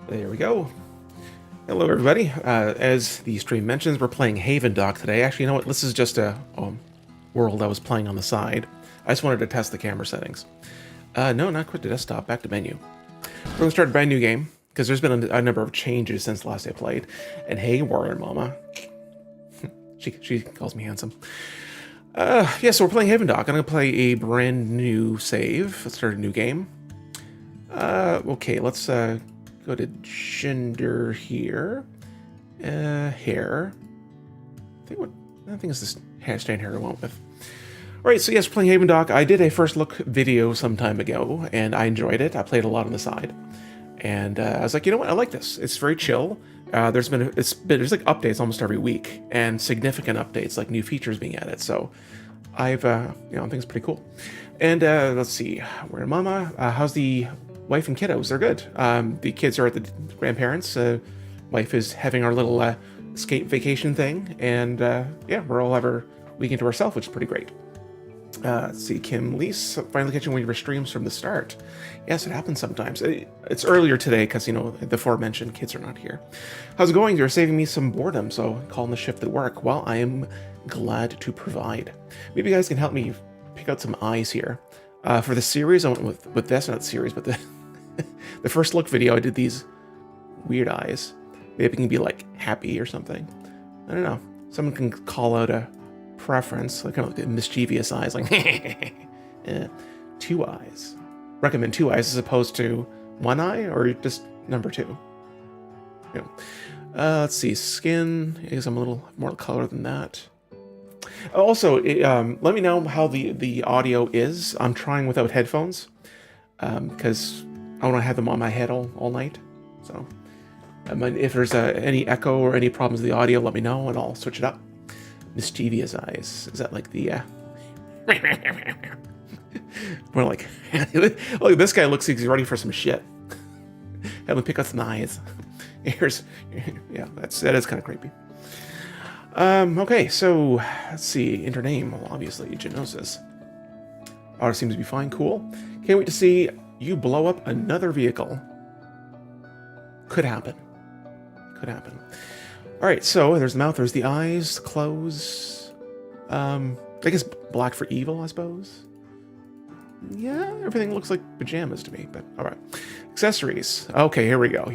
There we go. Hello, everybody. As the stream mentions, we're playing Havendock today. Actually, you know what? This is just a world I was playing on the side. I just wanted to test the camera settings. No, not quit the desktop. Back to menu. We're going to start a brand new game, because there's been a number of changes since the last I played. And hey, Warrior Mama. she calls me handsome. Yeah, so we're playing Havendock. I'm going to play a brand new save. Let's start a new game. Okay, let's go to gender here. Hair. I think it's this hairstand hair I went with. Alright, so yes, we're playing Havendock. I did a first look video some time ago, and I enjoyed it. I played a lot on the side. And I was like, you know what, I like this. It's very chill. There's like updates almost every week, and significant updates, like new features being added. So I've, I think it's pretty cool. And let's see, where Mama? How's the wife and kiddos? They're good. The kids are at the grandparents. Wife is having our little escape vacation thing, and yeah, we're all have our weekend to ourselves, which is pretty great. Let's see, Kim Lease, finally catching one of your streams from the start. Yes, it happens sometimes. It's earlier today because, the aforementioned kids are not here. How's it going? You're saving me some boredom, so calling the shift at work. Well, I am glad to provide. Maybe you guys can help me pick out some eyes here. For the series, I went with this, not the series, but the the first look video, I did these weird eyes. Maybe it can be like happy or something. I don't know. Someone can call out a preference, like kind of like mischievous eyes, like yeah. 2 eyes. Recommend 2 eyes as opposed to 1 eye, or just number 2. Yeah. Let's see, skin. I guess I'm a little more color than that. Also, let me know how the audio is. I'm trying without headphones because I want to have them on my head all night. So if there's any echo or any problems with the audio, let me know and I'll switch it up. Mischievous eyes. Is that like the more like look, this guy looks like he's ready for some shit. Have him pick up some eyes. Yeah, that is kind of creepy. Okay, so let's see. Enter name, well, obviously Genosis. Auto seems to be fine. Cool. Can't wait to see you blow up another vehicle. Could happen. Could happen. All right, so there's the mouth, there's the eyes, clothes. I guess black for evil, I suppose. Yeah, everything looks like pajamas to me, but all right. Accessories. Okay, here we go.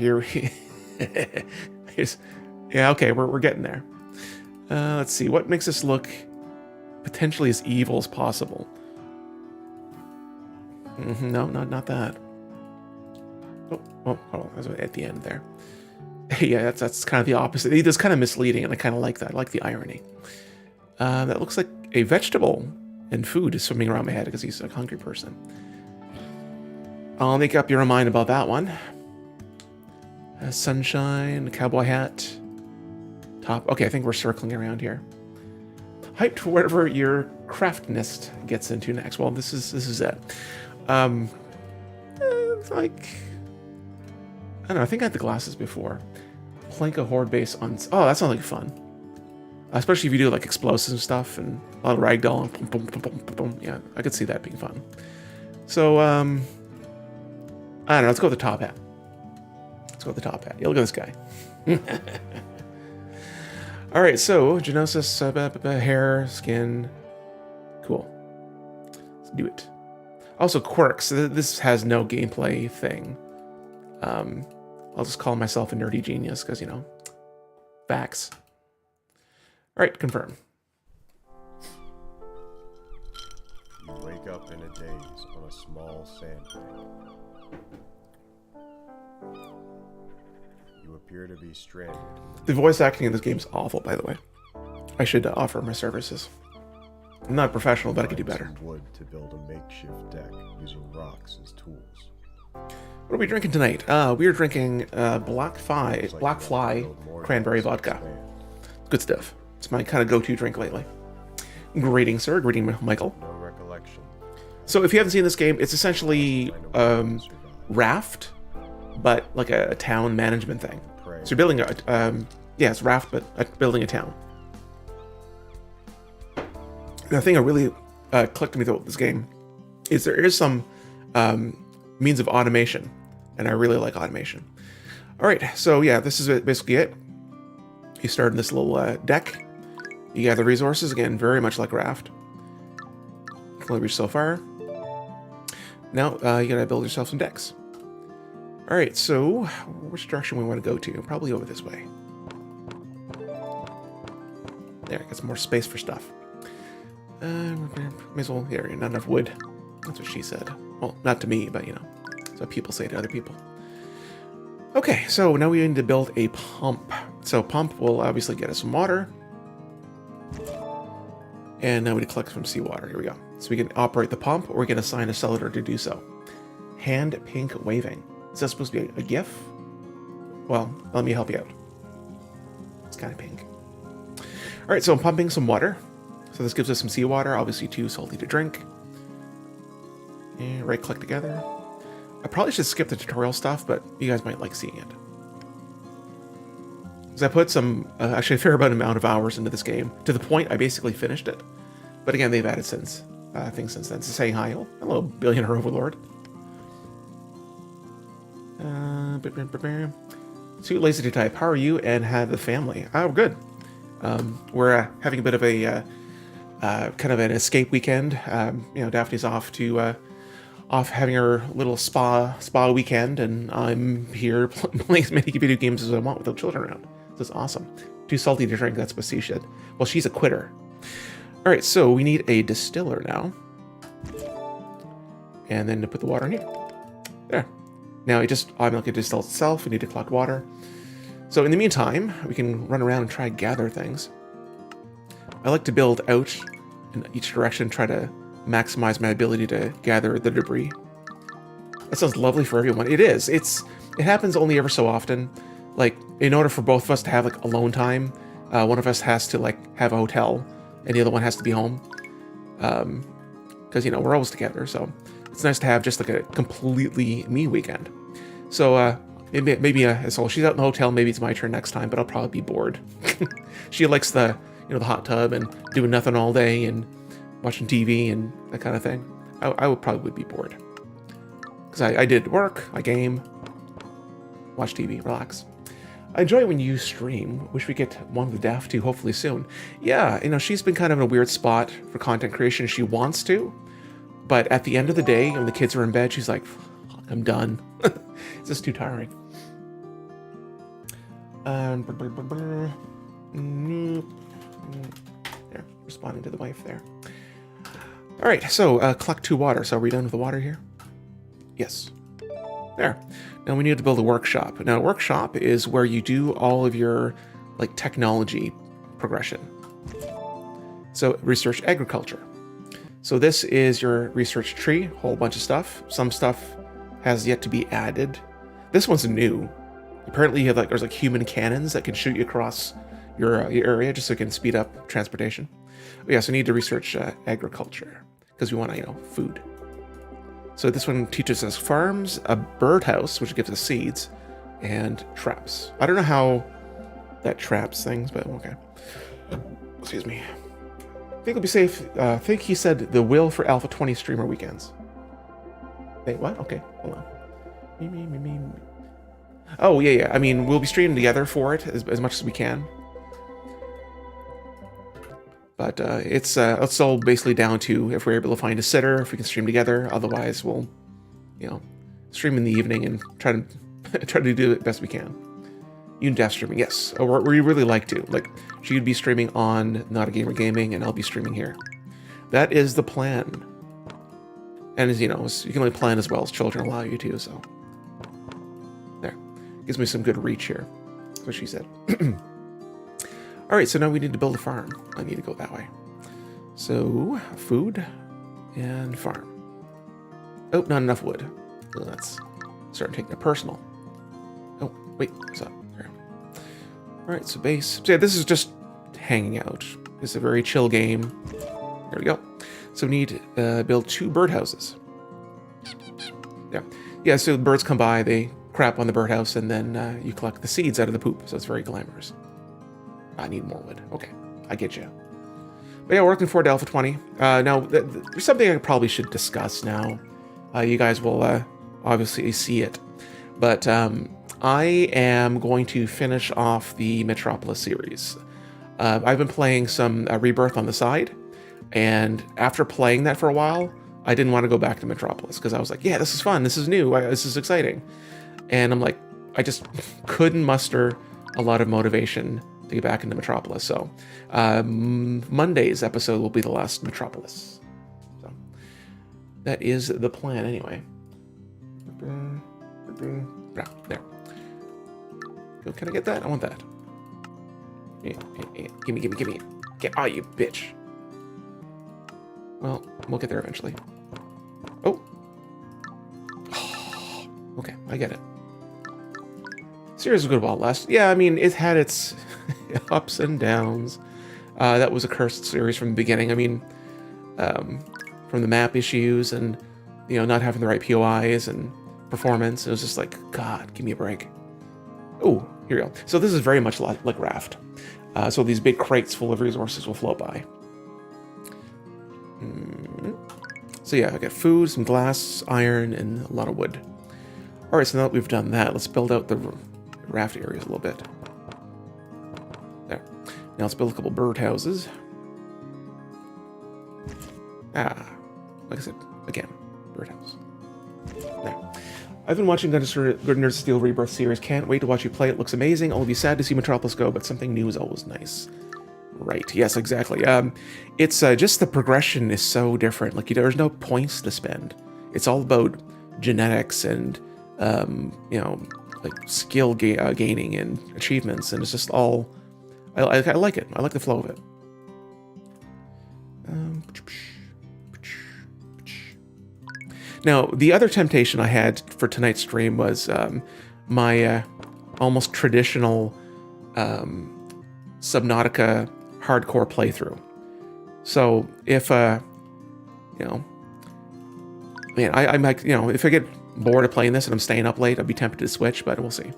Yeah, okay, we're getting there. Let's see, what makes this look potentially as evil as possible? No, not that. Oh, hold on, that's at the end there. Yeah, that's kind of the opposite. It's kind of misleading, and I kind of like that. I like the irony. That looks like a vegetable and food is swimming around my head because he's a hungry person. I'll make up your mind about that one. Sunshine, cowboy hat, top. Okay, I think we're circling around here. Hyped for whatever your craftiness gets into next. Well, this is it. Like, I don't know, I think I had the glasses before. Plank a horde base on... Oh, that sounds like fun. Especially if you do like explosives and stuff and a lot of ragdoll and boom, boom, boom, boom, boom, boom. Yeah, I could see that being fun. So, I don't know, let's go with the top hat. Let's go with the top hat. Yeah, look at this guy. Alright, so, Genosis, hair, skin. Cool. Let's do it. Also, quirks. This has no gameplay thing. I'll just call myself a nerdy genius because, facts. All right, confirm. You wake up in a daze on a small sandbank. You appear to be stranded. The voice acting in this game is awful, by the way. I should offer my services. I'm not a professional, but I could do better. Wood to build a makeshift deck using rocks as tools. What are we drinking tonight? We are drinking Black Fly cranberry vodka. Good stuff. It's my kind of go-to drink lately. Greeting, sir. Greeting, Michael. No recollection. So if you haven't seen this game, it's essentially Raft, but like a town management thing. So you're building it's Raft, but building a town. The thing that really clicked to me though with this game is there is some means of automation. and I really like automation. All right, so yeah, this is basically it. You start in this little deck. You gather resources, again, very much like Raft. You can only reach so far. Now, you gotta build yourself some decks. All right, so which direction we want to go to? Probably over this way. There, got some more space for stuff. May as well, yeah, not enough wood. That's what she said. Well, not to me, but you know, that's what people say to other people. Okay, so now we need to build a pump. So pump will obviously get us some water. And now we need to collect some seawater. Here we go. So we can operate the pump, or we can assign a seller to do so. Hand pink waving. Is that supposed to be a GIF? Well, let me help you out. It's kind of pink. All right, so I'm pumping some water. So this gives us some seawater, obviously too salty to drink. And right-click together. I probably should skip the tutorial stuff, but you guys might like seeing it. Because I put some, actually a fair amount of hours into this game, to the point I basically finished it. But again, they've added things since then. So saying hi, hello, billionaire overlord. Too lazy to type. How are you and have the family? Oh, good. We're having a bit of a kind of an escape weekend. You know, Daphne's off to having her little spa weekend, and I'm here playing as many video games as I want with the children around. This is awesome. Too salty to drink. That's what she said. Well, she's a quitter. All right, so we need a distiller now, and then to put the water in here. There. Now it just automatically distills itself. We need to collect water. So in the meantime, we can run around and try and gather things. I like to build out in each direction, try to maximize my ability to gather the debris. That sounds lovely for everyone. It is. It happens only ever so often. Like, in order for both of us to have like alone time, one of us has to like have a hotel, and the other one has to be home. Because you know we're always together, so it's nice to have just like a completely me weekend. So maybe so she's out in the hotel. Maybe it's my turn next time, but I'll probably be bored. She likes the the hot tub and doing nothing all day and watching TV and that kind of thing. I would probably be bored because I did work, I game, watch TV, relax. I enjoy it when you stream. Wish we get one with Daph too, hopefully soon. Yeah, she's been kind of in a weird spot for content creation. She wants to, but at the end of the day, when the kids are in bed, she's like, fuck, I'm done. It's just too tiring. There, responding to the wife there. All right, so collect 2 water. So are we done with the water here? Yes. There. Now we need to build a workshop. Now a workshop is where you do all of your like technology progression. So research agriculture. So this is your research tree, whole bunch of stuff. Some stuff has yet to be added. This one's new. Apparently you have there's like human cannons that can shoot you across your area just so it can speed up transportation. But yeah, so we need to research agriculture because we want food. So this one teaches us farms, a birdhouse, which gives us seeds, and traps. I don't know how that traps things, but okay. Excuse me. I think it'll be safe. I think he said the will for Alpha 20 streamer weekends. Wait, what? Okay, hold on. Oh, yeah. I mean, we'll be streaming together for it as much as we can. But it's all basically down to if we're able to find a sitter, if we can stream together. Otherwise, we'll, stream in the evening and try to do it best we can. You and Daph streaming, yes. We really like to. Like, she'd be streaming on Not a Gamer Gaming, and I'll be streaming here. That is the plan. And as you know, you can only plan as well as children allow you to. So there, gives me some good reach here. That's what she said. All right, so now we need to build a farm. I need to go that way. So, food and farm. Oh, not enough wood. So that's starting taking it personal. Oh, wait, what's up? There. All right, so base. So yeah, this is just hanging out. It's a very chill game. There we go. So we need to build 2 birdhouses. Yeah, so the birds come by, they crap on the birdhouse, and then you collect the seeds out of the poop. So it's very glamorous. I need more wood. Okay, I get you. But yeah, we're looking forward to Alpha 20. Now, there's something I probably should discuss now. You guys will obviously see it. But I am going to finish off the Metropolis series. I've been playing some Rebirth on the side, and after playing that for a while, I didn't want to go back to Metropolis because I was like, yeah, this is fun, this is new, this is exciting. And I'm like, I just couldn't muster a lot of motivation to get back into Metropolis. So Monday's episode will be the last Metropolis. So that is the plan anyway. There. Can I get that? I want that. Yeah. Gimme. Get, oh, you bitch. Well, we'll get there eventually. Oh. Okay, I get it. Series was good while it lasted. Yeah, I mean, it had its ups and downs. That was a cursed series from the beginning. I mean, from the map issues and, not having the right POIs and performance. It was just like, God, give me a break. Oh, here we go. So this is very much like Raft. So these big crates full of resources will float by. So yeah, I got food, some glass, iron, and a lot of wood. All right, so now that we've done that, let's build out the raft areas a little bit. There. Now let's build a couple bird houses. Like I said, again, birdhouse. There. I've been watching Good Nerds Steel Rebirth series. Can't wait to watch you play. It looks amazing. I'll be sad to see Metropolis go, but something new is always nice. Right. Yes, exactly. It's just the progression is so different. Like, there's no points to spend. It's all about genetics and, like skill gaining and achievements. And it's just all, I like it. I like the flow of it. Now, the other temptation I had for tonight's stream was my almost traditional Subnautica hardcore playthrough. So if, man, I'm like, if I get bored of playing this and I'm staying up late, I'd be tempted to switch, but we'll see.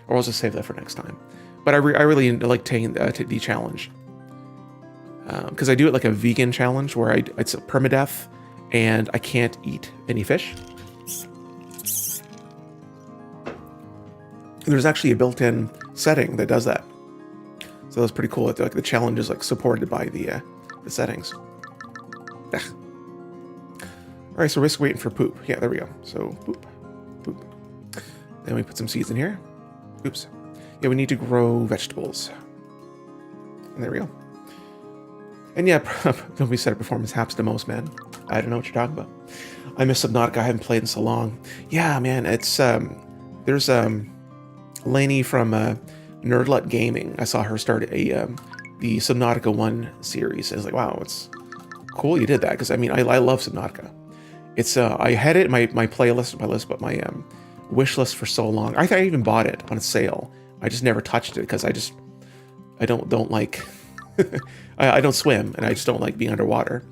Or I'll just save that for next time. But I really like taking the challenge. Because I do it like a vegan challenge where it's a permadeath and I can't eat any fish. There's actually a built-in setting that does that. So that's pretty cool. Like the challenge is like supported by the settings. Ugh. All right, so risk waiting for poop. Yeah, there we go. So poop. Then we put some seeds in here. Oops. Yeah, we need to grow vegetables. And there we go. And yeah, don't be set of performance haps to most, man. I don't know what you're talking about. I miss Subnautica. I haven't played in so long. Yeah, man, it's there's Lainey from Nerdlet Gaming. I saw her start the Subnautica 1 series. I was like, wow, it's cool you did that, because I mean, I love Subnautica. It's I had it in my list, but my wish list for so long. I think I even bought it on a sale. I just never touched it because I don't like I don't swim, and I just don't like being underwater.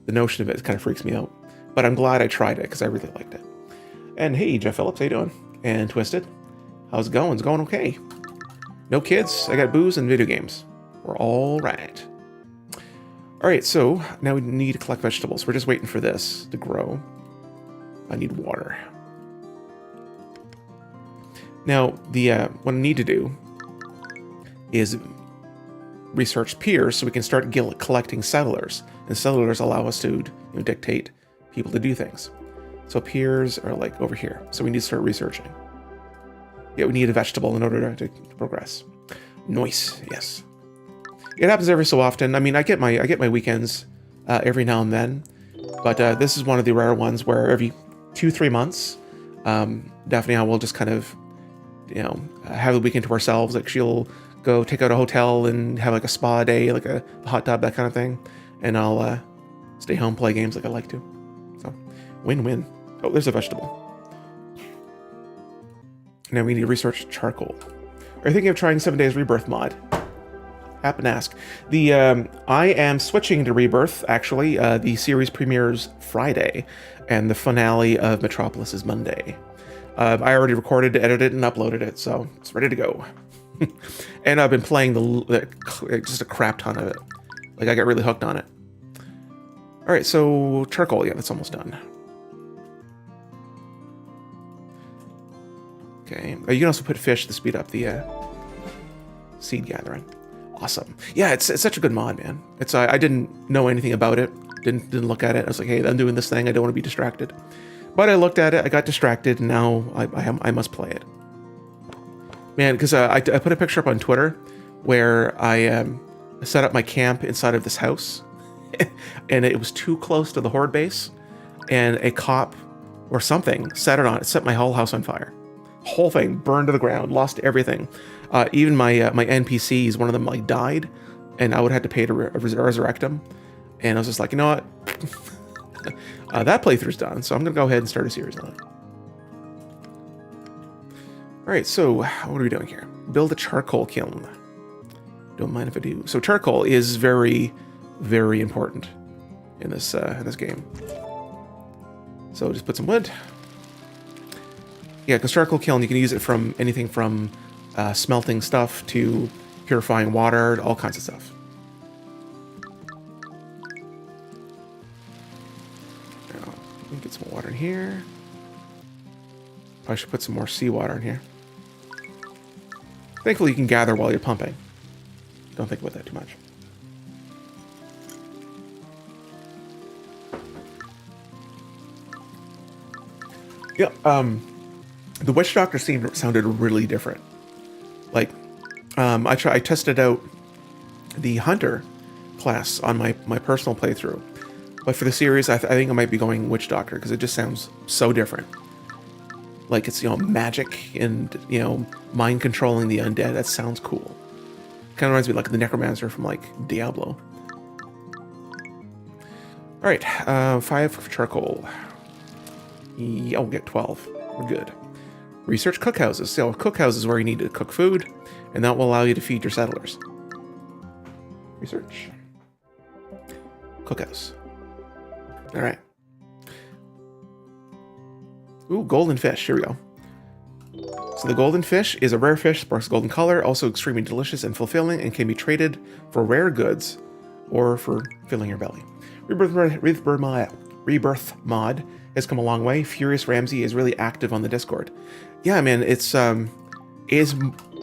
The notion of it kind of freaks me out. But I'm glad I tried it because I really liked it. And hey, Jeff Phillips, how you doing? And Twisted, how's it going? It's going okay. No kids. I got booze and video games. We're all right. All right, so now we need to collect vegetables. We're just waiting for this to grow. I need water. Now, what I need to do is research peers so we can start collecting settlers. And settlers allow us to dictate people to do things. So peers are like over here. So we need to start researching. Yeah, we need a vegetable in order to progress. Nice, yes. It happens every so often. I mean, I get my weekends every now and then, but this is one of the rare ones where every 2-3 months, Daphne and I will just kind of, have the weekend to ourselves. Like, she'll go take out a hotel and have like a spa day, like a hot tub, that kind of thing, and I'll stay home, play games like I like to. So, win-win. Oh, there's a vegetable. Now we need to research charcoal. Are you thinking of trying 7 Days Rebirth mod? Happen to ask. I am switching to Rebirth, actually. The series premieres Friday, and the finale of Metropolis is Monday. I already recorded, edited, and uploaded it, so it's ready to go. And I've been playing just a crap ton of it. Like, I got really hooked on it. Alright, so charcoal, yeah, that's almost done. Okay. Oh, you can also put fish to speed up the seed gathering. Awesome. Yeah, it's such a good mod, man. It's I didn't know anything about it. Didn't look at it. I was like, hey, I'm doing this thing. I don't want to be distracted. But I looked at it. I got distracted. And now I must play it. Man, because I put a picture up on Twitter where I set up my camp inside of this house, and it was too close to the horde base, and a cop or something set my whole house on fire. Whole thing burned to the ground, lost everything. Even my my NPCs, one of them like died, and I would have to pay to resurrect them. And I was just like, you know what? That playthrough's done, so I'm gonna go ahead and start a series on it. All right, so what are we doing here? Build a charcoal kiln. Don't mind if I do. So charcoal is very, very important in this game. So just put some wood. Yeah, because charcoal kiln, you can use it from anything from smelting stuff to purifying water, all kinds of stuff. Now, let me get some water in here. I should put some more seawater in here. Thankfully, you can gather while you're pumping. Don't think about that too much. Yeah, the witch doctor sounded really different. Like, I tested out the hunter class on my personal playthrough, but for the series, I think I might be going witch doctor because it just sounds so different. Like it's, you know, magic and, you know, mind controlling the undead. That sounds cool. Kind of reminds me of like the necromancer from like Diablo. All right, 5 for charcoal. Yeah, we'll get 12. We're good. Research cookhouses. So cookhouses is where you need to cook food, and that will allow you to feed your settlers. Research. Cookhouse. All right. Ooh, golden fish. Here we go. So the golden fish is a rare fish, sparks golden color, also extremely delicious and fulfilling, and can be traded for rare goods or for filling your belly. Rebirth mod has come a long way. Furious Ramsey is really active on the Discord. Yeah, man, it's is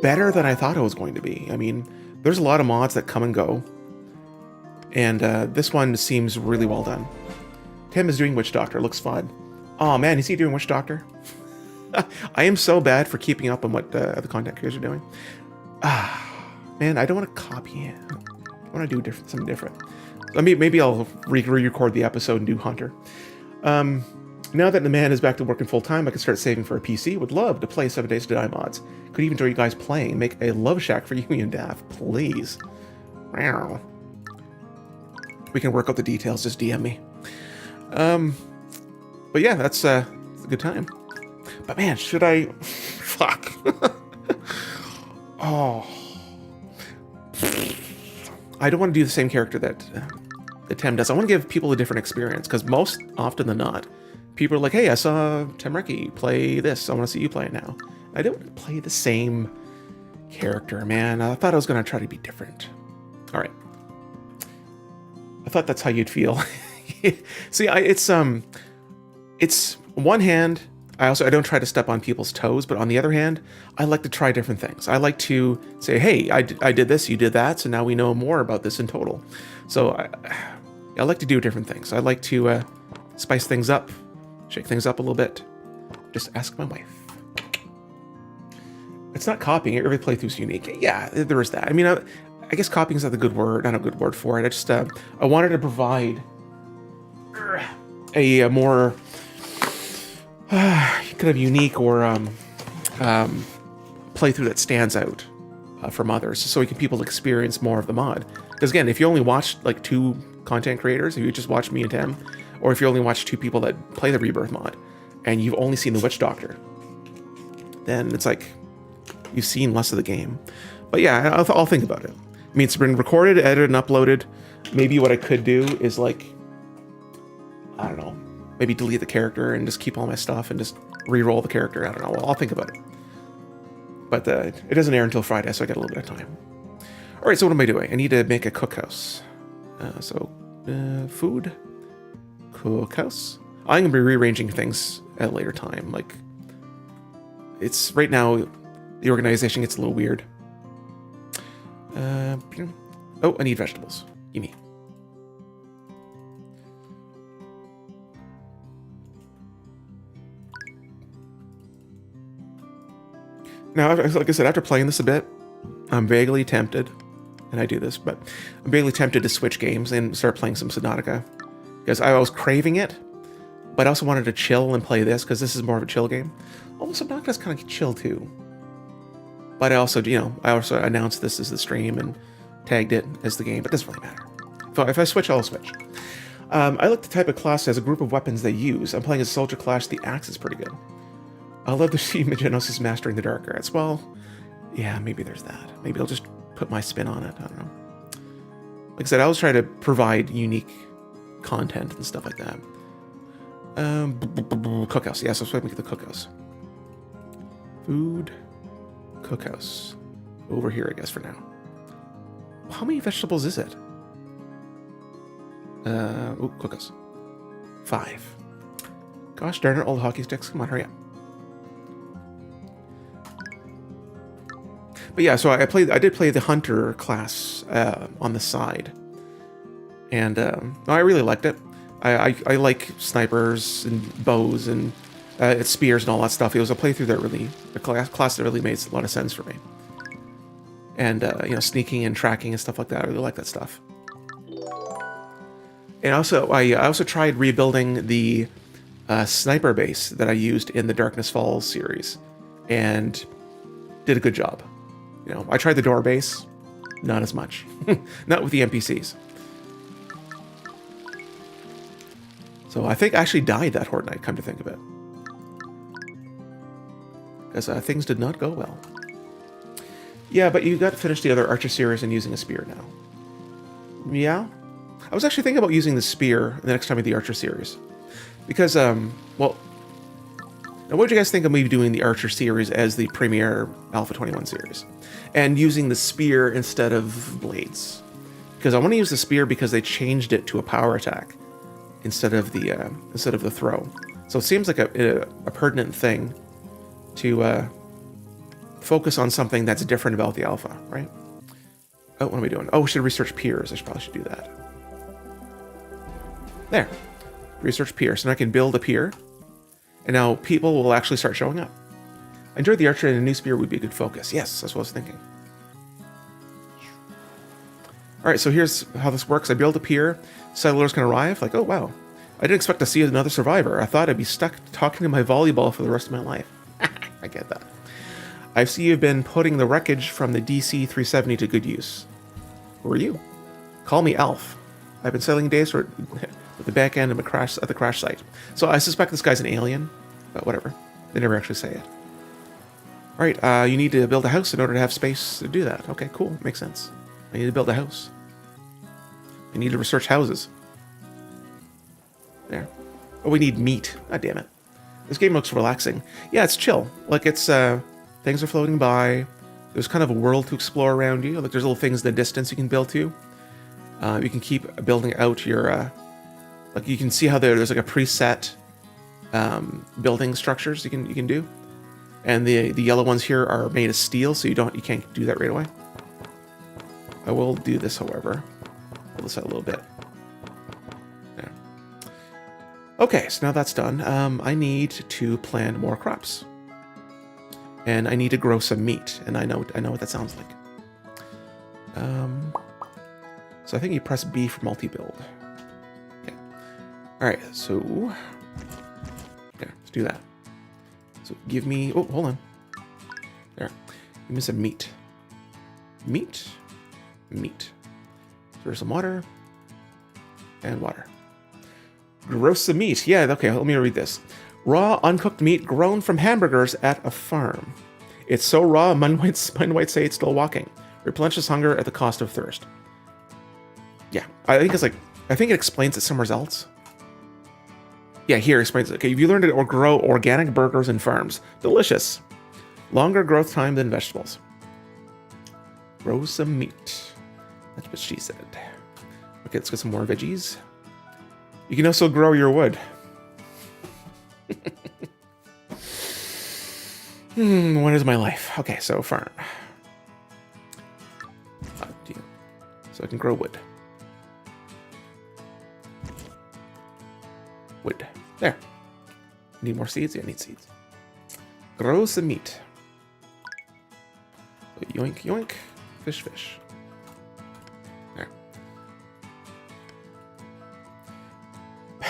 better than I thought it was going to be. I mean, there's a lot of mods that come and go, and this one seems really well done. Tim is doing Witch Doctor. Looks fun. Oh man, is he doing Witch Doctor? I am so bad for keeping up on what the content creators are doing. Man, I don't want to copy it. I want to do something different. Maybe I'll re-record the episode and do Hunter. Now that the man is back to working full time, I can start saving for a PC. Would love to play 7 Days to Die mods. Could even join you guys playing. Make a love shack for you and Daff, please. Wow. We can work out the details. Just DM me. But yeah, that's a good time. But man, should I? Fuck. Oh. I don't want to do the same character that Tim does. I want to give people a different experience, because most often than not, people are like, hey, I saw Temreki play this. I want to see you play it now. I don't want to play the same character, man. I thought I was going to try to be different. All right. I thought that's how you'd feel. See, it's on one hand, I don't try to step on people's toes, but on the other hand, I like to try different things. I like to say, hey, I did this, you did that, so now we know more about this in total. So I like to do different things. I like to spice things up, shake things up a little bit. Just ask my wife. It's not copying. Every playthrough's unique. Yeah, there is that. I mean, I guess copying is not a good word for it. I wanted to provide a more kind of unique or playthrough that stands out from others, so people experience more of the mod. Because again, if you only watch like 2 content creators, if you just watch me and Tim, or if you only watch 2 people that play the Rebirth mod, and you've only seen the Witch Doctor, then it's like you've seen less of the game. But yeah, I'll think about it. I mean, it's been recorded, edited, and uploaded. Maybe what I could do is like, I don't know, maybe delete the character and just keep all my stuff and just re-roll the character. I don't know. Well, I'll think about it. But it doesn't air until Friday, so I got a little bit of time. All right, so what am I doing? I need to make a cookhouse. Food, cookhouse. I'm gonna be rearranging things at a later time. Like, it's right now, the organization gets a little weird. Oh, I need vegetables. Gimme. Now, like I said, after playing this a bit, I'm vaguely tempted, and I do this, but I'm vaguely tempted to switch games and start playing some Subnautica. Because I was craving it, but I also wanted to chill and play this, because this is more of a chill game. Although Subnautica's kind of chill too. But I also, I also announced this as the stream and tagged it as the game, but it doesn't really matter. If I switch, I'll switch. I like the type of class as a group of weapons they use. I'm playing as a soldier class. The axe is pretty good. I love to see Genosis mastering the dark arts. Well, yeah, maybe there's that. Maybe I'll just put my spin on it. I don't know. Like I said, I always try to provide unique content and stuff like that. Cookhouse. Yes, let's make the cookhouse. Food. Cookhouse. Over here, I guess, for now. How many vegetables is it? Cookhouse. 5. Gosh darn it, all the hockey sticks. Come on, hurry up. But yeah, so I did play the hunter class on the side, and I really liked it. I like snipers and bows and spears and all that stuff. It was a playthrough that a class that really made a lot of sense for me. And sneaking and tracking and stuff like that. I really like that stuff. And also, I also tried rebuilding the sniper base that I used in the Darkness Falls series, and did a good job. I tried the door base, not as much. Not with the NPCs. So I think I actually died that Horde Night, come to think of it. Because things did not go well. Yeah, but you got to finish the other Archer series and using a spear now. Yeah? I was actually thinking about using the spear the next time of the Archer series. Because, well... Now, what did you guys think of me doing the Archer series as the premier Alpha 21 series? And using the spear instead of blades. Because I want to use the spear because they changed it to a power attack instead of the throw. So it seems like a pertinent thing to focus on something that's different about the Alpha, right? Oh, what am I doing? Oh, we should research piers. I probably should do that. There. Research pier. So now I can build a pier. And now people will actually start showing up. I enjoyed the Archer, and a new spear would be a good focus. Yes, that's what I was thinking. Alright, so here's how this works. I build a pier. Settlers can arrive. Like, oh, wow. I didn't expect to see another survivor. I thought I'd be stuck talking to my volleyball for the rest of my life. I get that. I see you've been putting the wreckage from the DC-370 to good use. Who are you? Call me Alf. I've been sailing days with the back end of at the crash site. So I suspect this guy's an alien, but whatever. They never actually say it. Alright, you need to build a house in order to have space to do that. Okay, cool. Makes sense. I need to build a house. I need to research houses. There. Oh, we need meat. God damn it. This game looks relaxing. Yeah, it's chill. Like, it's, things are floating by. There's kind of a world to explore around you. Like, there's little things in the distance you can build to. You can keep building out your, like, you can see how there's like a preset building structures you can do. And the yellow ones here are made of steel, so you can't do that right away. I will do this, however. Pull this out a little bit. There. Okay, so now that's done. I need to plant more crops. And I need to grow some meat, and I know what that sounds like. So I think you press B for multi-build. Okay. Alright, so... Okay, let's do that. So give me... Oh, hold on. There. Give me some meat. Meat. Meat. So there's some water. And water. Grow some meat. Yeah, okay, let me read this. Raw, uncooked meat grown from hamburgers at a farm. It's so raw, mine might say it's still walking. Replenishes hunger at the cost of thirst. Yeah, I think it explains it somewhere else. Yeah, here it explains it. Okay, if you learned to grow organic burgers in farms, delicious. Longer growth time than vegetables. Grow some meat. That's what she said. Okay, let's get some more veggies. You can also grow your wood. What is my life? Okay, so farm. So I can grow wood. Wood. There. Need more seeds? Yeah, I need seeds. Grow some meat. So yoink, yoink. Fish, fish. There.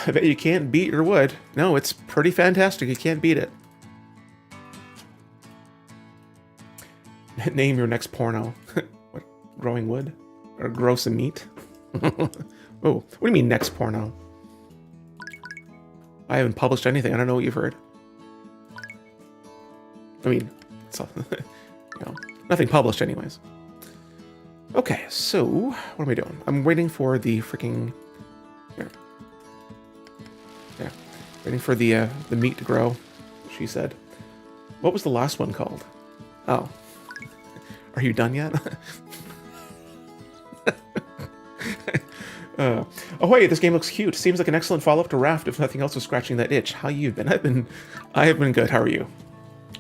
I bet you can't beat your wood. No, it's pretty fantastic. You can't beat it. Name your next porno. What? Growing wood? Or grow some meat? Oh, what do you mean next porno? I haven't published anything. I don't know what you've heard. I mean, it's all, nothing published anyways. Okay, so what am I doing? I'm waiting for the freaking... Yeah. Waiting for the meat to grow, she said. What was the last one called? Oh. Are you done yet? Oh wait, this game looks cute. Seems like an excellent follow-up to Raft if nothing else was scratching that itch. How you been? I have been good. How are you?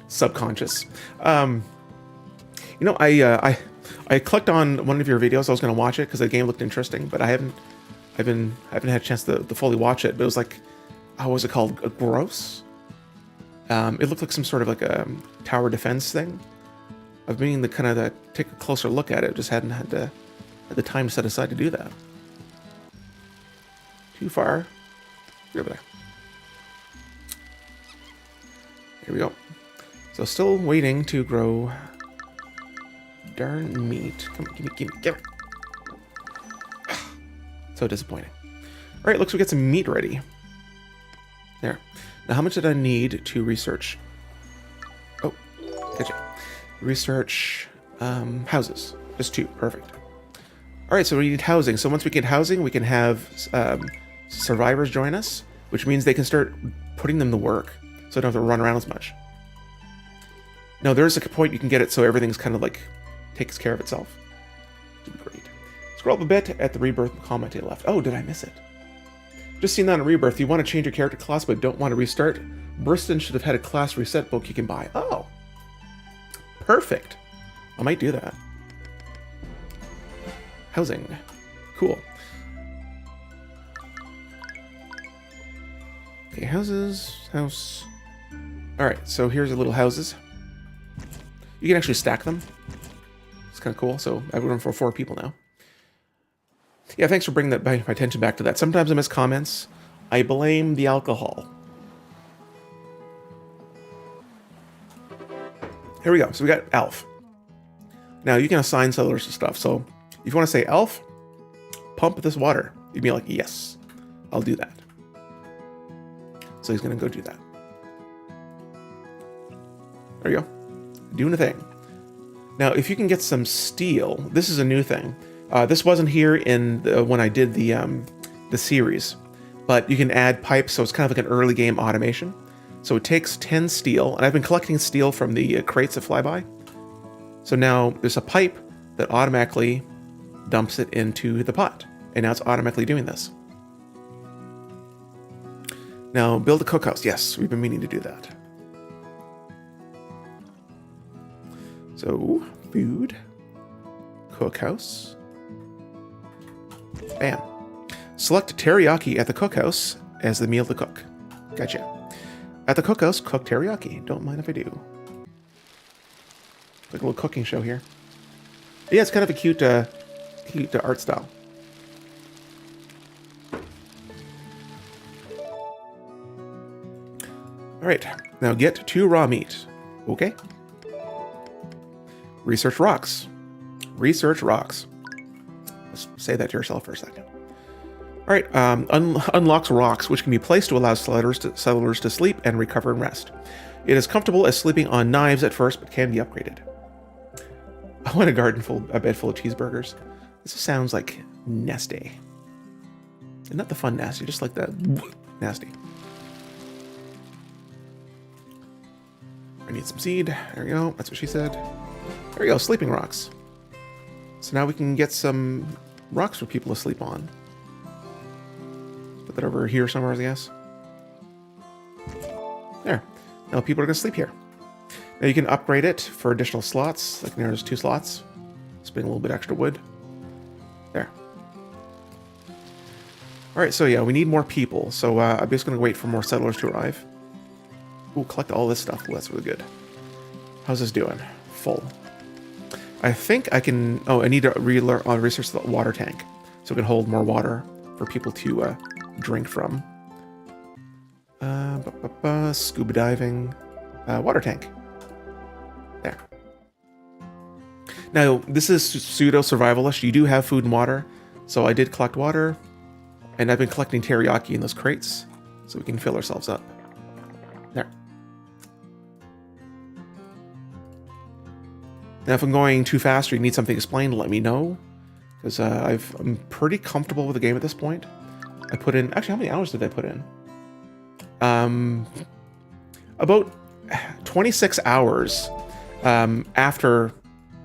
Subconscious. I clicked on one of your videos. I was going to watch it because the game looked interesting, but I haven't had a chance to fully watch it. But it was like, what was it called? Gross? It looked like some sort of like a tower defense thing. I've been meaning to kind of take a closer look at it. Just hadn't had the time set aside to do that. Too far. Get over there. Here we go. So still waiting to grow darn meat. Come on, give me. So disappointing. All right, looks like we get some meat ready. There. Now, how much did I need to research? Oh, gotcha. Research houses. Just 2. Perfect. All right, so we need housing. So once we get housing, we can have survivors join us, which means they can start putting them to work, so they don't have to run around as much. Now, there's a point you can get it so everything's kind of like takes care of itself. Great. Scroll up a bit at the rebirth comment to the left. Oh, did I miss it? Just seen that on rebirth. You want to change your character class but don't want to restart? Burston should have had a class reset book you can buy. Oh, perfect. I might do that. Housing. Cool. Okay, houses. House. Alright, so here's the little houses. You can actually stack them. It's kind of cool. So I have room for 4 people now. Yeah, thanks for bringing my attention back to that. Sometimes I miss comments. I blame the alcohol. Here we go. So we got Elf. Now you can assign settlers to stuff. So if you want to say, Elf, pump this water, you'd be like, yes, I'll do that. So he's going to go do that. There you go. Doing a thing. Now, if you can get some steel, this is a new thing. This wasn't here in when I did the series, but you can add pipes, so it's kind of like an early game automation. So it takes 10 steel, and I've been collecting steel from the crates that fly by. So now there's a pipe that automatically dumps it into the pot, and now it's automatically doing this. Now, build a cookhouse. Yes, we've been meaning to do that. So, food, cookhouse. Bam. Select teriyaki at the cookhouse as the meal to cook. Gotcha. At the cookhouse, cook teriyaki. Don't mind if I do. Like a little cooking show here. Yeah, it's kind of a cute art style. All right, now get 2 raw meat. Okay. Research rocks. Research rocks. Let's say that to yourself for a second. All right, unlocks rocks, which can be placed to allow settlers to sleep and recover and rest. It is comfortable as sleeping on knives at first, but can be upgraded. I want a bed full of cheeseburgers. This sounds like nasty. And not the fun nasty, just like the nasty. I need some seed. There we go. That's what she said. There we go. Sleeping rocks. So now we can get some rocks for people to sleep on. Put that over here somewhere, I guess. There. Now people are going to sleep here. Now you can upgrade it for additional slots. Like there's 2 slots. Spending a little bit extra wood. There. Alright, so yeah, we need more people. So I'm just going to wait for more settlers to arrive. Ooh, collect all this stuff. Ooh, that's really good. How's this doing? Full. I think I can... Oh, I need to research the water tank. So it can hold more water for people to drink from. Scuba diving. Water tank. There. Now, this is pseudo-survivalist. You do have food and water. So I did collect water. And I've been collecting teriyaki in those crates. So we can fill ourselves up. There. Now, if I'm going too fast or you need something explained, let me know. Because I'm pretty comfortable with the game at this point. I put in... Actually, how many hours did I put in? About 26 hours after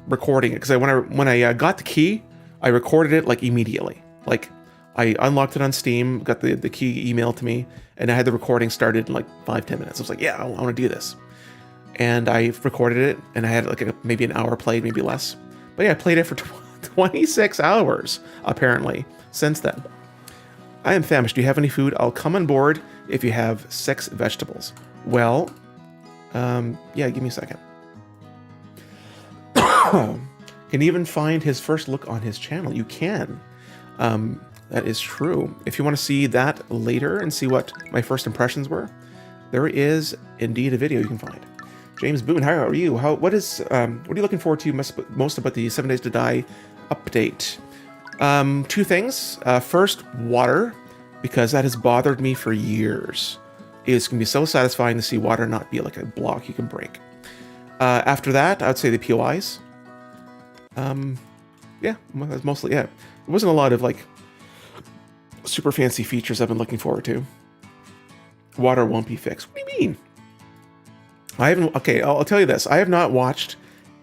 recording it. Because when I got the key, I recorded it like immediately. Like, I unlocked it on Steam, got the key emailed to me, and I had the recording started in like 5-10 minutes. I was like, yeah, I want to do this. And I recorded it, and I had like maybe an hour played, maybe less. But yeah, I played it for 26 hours, apparently, since then. I am famished. Do you have any food? I'll come on board if you have 6 vegetables. Well, yeah, give me a second. Can even find his first look on his channel. You can. That is true. If you want to see that later and see what my first impressions were, there is indeed a video you can find. James Boone, how are you? What are you looking forward to most about the 7 Days to Die update? 2 things. First, water, because that has bothered me for years. It's going to be so satisfying to see water not be like a block you can break. After that, I would say the POIs. Yeah, that's mostly it. There wasn't a lot of like super fancy features I've been looking forward to. Water won't be fixed. What do you mean? I haven't... Okay, I'll tell you this. I have not watched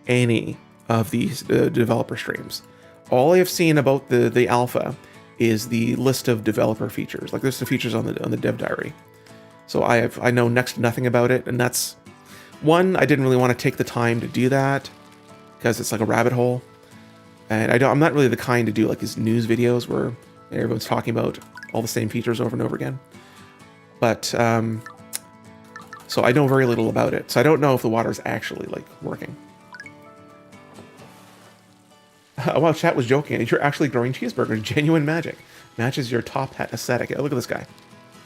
any of these developer streams. All I have seen about the alpha is the list of developer features. Like there's the features on the dev diary. So I know next to nothing about it, and that's one. I didn't really want to take the time to do that because it's like a rabbit hole, and I'm not really the kind to do like these news videos where everyone's talking about all the same features over and over again. But so I know very little about it. So I don't know if the water is actually like working. Well, chat was joking. You're actually growing cheeseburgers. Genuine magic. Matches your top hat aesthetic. Oh, look at this guy.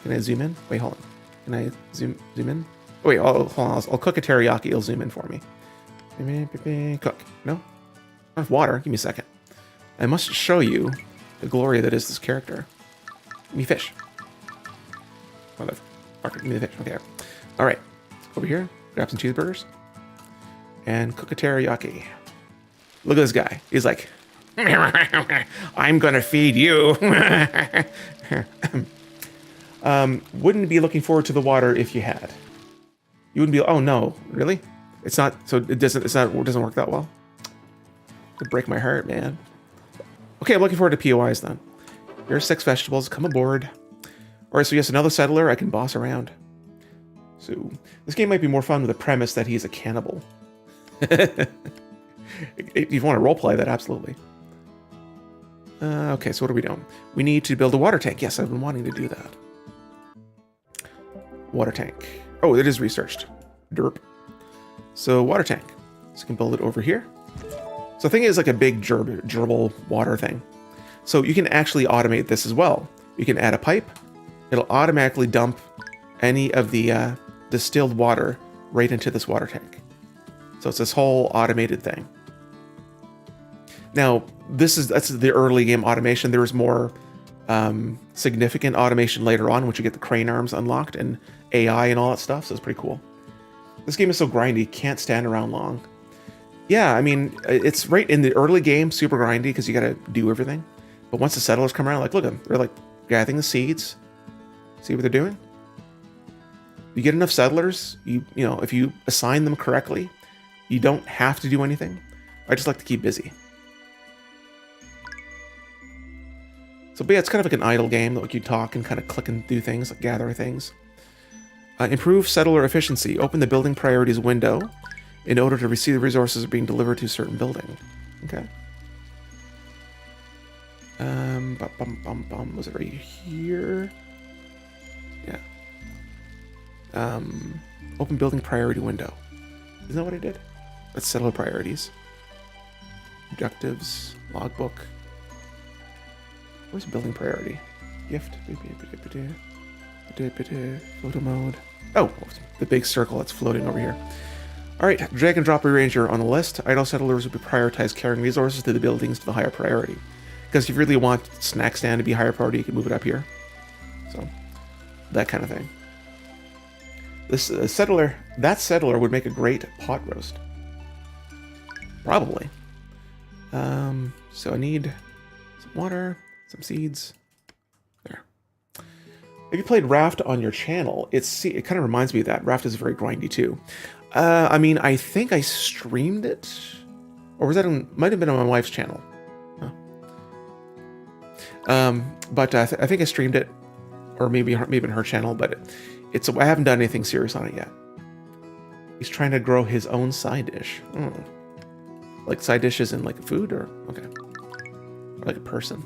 Can I zoom in? Wait, hold on. Can I zoom in? Oh, wait, hold on. I'll cook a teriyaki. It'll zoom in for me. Cook. No? Not water. Give me a second. I must show you the glory that is this character. Give me fish. Motherfucker, give me the fish. Okay. All right. Over here. Grab some cheeseburgers. And cook a teriyaki. Look at this guy. He's like, I'm gonna feed you. Wouldn't be looking forward to the water if you had. You wouldn't be. Oh no, really? It's not. So it doesn't. It doesn't work that well. It'd break my heart, man. Okay, I'm looking forward to POIs then. Here's 6 vegetables. Come aboard. All right. So yes, another settler. I can boss around. So this game might be more fun with the premise that he's a cannibal. If you want to roleplay that, absolutely. Okay, so what are we doing? We need to build a water tank. Yes, I've been wanting to do that. Water tank. Oh, it is researched. Derp. So water tank. So you can build it over here. So the thing is like a big gerbil water thing. So you can actually automate this as well. You can add a pipe. It'll automatically dump any of the distilled water right into this water tank. So it's this whole automated thing. Now, that's the early game automation. There is more significant automation later on, once you get the crane arms unlocked and AI and all that stuff, so it's pretty cool. This game is so grindy, can't stand around long. Yeah, I mean, it's right in the early game, super grindy, because you gotta do everything. But once the settlers come around, like, look at them. They're like gathering the seeds. See what they're doing? You get enough settlers, you know, if you assign them correctly, you don't have to do anything. I just like to keep busy. So, but yeah, it's kind of like an idle game that like you talk and kind of click and do things, like gather things. Improve settler efficiency. Open the building priorities window in order to receive the resources being delivered to a certain building. Okay. Was it right here? Yeah. Open building priority window. Isn't that what I did? Let's settle the priorities. Objectives, logbook. Where's building priority? Gift. Photo mode. Oh, the big circle that's floating over here. Alright, drag and drop rearranger on the list. Idle settlers will be prioritized carrying resources to the buildings to the higher priority. Because if you really want snack stand to be higher priority, you can move it up here. So, that kind of thing. This settler, that settler would make a great pot roast. Probably. So I need some water, some seeds. There. If you played Raft on your channel, it kind of reminds me of that. Raft is very grindy too. I mean, I think I streamed it, or was that might have been on my wife's channel. But I think I streamed it, or maybe in her channel. But I haven't done anything serious on it yet. He's trying to grow his own side dish. Like side dishes in like food, or okay, or like a person.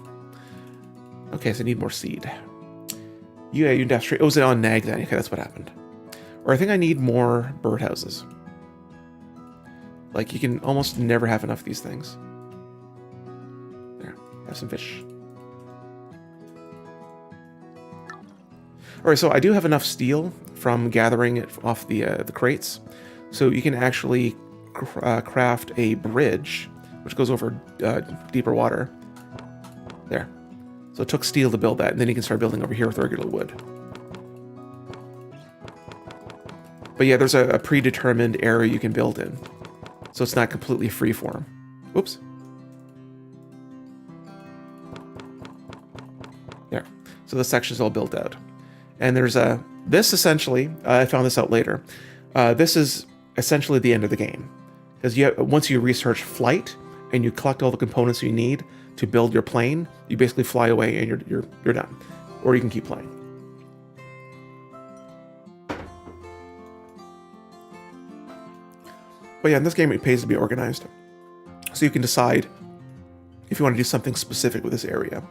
Okay, so I need more seed. Yeah, you have straight. Oh, was it on Nag then? Okay, that's what happened. Or I think I need more birdhouses. Like you can almost never have enough of these things. There, have some fish. Alright, so I do have enough steel from gathering it off the crates, so you can actually craft a bridge, which goes over deeper water. There. So it took steel to build that, and then you can start building over here with regular wood. But yeah, there's a predetermined area you can build in, so it's not completely freeform. Oops. There. So this section's all built out. And there's this essentially, I found this out later, this is essentially the end of the game. Because once you research flight, and you collect all the components you need to build your plane, you basically fly away and you're done. Or you can keep playing. But yeah, in this game it pays to be organized. So you can decide if you want to do something specific with this area.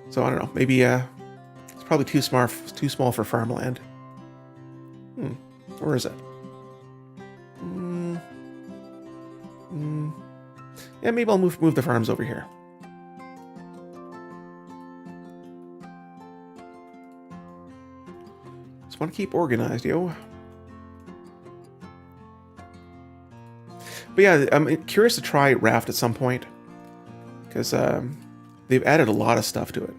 So I don't know, maybe it's probably too small for farmland. Where is it? Yeah, maybe I'll move the farms over here. Just want to keep organized, yo. But yeah, I'm curious to try Raft at some point, because they've added a lot of stuff to it.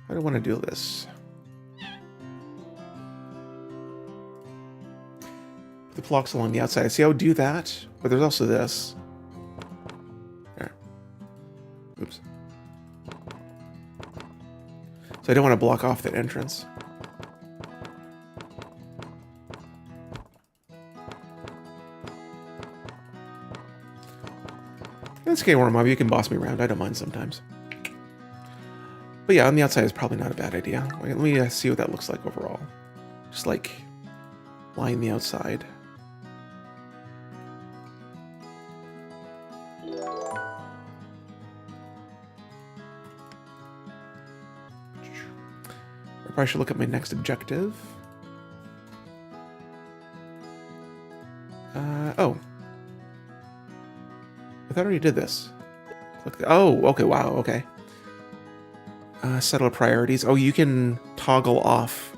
How do I want to do this? The blocks along the outside. See, I would do that, but there's also this. There. Oops. So I don't want to block off that entrance. It's okay, Wormob. You can boss me around. I don't mind sometimes. But yeah, on the outside is probably not a bad idea. Let me see what that looks like overall. Just like line the outside. I probably should look at my next objective. Oh. I thought I already did this. Oh, okay, wow, okay. Settle priorities. Oh, you can toggle off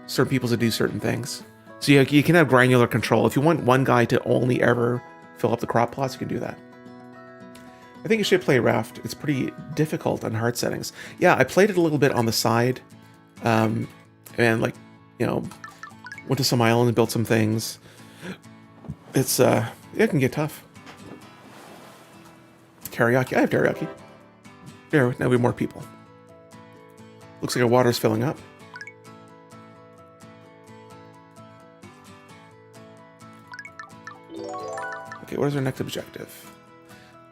certain people to do certain things. So you can have granular control. If you want one guy to only ever fill up the crop plots, you can do that. I think you should play Raft. It's pretty difficult on hard settings. Yeah, I played it a little bit on the side. And like, you know, went to some island and built some things. It's, it can get tough. Teriyaki. I have teriyaki. There, now we have more people. Looks like our water's filling up. Okay, what is our next objective?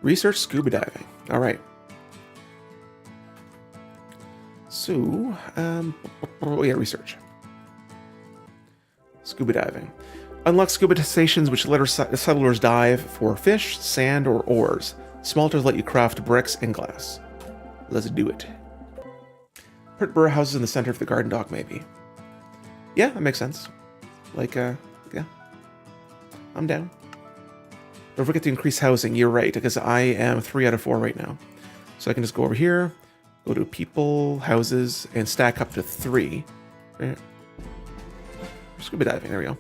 Research scuba diving. All right. So, oh yeah, research. Scuba diving. Unlock scuba stations which let settlers dive for fish, sand, or ores. Smelters let you craft bricks and glass. Let's do it. Put burrow houses in the center of the garden dock, maybe. Yeah, that makes sense. Like, yeah. I'm down. Don't forget to increase housing. You're right, because I am 3 out of 4 right now. So I can just go over here, go to people, houses, and stack up to 3. Right. Scuba diving, there we go.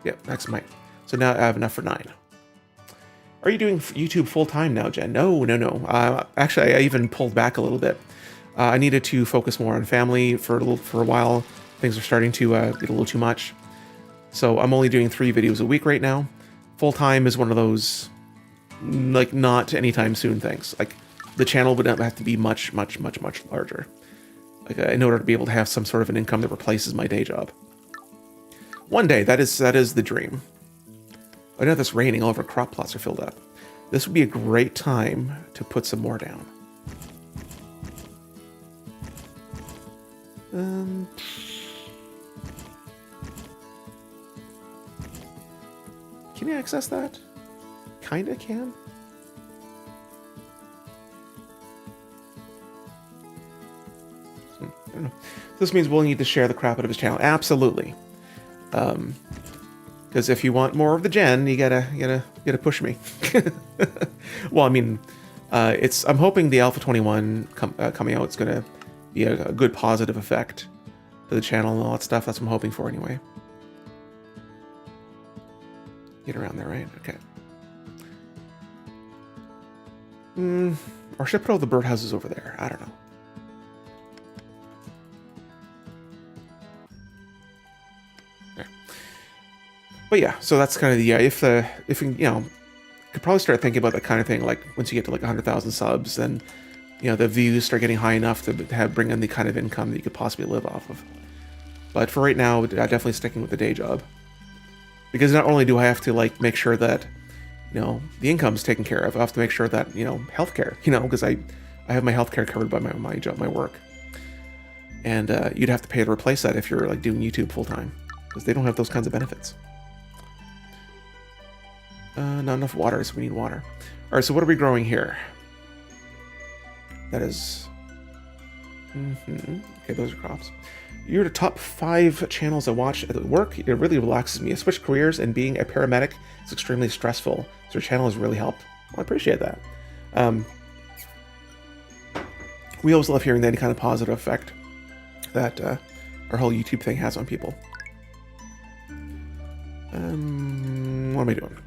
Yep, that's mine. So now I have enough for 9. Are you doing YouTube full-time now, Jen? No. Actually, I even pulled back a little bit. I needed to focus more on family for a while. Things are starting to get a little too much. So I'm only doing 3 videos a week right now. Full-time is one of those, like, not anytime soon things. Like, the channel would have to be much larger. Like, in order to be able to have some sort of an income that replaces my day job. One day, that is the dream. I know it's raining, all of our crop plots are filled up. This would be a great time to put some more down. Can you access that? Kinda can. I don't know. This means we'll need to share the crap out of his channel. Absolutely. Because if you want more of the Gen, you gotta push me. Well, I mean, I'm hoping the Alpha 21 coming out is gonna be a good positive effect to the channel and all that stuff. That's what I'm hoping for anyway. Get around there, right? Okay. Or should I put all the birdhouses over there? I don't know. There. But yeah, so that's kind of the if you know, could probably start thinking about that kind of thing. Like once you get to like 100,000 subs, then you know the views start getting high enough to bring in the kind of income that you could possibly live off of. But for right now, definitely sticking with the day job. Because not only do I have to like make sure that, you know, the income's taken care of, I have to make sure that, you know, healthcare, you know, because I have my healthcare covered by my job, my work. And you'd have to pay to replace that if you're like doing YouTube full time, because they don't have those kinds of benefits. Not enough water, so we need water. All right, so what are we growing here? That is, okay, those are crops. You're the top 5 channels I watch at work. It really relaxes me. I switched careers, and being a paramedic is extremely stressful. So your channel has really helped. Well, I appreciate that. We always love hearing any kind of positive effect that our whole YouTube thing has on people. What am I doing?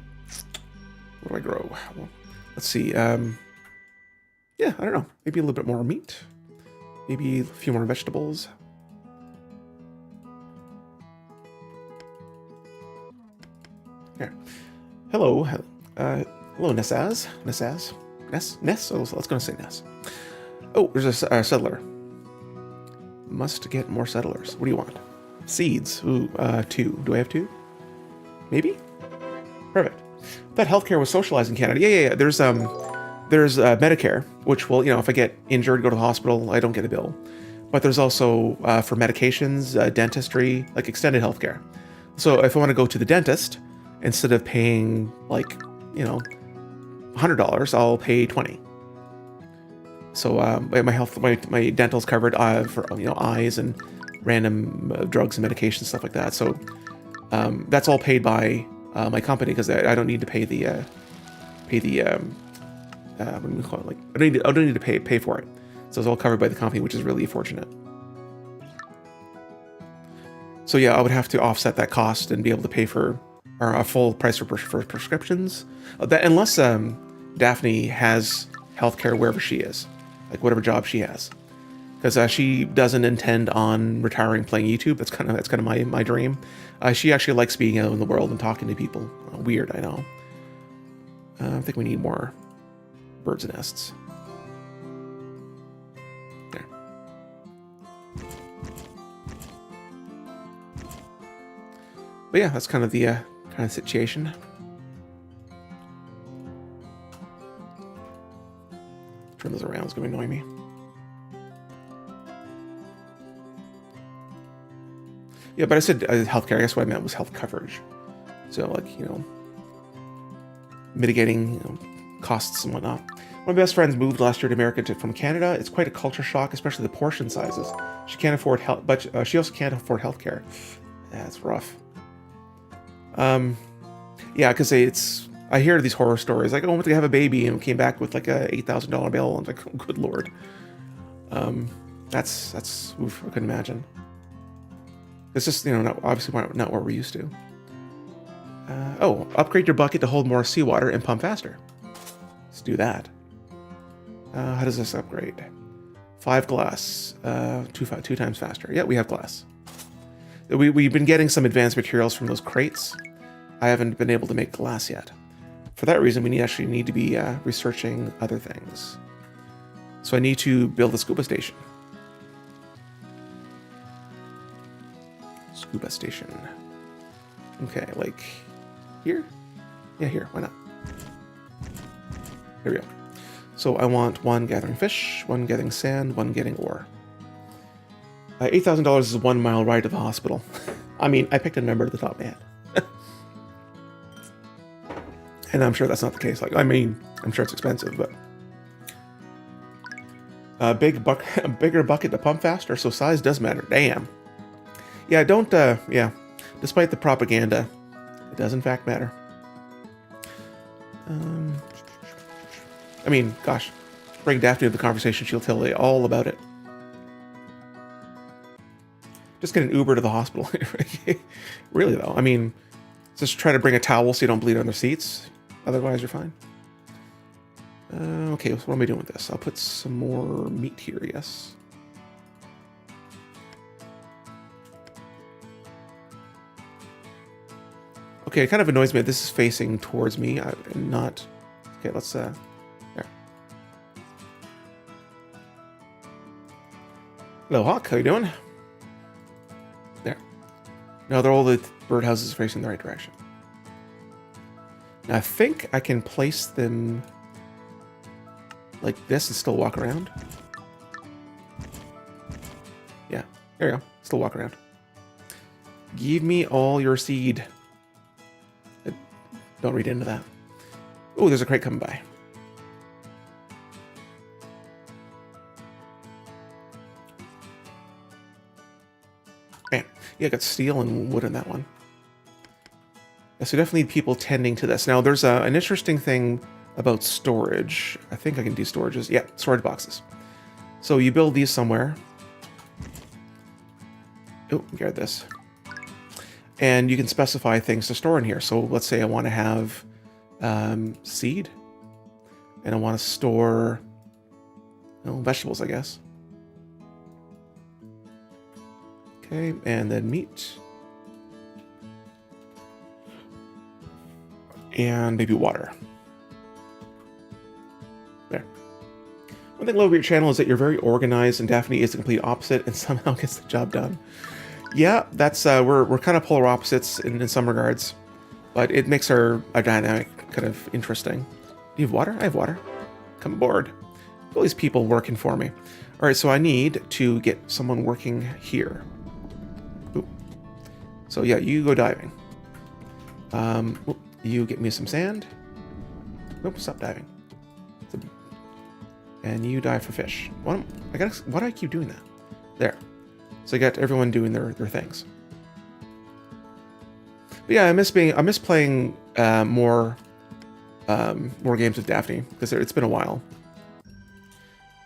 What do I grow? Well, let's see. Yeah, I don't know. Maybe a little bit more meat. Maybe a few more vegetables. Here. Hello. Hello, Nessaz. Ness? Oh, let's go and say Ness. Oh, there's a settler. Must get more settlers. What do you want? Seeds. Ooh, 2. Do I have 2? Maybe? Perfect. That healthcare was socialized in Canada. Yeah. There's Medicare, which will, you know, if I get injured, go to the hospital, I don't get a bill. But there's also for medications, dentistry, like extended healthcare. So if I want to go to the dentist, instead of paying like, you know, $100, I'll pay $20. So my dental's covered for, you know, eyes and random drugs and medication, stuff like that. So that's all paid by my company, because I don't need to pay the what do we call it? Like I don't need to pay for it. So it's all covered by the company, which is really fortunate. So yeah, I would have to offset that cost and be able to pay for a full price for prescriptions. That unless Daphne has healthcare wherever she is, like whatever job she has, because she doesn't intend on retiring playing YouTube. That's kind of my dream. She actually likes being out in the world and talking to people. Weird, I know. I think we need more birds' nests. There. But yeah, that's kind of the kind of situation. Turn those around, it's gonna annoy me. Yeah, but I said healthcare. I guess what I meant was health coverage. So, like, mitigating costs and whatnot. One of my best friends moved last year to America from Canada. It's quite a culture shock, especially the portion sizes. She can't afford health, but she also can't afford healthcare. Yeah, it's rough. Yeah, because I hear these horror stories like, oh, I went to have a baby and came back with like a $8,000 bill. I'm like, oh, good lord. That's oof, I couldn't imagine. It's just obviously not what we're used to. Oh, upgrade your bucket to hold more seawater and pump faster. Let's do that. How does this upgrade? 5 glass, 2 times faster. Yeah, we have glass. We've been getting some advanced materials from those crates. I haven't been able to make glass yet. For that reason, we actually need to be researching other things. So I need to build a scuba station. Scuba station. Okay, like here? Yeah, here. Why not? Here we go. So I want 1 gathering fish, 1 gathering sand, 1 getting ore. $8,000 is a 1 mile ride to the hospital. I mean, I picked a number at the top of my head. And I'm sure that's not the case. Like, I mean, I'm sure it's expensive, but a bigger bucket to pump faster, so size does matter. Damn. Yeah, don't. Yeah, despite the propaganda, it does in fact matter. I mean, gosh, bring Daphne to the conversation. She'll tell you all about it. Just get an Uber to the hospital. Really though, I mean, just try to bring a towel so you don't bleed on the seats. Otherwise, you're fine. Okay, so what am I doing with this? I'll put some more meat here, yes. Okay, it kind of annoys me that this is facing towards me and not... Okay, let's... There. Hello, Hawk. How you doing? There. Now they're all the birdhouses facing the right direction. Now, I think I can place them like this and still walk around. Yeah, there you go. Still walk around. Give me all your seed. Don't read into that. Oh, there's a crate coming by. Man, yeah, I got steel and wood in that one. Yeah, so definitely need people tending to this. Now, there's an interesting thing about storage. I think I can do storages. Yeah, storage boxes. So you build these somewhere. Oh, get this. And you can specify things to store in here. So let's say I want to have seed. And I want to store vegetables, I guess. Okay, and then meat. And maybe water. There. One thing I love about your channel is that you're very organized, and Daphne is the complete opposite and somehow gets the job done. Yeah, that's we're kind of polar opposites in some regards, but it makes our dynamic kind of interesting. Do you have water? I have water. Come aboard. All these people working for me. All right, so I need to get someone working here. Ooh. So yeah, you go diving. You get me some sand. Nope, stop diving. And you dive for fish. Why do I keep doing that? There. So I got everyone doing their things. But yeah, I miss playing more games with Daphne because it's been a while.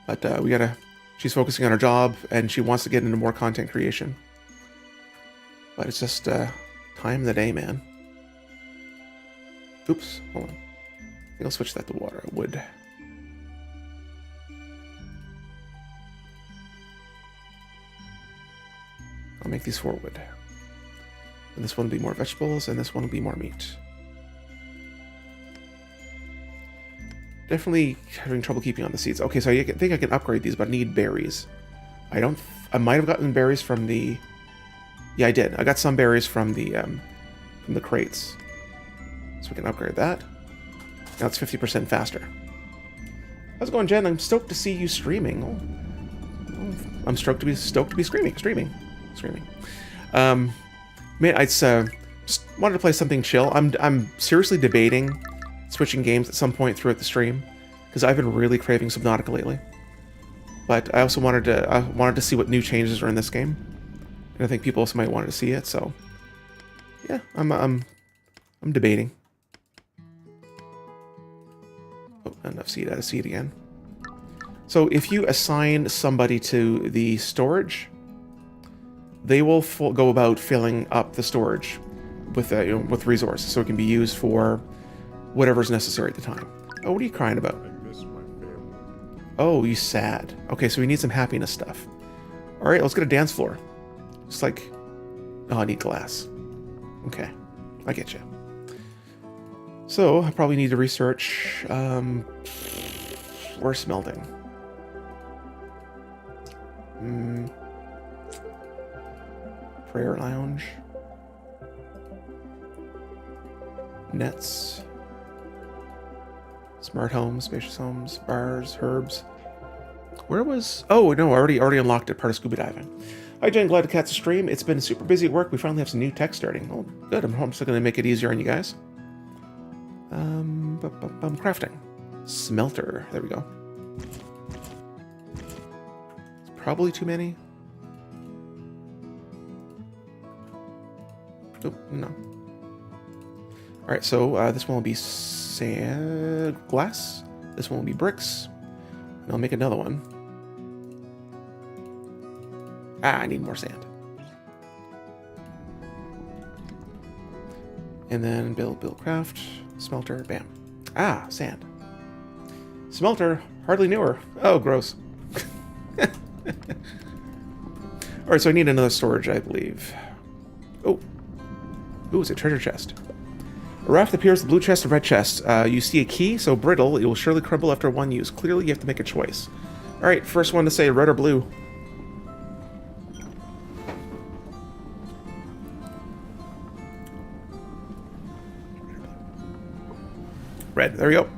But she's focusing on her job and she wants to get into more content creation. But it's just time of the day, man. Oops, hold on. I think I'll switch that to water. Wood. I'll make these 4 wood. And this one will be more vegetables, and this one will be more meat. Definitely having trouble keeping on the seeds. Okay, so I think I can upgrade these, but I need berries. I might have gotten berries from the... Yeah, I did. I got some berries from the crates. So we can upgrade that. Now it's 50% faster. How's it going, Jen? I'm stoked to see you streaming. I'm stoked to be streaming. Man, I just wanted to play something chill. I'm seriously debating switching games at some point throughout the stream because I've been really craving Subnautica lately. But I also wanted to see what new changes are in this game, and I think people also might want to see it. So yeah, I'm debating. Oh, enough seed out of seed again. So if you assign somebody to the storage, they will go about filling up the storage with with resources, so it can be used for whatever's necessary at the time. Oh, what are you crying about? I miss my family. Oh, you sad. Okay, so we need some happiness stuff. All right, let's get a dance floor. It's like, oh, I need glass. Okay, I get you. So I probably need to research where's smelting. Prayer lounge. Nets. Smart homes, spacious homes, bars, herbs. Where was... Oh, no, I already unlocked it, part of scuba diving. Hi, Jen, glad to catch the stream. It's been super busy at work. We finally have some new tech starting. Oh, good. I'm still going to make it easier on you guys. Crafting. Smelter. There we go. It's probably too many. Oh, no. Alright, so this one will be sand, glass. This one will be bricks. And I'll make another one. Ah, I need more sand. And then build, craft, smelter, bam. Ah, sand. Smelter, hardly newer. Oh, gross. Alright, so I need another storage, I believe. Oh. Ooh, it's a treasure chest. A raft appears in the blue chest and red chest. You see a key, so brittle, it will surely crumble after one use. Clearly, you have to make a choice. Alright, first one to say red or blue. Red, there we go.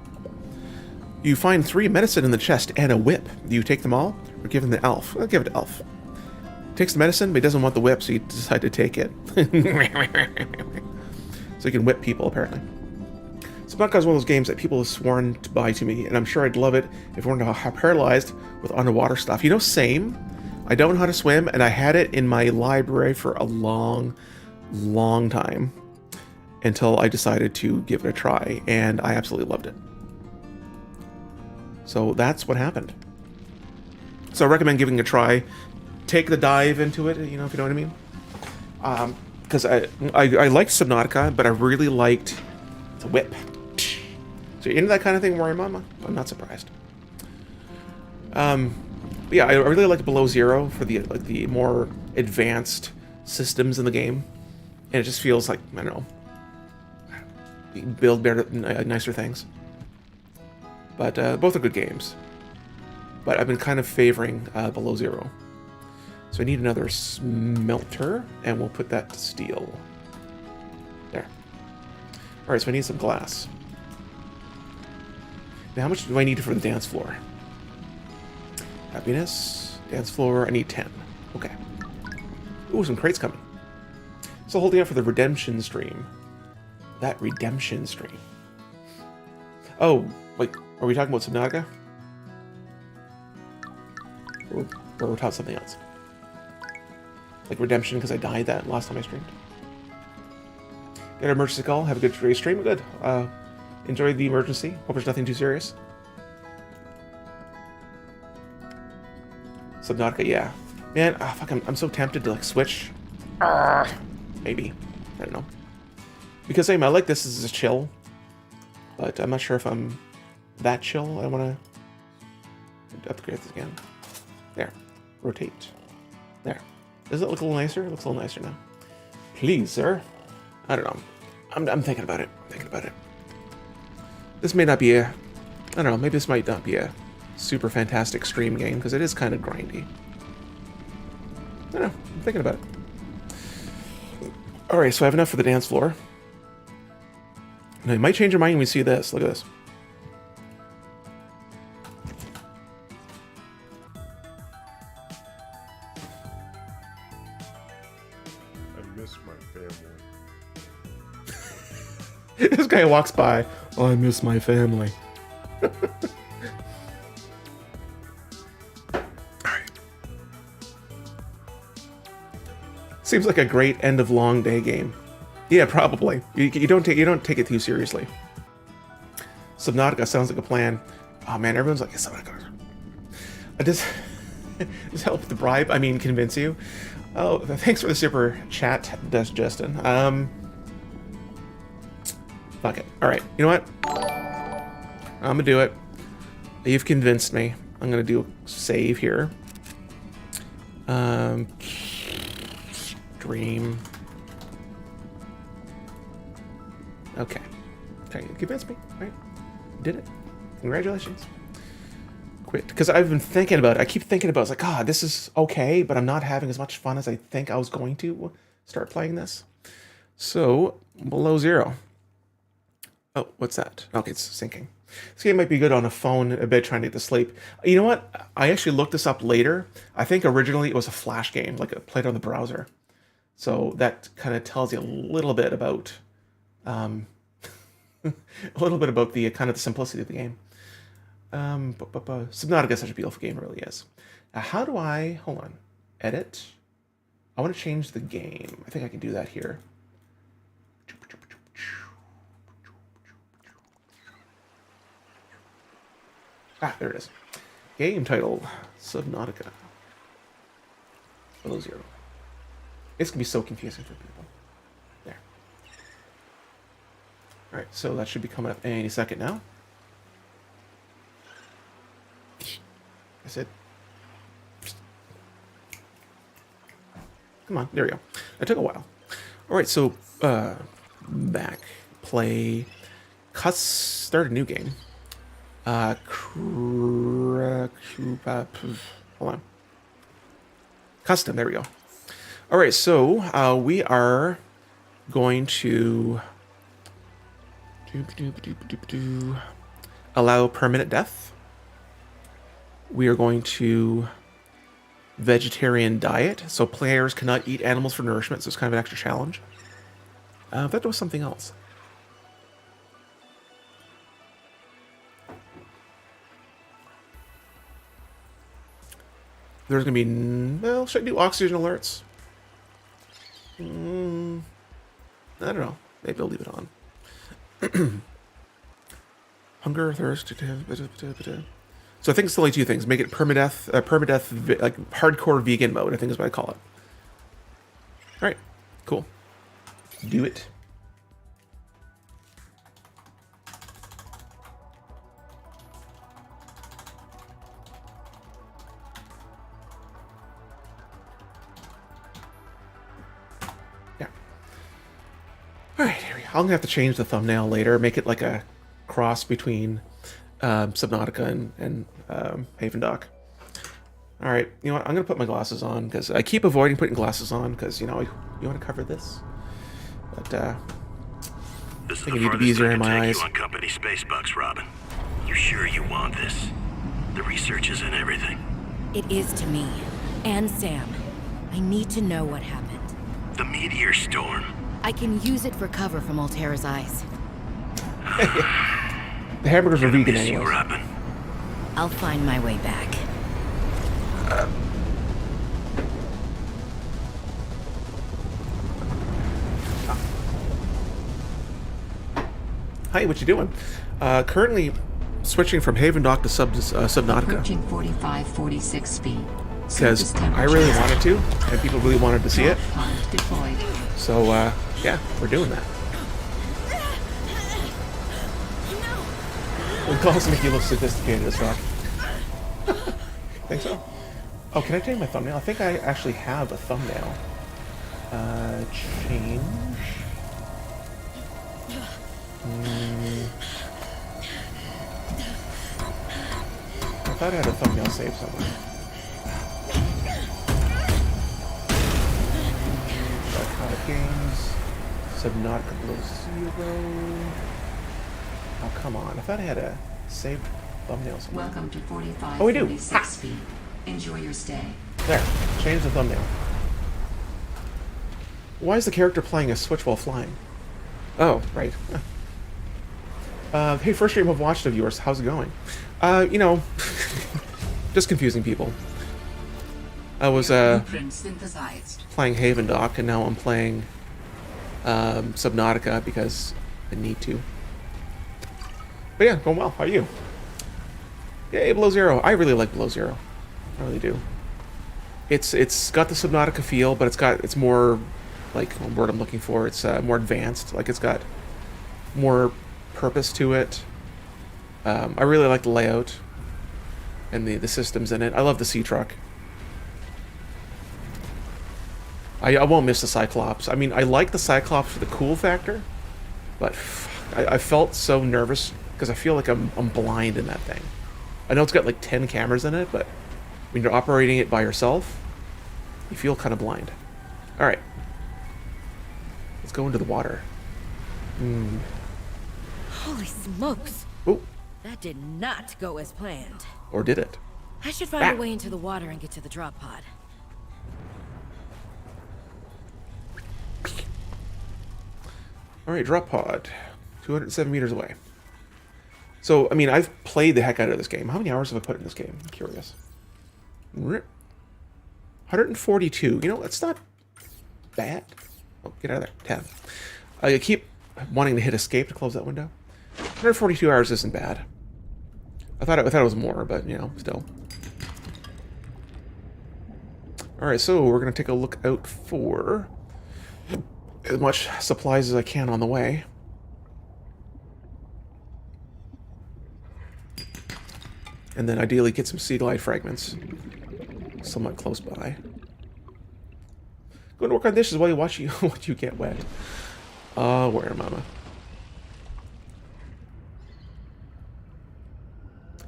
You find 3 medicine in the chest and a whip. Do you take them all, or give them to Elf? I'll give it to Elf. Takes the medicine, but he doesn't want the whip, so he decided to take it. So he can whip people, apparently. Subnautica is one of those games that people have sworn to buy to me, and I'm sure I'd love it if we weren't paralyzed with underwater stuff. You know, same. I don't know how to swim, and I had it in my library for a long, long time until I decided to give it a try, and I absolutely loved it. So that's what happened. So I recommend giving it a try. Take the dive into it, you know, if you know what I mean. Because I liked Subnautica, but I really liked the whip. So you're into that kind of thing, Warrior Mama? I'm not surprised. Yeah, I really liked Below Zero for the more advanced systems in the game, and it just feels like, I don't know, you can build better, nicer things. But both are good games. But I've been kind of favoring Below Zero. So I need another smelter, and we'll put that to steel. There. Alright, so I need some glass. Now, how much do I need for the dance floor? Happiness, dance floor, I need 10. Okay. Ooh, some crates coming. Still holding out for the redemption stream. That redemption stream. Oh, wait, are we talking about Subnautica? Or we're talking something else? Like redemption because I died that last time I streamed. Get an emergency call. Have a good stream. Good. Enjoy the emergency. Hope there's nothing too serious. Subnautica, yeah. Man, fuck, I'm so tempted to like switch. Maybe. I don't know. Because I like this as a chill. But I'm not sure if I'm that chill. I want to upgrade this again. There. Rotate. There. Does it look a little nicer? It looks a little nicer now. Please, sir. I don't know. I'm thinking about it. I'm thinking about it. This may not be a... I don't know. Maybe this might not be a super fantastic stream game, because it is kind of grindy. I don't know. I'm thinking about it. Alright, so I have enough for the dance floor. Now, you might change your mind when we see this. Look at this. miss my family. This guy walks by. Oh, I miss my family. Alright. Seems like a great end of long day game. Yeah, probably. You don't take it too seriously. Subnautica sounds like a plan. Oh man, everyone's like, Subnautica. Does help the bribe? I mean, convince you? Oh, thanks for the super chat, Justin. Fuck it. All right. You know what? I'm gonna do it. You've convinced me. I'm gonna do a save here. Stream. Okay. Okay, you convinced me. Right? Did it. Congratulations. Quit. Because I've been thinking about it. I keep thinking about it. It's like, God, this is okay, but I'm not having as much fun as I think I was going to start playing this. So, below zero. Oh, what's that? Okay, it's syncing. This game might be good on a phone, a bit trying to get to sleep. You know what? I actually looked this up later. I think originally it was a Flash game, like it played on the browser. So that kind of tells you a little bit about, a little bit about the kind of the simplicity of the game. Subnautica is such a beautiful game, it really is. How do I, hold on, edit? I want to change the game. I think I can do that here. Ah, there it is. Game title, Subnautica. Below zero. It's gonna be so confusing for people. There. Alright, so that should be coming up any second now. That's it. Come on, there we go. It took a while. Alright, so back. Play. Start a new game. Hold on. Custom, there we go. Alright, so we are going to allow permanent death. We are going to vegetarian diet, so players cannot eat animals for nourishment, so it's kind of an extra challenge. That was something else. There's going to be... Well, should I do oxygen alerts? I don't know. Maybe I'll leave it on. Hunger, thirst... So I think it's only two things. Make it permadeath, like hardcore vegan mode, I think is what I call it. Alright, cool. Do it. Alright, here we go. I'm going to have to change the thumbnail later, make it like a cross between Subnautica and Havendock. Alright, you know what? I'm going to put my glasses on, because I keep avoiding putting glasses on, because, you know, you want to cover this. But, this I think it need to be easier in my eyes. You on company space bucks, Robin. You sure you want this? The research isn't everything. It is to me. And Sam. I need to know what happened. The meteor storm. I can use it for cover from Altair's eyes. The hamburgers are vegan Miss you, anyways. Robin. I'll find my way back. Hi, what you doing? Currently switching from Havendock to Subnautica. Approaching 45-46 speed. Because I really wanted to, and people really wanted to see it. Deployed. So, yeah, we're doing that. The calls make you look sophisticated as fuck. Think so? Oh, can I change my thumbnail? I think I actually have a thumbnail. Change. I thought I had a thumbnail saved somewhere. Narcotic Games. Subnautica Below Zero. Oh, come on. I thought I had a saved thumbnail somewhere. Welcome to 45, Oh, we do. 46 speed. Enjoy your stay. There. Change the thumbnail. Why is the character playing a switch while flying? Oh, right. Hey, first stream I've watched of yours. How's it going? You know, just confusing people. I was Blueprint synthesized. playing Havendock, and now I'm playing Subnautica because I need to. But yeah, going well. How are you? Yay, Below Zero. I really like Below Zero. I really do. It's got the Subnautica feel, but it's more like what word I'm looking for. It's more advanced. Like it's got more purpose to it. I really like the layout and the systems in it. I love the sea truck. I won't miss the Cyclops. I mean, I like the Cyclops for the cool factor, but I felt so nervous because I feel like I'm blind in that thing. I know it's got like 10 cameras in it, but when you're operating it by yourself, you feel kind of blind. All right, let's go into the water. Holy smokes. Oh, That did not go as planned. or did it? I should find a way into the water and get to the drop pod. All right, drop pod, 207 meters away. So, I mean, I've played the heck out of this game. How many hours have I put in this game? I'm curious. 142. You know, that's not bad. Oh, get out of there. 10. I keep wanting to hit escape to close that window. 142 hours isn't bad. I thought it was more, but, you know, still. All right, so we're going to take a look out for as much supplies as I can on the way. And then ideally get some sea glide fragments somewhat close by. Going to work on dishes while you watch you get wet. Where, mama?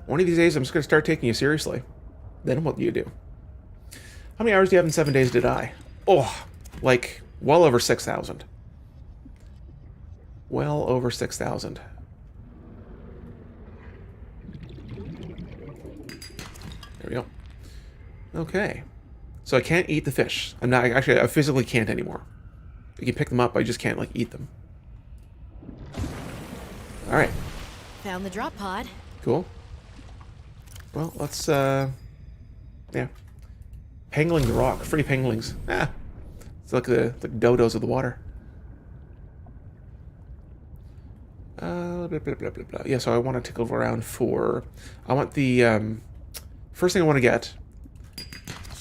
One of these days I'm just going to start taking you seriously. Then what do you do? How many hours do you have in 7 days to die? Oh, like well over 6,000. Well over 6,000. There we go. Okay. So I can't eat the fish. I'm not... Actually, I physically can't anymore. I can pick them up, I just can't, like, eat them. Alright. Found the drop pod. Cool. Well, let's, yeah. Pangling the rock. Free panglings. Ah. It's like the dodos of the water. Blah, blah, blah, blah, blah. Yeah, so I want to tickle around for... I want the, first thing I want to get...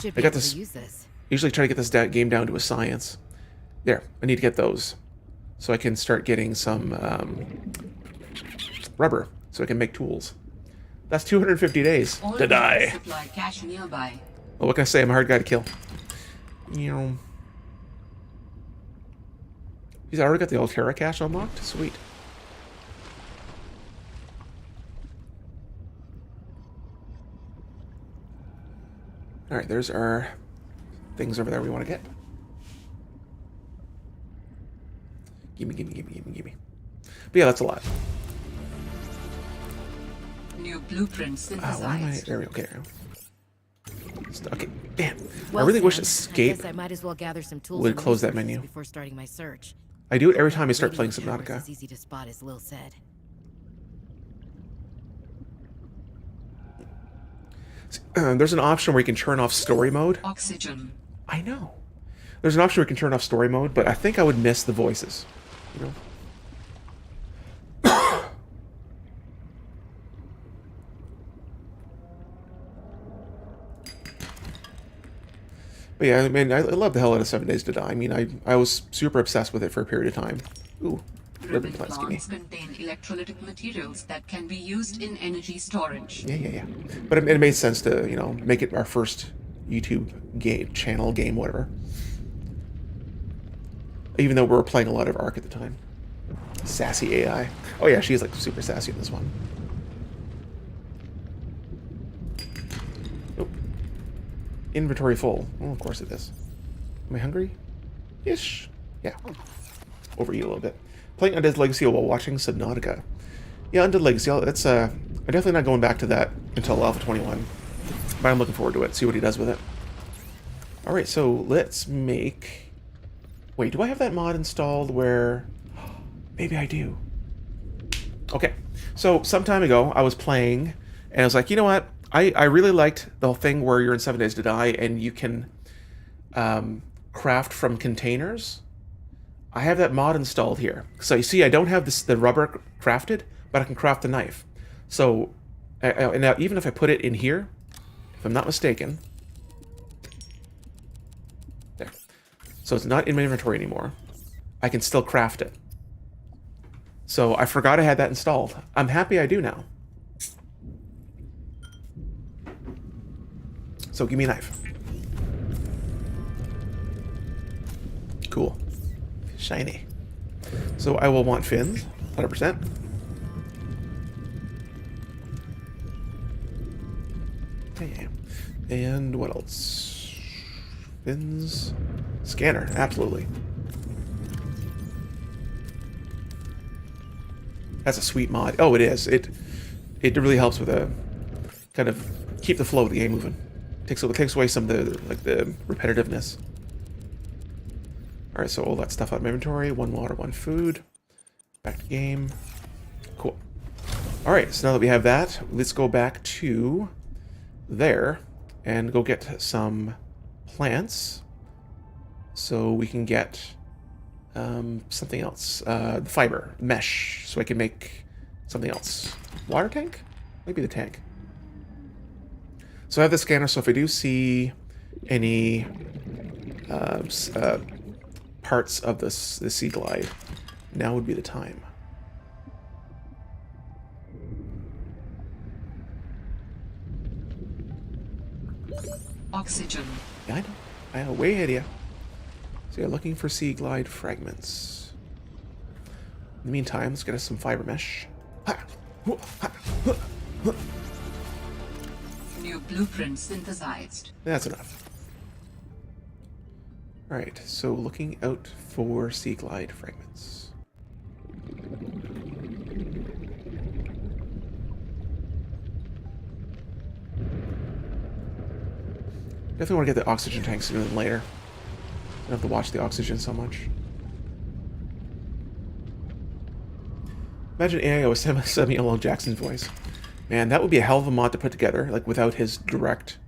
Should be I got able this... to use this. Usually try to get this game down to a science. There, I need to get those. So I can start getting some rubber, so I can make tools. That's 250 days to die. Supply cache nearby. Well, what can I say? I'm a hard guy to kill. You know... He's already got the Altera cache unlocked? Sweet. Alright, there's our things over there we want to get. Gimme, gimme, gimme, gimme, gimme. But yeah, that's a lot. New blueprint synthesized. Why am I... There we go. Okay, there we go. Okay, damn. Well, I really wish Sam, escape I guess I might as well gather some tools would and close that resources menu. before starting my search. I do it every time I start playing Radio towers Subnautica. is easy to spot, as Lil said. There's an option where you can turn off story mode. Oxygen. I know. There's an option where you can turn off story mode, but I think I would miss the voices. You know? But yeah, I mean, I love the hell out of 7 Days to Die. I mean, I was super obsessed with it for a period of time. Ooh, ribbon plants, give me. Plants contain electrolytic materials that can be used in energy storage. Yeah. But it made sense to, you know, make it our first YouTube channel game, whatever. Even though we were playing a lot of Ark at the time. Sassy AI. Oh yeah, she's like super sassy in this one. Nope. Inventory full. Oh, of course it is. Am I hungry? Ish. Yeah. Overeat a little bit. Playing Undead Legacy while watching Subnautica. Yeah, Undead Legacy. That's I'm definitely not going back to that until Alpha 21. But I'm looking forward to it. See what he does with it. All right, so let's make Wait, do I have that mod installed where... Maybe I do. Okay, so some time ago, I was playing, and I was like, you know what? I really liked the whole thing where you're in 7 Days to Die, and you can craft from containers. I have that mod installed here. So you see, I don't have the rubber crafted, but I can craft the knife. So, and now even if I put it in here, if I'm not mistaken... There. So it's not in my inventory anymore. I can still craft it. So I forgot I had that installed. I'm happy I do now. So give me a knife. Cool. Shiny. So I will want fins, 100%. Okay. And what else? Fins. Scanner, absolutely. That's a sweet mod. Oh, it is. It really helps with a kind of keep the flow of the game moving. Takes away some of the repetitiveness. All right, so all that stuff out of my inventory. 1 water, 1 food. Back to game. Cool. All right, so now that we have that, let's go back to there and go get some plants so we can get something else. The fiber, mesh, so I can make something else. Water tank? Maybe the tank. So I have the scanner, so if I do see any parts of the Sea Glide, now would be the time. Oxygen. Yeah, I know. I know. Way ahead of you. So you're looking for Sea Glide fragments. In the meantime, let's get us some fiber mesh. New blueprint synthesized. That's enough. Alright, so looking out for Sea Glide fragments. Definitely want to get the oxygen tank sooner than later. I don't have to watch the oxygen so much. Imagine AI with Samuel L. Jackson's voice. Man, that would be a hell of a mod to put together, like without his direct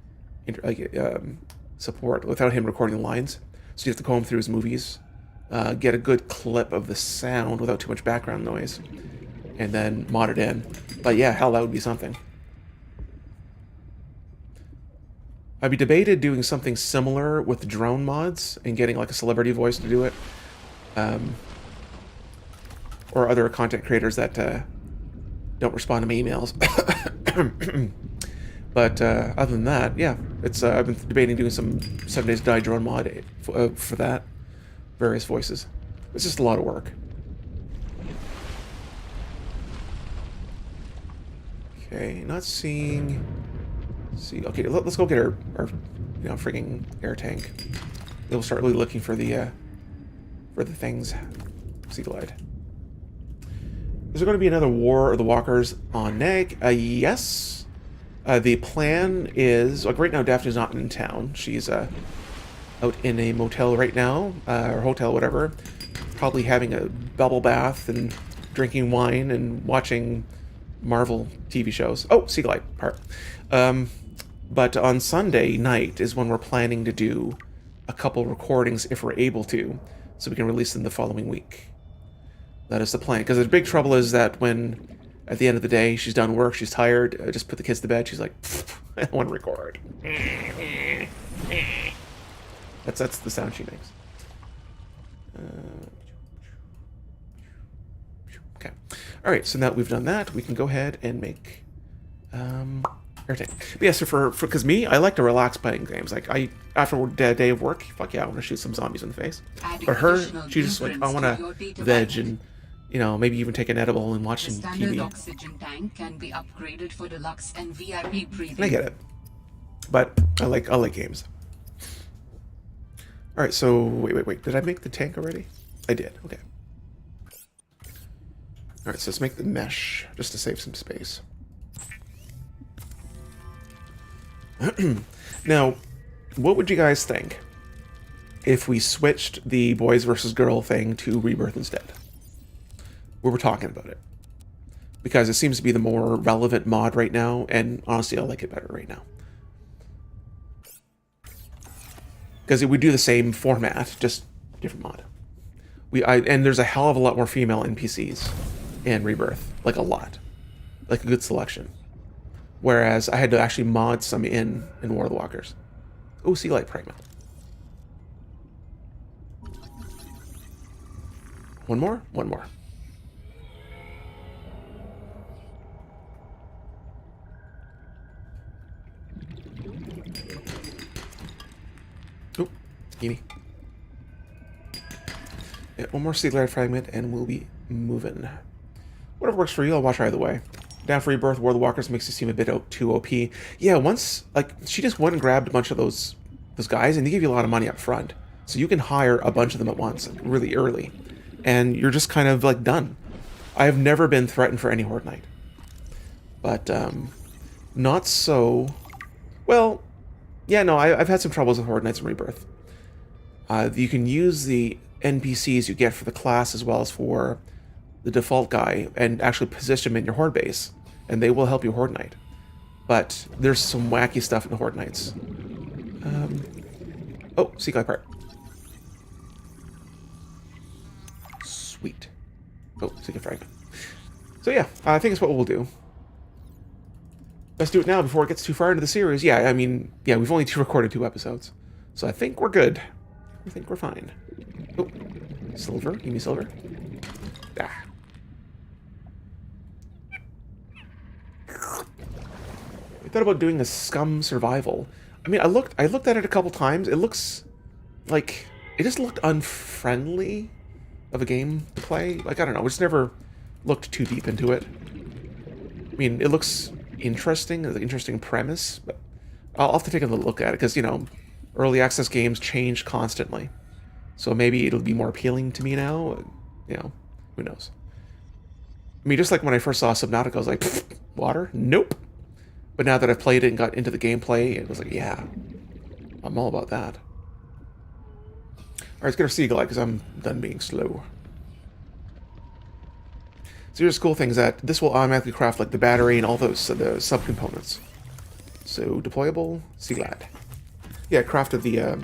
support, without him recording the lines. So you have to comb through his movies, get a good clip of the sound without too much background noise, and then mod it in. But yeah, hell, that would be something. I'd be debated doing something similar with drone mods and getting like a celebrity voice to do it. Or other content creators that don't respond to my emails. But other than that, yeah, it's I've been debating doing some 7 Days to Die drone mod for that. Various voices. It's just a lot of work. Okay, not seeing... See, okay, let's go get our frigging air tank. We'll start really looking for the things. Sea Glide. Is there going to be another War of the Walkers on Neg? Yes. The plan is, like right now, Daphne's not in town. She's out in a motel right now, or hotel, whatever. Probably having a bubble bath and drinking wine and watching Marvel TV shows. Oh, Sea Glide part. But on Sunday night is when we're planning to do a couple recordings if we're able to, so we can release them the following week. That is the plan. Because the big trouble is that when, at the end of the day, she's done work, she's tired, just put the kids to bed, she's like, I don't want to record. That's the sound she makes. Okay. Alright, so now that we've done that, we can go ahead and make air tank. But yeah, so because me, I like to relax playing games. Like, after a day of work, fuck yeah, I want to shoot some zombies in the face. But her, she's just like, I want to veg and, maybe even take an edible and watch some The standard TV. oxygen tank can be upgraded for deluxe and VIP breathing. And I get it. But I like games. Alright, so wait. Did I make the tank already? I did, okay. Alright, so let's make the mesh, just to save some space. Now, what would you guys think if we switched the boys versus girl thing to Rebirth instead. We were talking about it. Because it seems to be the more relevant mod right now, and honestly, I like it better right now. Because it would do the same format, just different mod. And there's a hell of a lot more female NPCs in Rebirth. Like a lot. Like a good selection. Whereas I had to actually mod some in War of the Walkers. Oh, Sea Light Fragment. One more? One more. Oh, skinny. Yeah, one more Sea Light Fragment and we'll be moving. Whatever works for you, I'll watch either way. Down for Rebirth, War of the Walkers makes you seem a bit too OP. Yeah, once, like, she just went and grabbed a bunch of those guys, and they give you a lot of money up front. So you can hire a bunch of them at once, like, really early. And you're just kind of, like, done. I have never been threatened for any Horde Knight. But, not so... Well, yeah, no, I've had some troubles with Horde Knights in Rebirth. You can use the NPCs you get for the class as well as for the default guy and actually position them in your Horde base, and they will help you Horde Knight. But there's some wacky stuff in the Horde Knights. Oh, Sea Guy part. Sweet. Oh, Sea Guy fragment. So yeah, I think it's what we'll do. Let's do it now before it gets too far into the series. Yeah, I mean, yeah, we've only recorded 2 episodes. So I think we're good. I think we're fine. Oh, silver. Give me silver. Ah. I thought about doing a scum survival. I mean, I looked at it a couple times. It looks like it just looked unfriendly of a game to play. Like, I don't know. I just never looked too deep into it. I mean, it looks interesting, an interesting premise, but I'll have to take a look at it because, you know, early access games change constantly. So maybe it'll be more appealing to me now. You know, who knows? I mean, just like when I first saw Subnautica, I was like, water? Nope. But now that I've played it and got into the gameplay, it was like, yeah, I'm all about that. Alright, let's get our Sea Glide because I'm done being slow. So here's the cool thing is that this will automatically craft like the battery and all those the subcomponents. So deployable, Sea Glide. Yeah, crafted the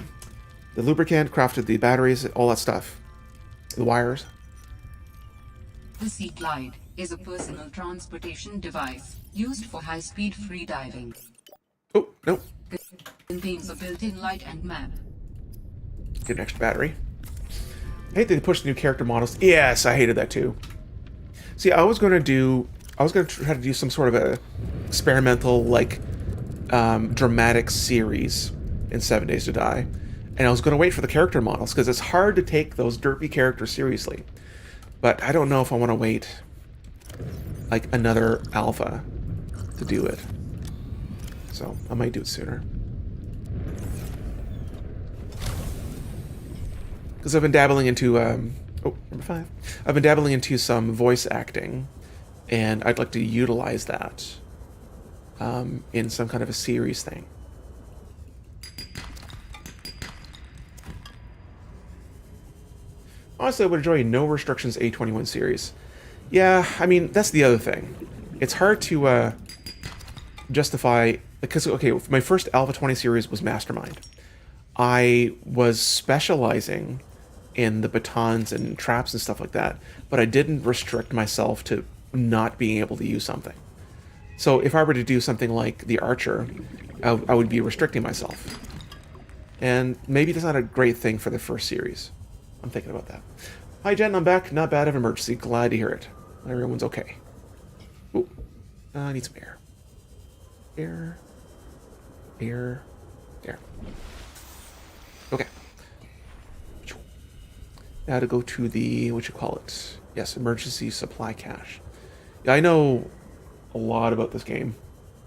lubricant, crafted the batteries, all that stuff. The wires. The Sea Glide is a personal transportation device used for high-speed freediving. Oh, no. Contains a built-in light and map. Get an extra battery. I hate that they pushed the new character models. Yes, I hated that too. See, I was going to try to do some sort of a experimental, like, dramatic series in 7 Days to Die. And I was going to wait for the character models, because it's hard to take those derpy characters seriously. But I don't know if I want to wait, like, another alpha to do it. So, I might do it sooner. Because I've been dabbling into, number 5. I've been dabbling into some voice acting, and I'd like to utilize that in some kind of a series thing. Honestly, I would enjoy No Restrictions A21 series. Yeah, I mean, that's the other thing. It's hard to justify... Because, okay, my first Alpha 20 series was Mastermind. I was specializing in the batons and traps and stuff like that, but I didn't restrict myself to not being able to use something. So if I were to do something like the Archer, I would be restricting myself. And maybe that's not a great thing for the first series. I'm thinking about that. Hi Jen, I'm back. Not bad of emergency. Glad to hear it. Everyone's okay. Ooh, I need some air. Air. Air. Air. Okay. Now to go to the, what you call it? Yes, emergency supply cache. Yeah, I know a lot about this game,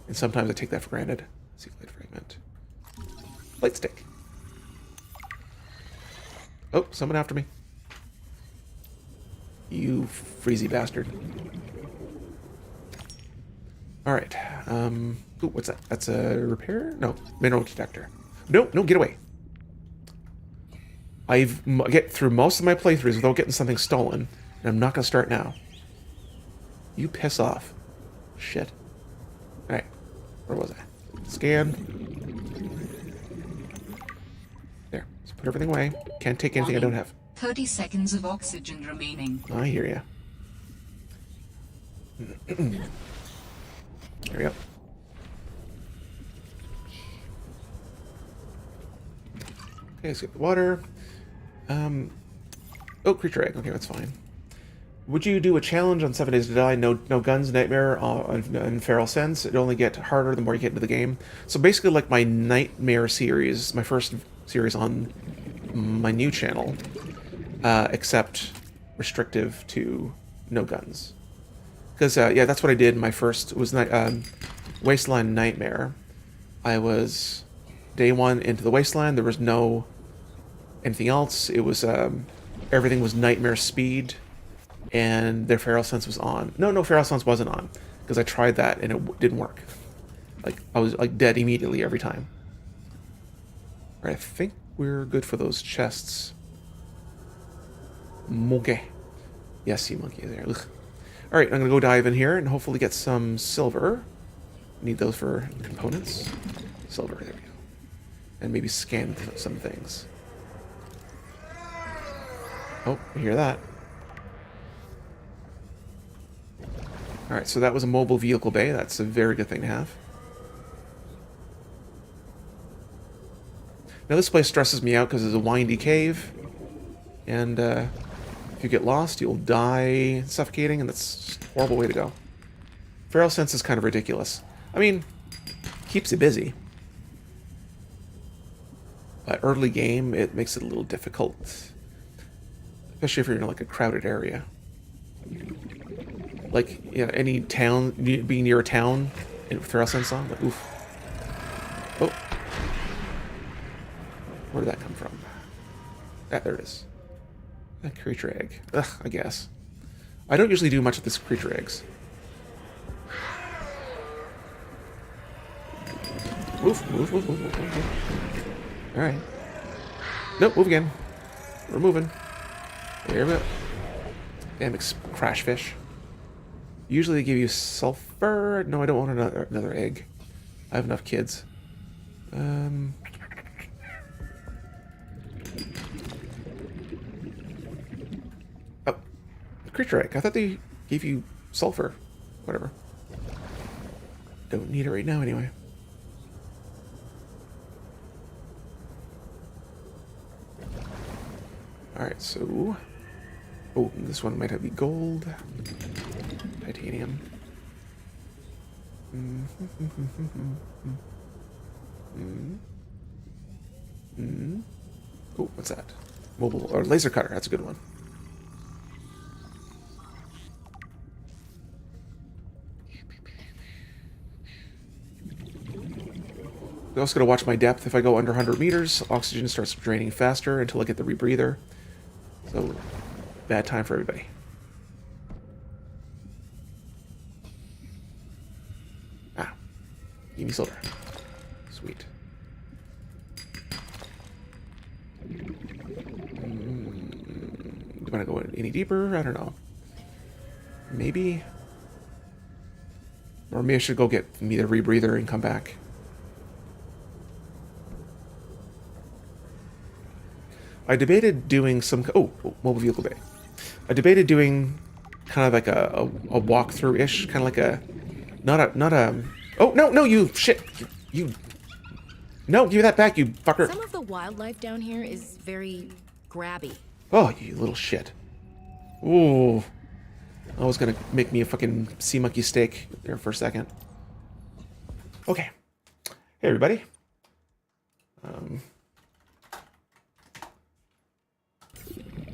and sometimes I take that for granted. Sea Glide fragment. Light stick. Oh, someone after me. You freezy bastard. Alright. Ooh, what's that? That's a repair? No, mineral detector. No, no, get away. get through most of my playthroughs without getting something stolen, and I'm not going to start now. You piss off. Shit. Alright. Where was I? Scan. There. Let's put everything away. Can't take anything I don't have. 30 seconds of oxygen remaining. I hear ya. There we go. Okay, let's get the water. Oh, creature egg. Okay, that's fine. Would you do a challenge on 7 Days to Die? No guns, nightmare, and feral sense. It only get harder the more you get into the game. So basically, like my nightmare series, my first series on my new channel, except restrictive to no guns. Because yeah, that's what I did. My first was Wasteland Nightmare. I was day 1 into the Wasteland. There was no anything else. It was everything was nightmare speed. And their feral sense was on. No, feral sense wasn't on, because I tried that and it didn't work. Like I was like dead immediately every time. All right, I think we're good for those chests. Okay. Yes, sea monkey is there. Ugh. All right, I'm gonna go dive in here and hopefully get some silver. Need those for components. Silver, there we go. And maybe scan some things. Oh, I hear that. Alright, so that was a mobile vehicle bay. That's a very good thing to have. Now this place stresses me out because it's a windy cave. And if you get lost, you'll die suffocating, and that's just a horrible way to go. Feral sense is kind of ridiculous. I mean, keeps you busy. But early game, it makes it a little difficult. Especially if you're in like a crowded area. Like, you know, any town, being near a town, and feral sense on, like, oof. Oh. Where did that come from? Ah, there it is. A creature egg. Ugh, I guess. I don't usually do much with this creature eggs. Move. Alright. Nope, move again. We're moving. There we go. Damn, crash fish. Usually they give you sulfur. No, I don't want another egg. I have enough kids. Oh, creature egg. I thought they gave you sulfur. Whatever. Don't need it right now anyway. Alright, so... Oh, this one might have be gold. Titanium. Oh, what's that? Mobile, or laser cutter, that's a good one. I'm also going to watch my depth. If I go under 100 meters, oxygen starts draining faster until I get the rebreather. So, bad time for everybody. Ah. Give me silver. Sweet. Do I want to go any deeper? I don't know. Maybe. Or maybe I should go get me the rebreather and come back. I debated doing some... Oh, mobile vehicle bay. I debated doing kind of like a walkthrough-ish, kind of like a... Not a... Oh, no, you... Shit! You... No, give me that back, you fucker! Some of the wildlife down here is very grabby. Oh, you little shit. Ooh. I was gonna make me a fucking sea monkey steak there for a second. Okay. Hey, everybody.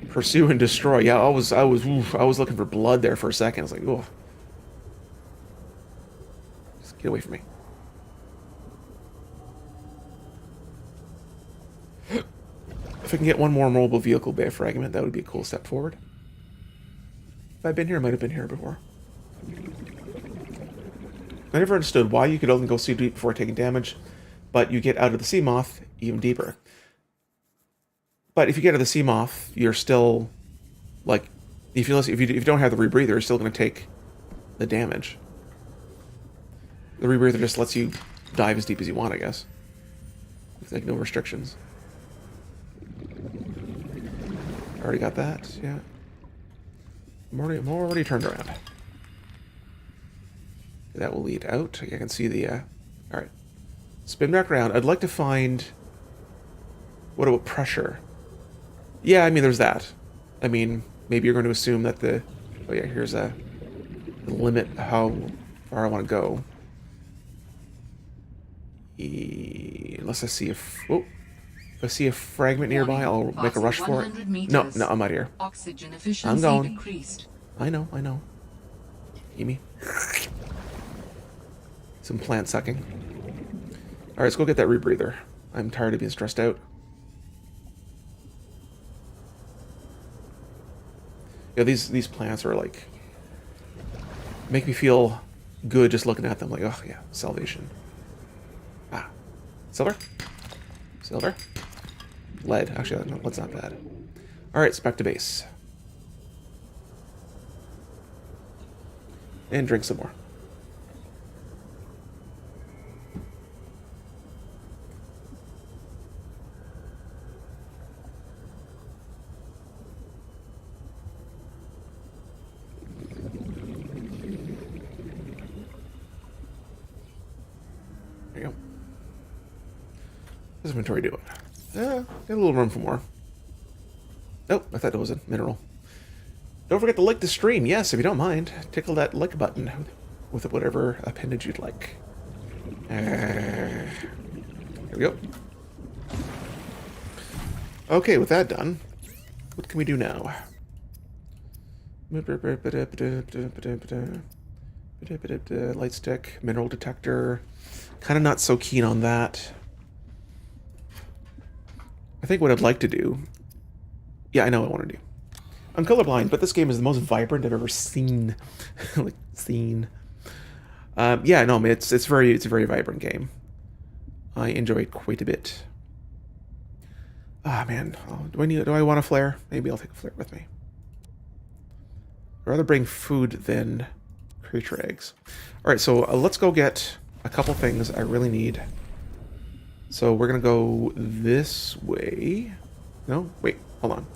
Pursue and destroy. Yeah, I was looking for blood there for a second. I was like, oh. Just get away from me. If I can get one more mobile vehicle bay fragment, that would be a cool step forward. If I've been here, I might have been here before. I never understood why you could only go so deep before taking damage, but you get out of the sea moth even deeper. But if you get to the sea moth, you're still like, if you don't have the rebreather, you're still going to take the damage. The rebreather just lets you dive as deep as you want, I guess. It's like no restrictions. Already got that, yeah. I'm already turned around. That will lead out. I can see the, alright. Spin back around. I'd like to find... What about pressure? Yeah, I mean, there's that. I mean, maybe you're going to assume that the... Oh yeah, here's a limit how far I want to go. Unless I see a... Oh, if I see a fragment nearby, I'll make a rush for it. No, I'm out here. Oxygen efficiency I'm going. decreased. I know. Hear me? Some plant sucking. Alright, let's go get that rebreather. I'm tired of being stressed out. Yeah, these plants are like... make me feel good just looking at them. Like, oh yeah, salvation. Ah. Silver? Silver? Lead. Actually, no, lead's not bad. Alright, it's back to base. And drink some more. There you go. What's inventory doing? Got a little room for more. Oh, I thought it was a mineral. Don't forget to like the stream. Yes, if you don't mind. Tickle that like button with whatever appendage you'd like. Here we go. Okay, with that done, what can we do now? Light stick, mineral detector. Kind of not so keen on that. I think what I'd like to do... Yeah, I know what I want to do. I'm colorblind, but this game is the most vibrant I've ever seen. Yeah, no, it's a very vibrant game. I enjoy it quite a bit. Ah, man, do I want a flare? Maybe I'll take a flare with me. I'd rather bring food than creature eggs. All right, so let's go get a couple things I really need. So we're gonna go this way. No, wait, hold on.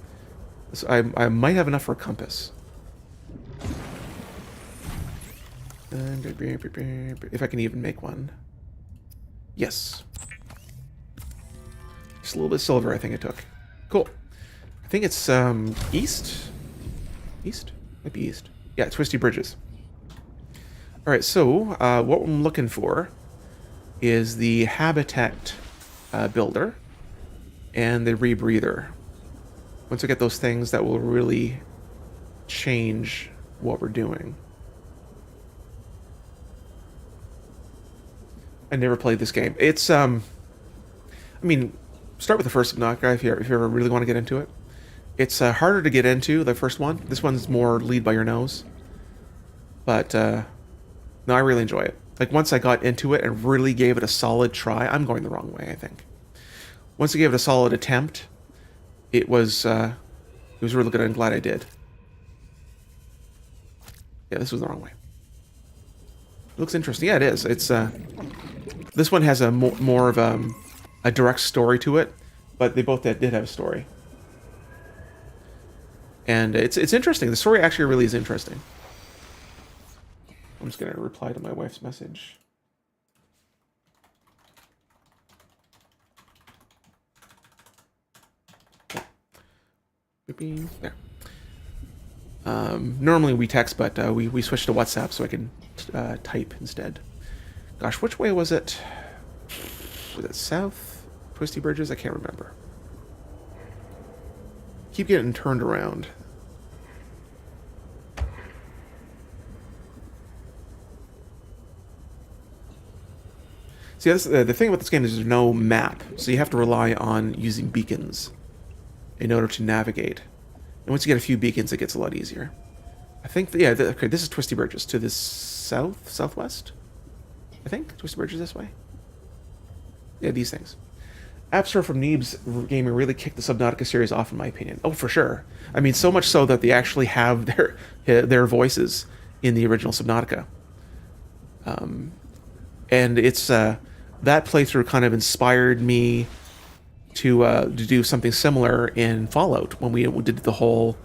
So I might have enough for a compass. If I can even make one. Yes. Just a little bit of silver, I think I took. Cool. I think it's east. East? Might be east. Yeah, Twisty Bridges. All right, so what I'm looking for is the habitat builder and the rebreather. Once I get those things, that will really change what we're doing. I never played this game. It's I mean, start with the first Havendock if you ever really want to get into it. It's harder to get into, the first one. This one's more lead by your nose. But no, I really enjoy it. Like once I got into it and really gave it a solid try, I'm going the wrong way, I think. Once I gave it a solid attempt, it was really good. I'm glad I did. Yeah, this was the wrong way. It looks interesting. Yeah, it is. It's this one has a more of a direct story to it, but they both did have a story, and it's interesting. The story actually really is interesting. I'm just gonna reply to my wife's message. There. Normally we text, but we switched to WhatsApp so I can type instead. Gosh, which way was it? Was it south? Twisty Bridges? I can't remember. Keep getting turned around. See, the thing about this game is there's no map, so you have to rely on using beacons in order to navigate. And once you get a few beacons, it gets a lot easier. I think, yeah, okay, this is Twisty Bridges to the southwest? I think? Twisty Bridges this way? Yeah, these things. Absor from Neeb's gaming really kicked the Subnautica series off, in my opinion. Oh, for sure. I mean, so much so that they actually have their voices in the original Subnautica. And it's that playthrough kind of inspired me to do something similar in Fallout when we did the whole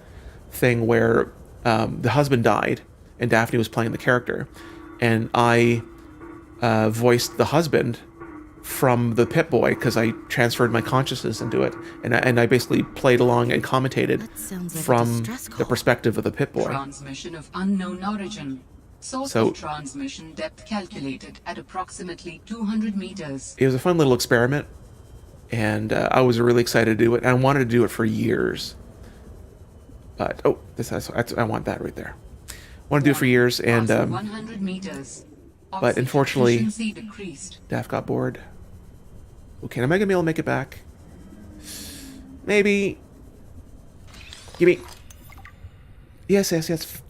thing where the husband died and Daphne was playing the character, and I voiced the husband from the Pip-Boy because I transferred my consciousness into it, and I basically played along and commentated That sounds like a from distress the call. perspective of the Pip-Boy. Transmission of unknown origin. Source So- of transmission depth calculated at approximately 200 meters. It was a fun little experiment, and I was really excited to do it. And I wanted to do it for years. But I want that right there. I want to do it for years, and Passing 100 meters. but Oxygen unfortunately- efficiency decreased. Daph got bored. Okay, am I gonna be able to make it back? Maybe. Gimme. Yes,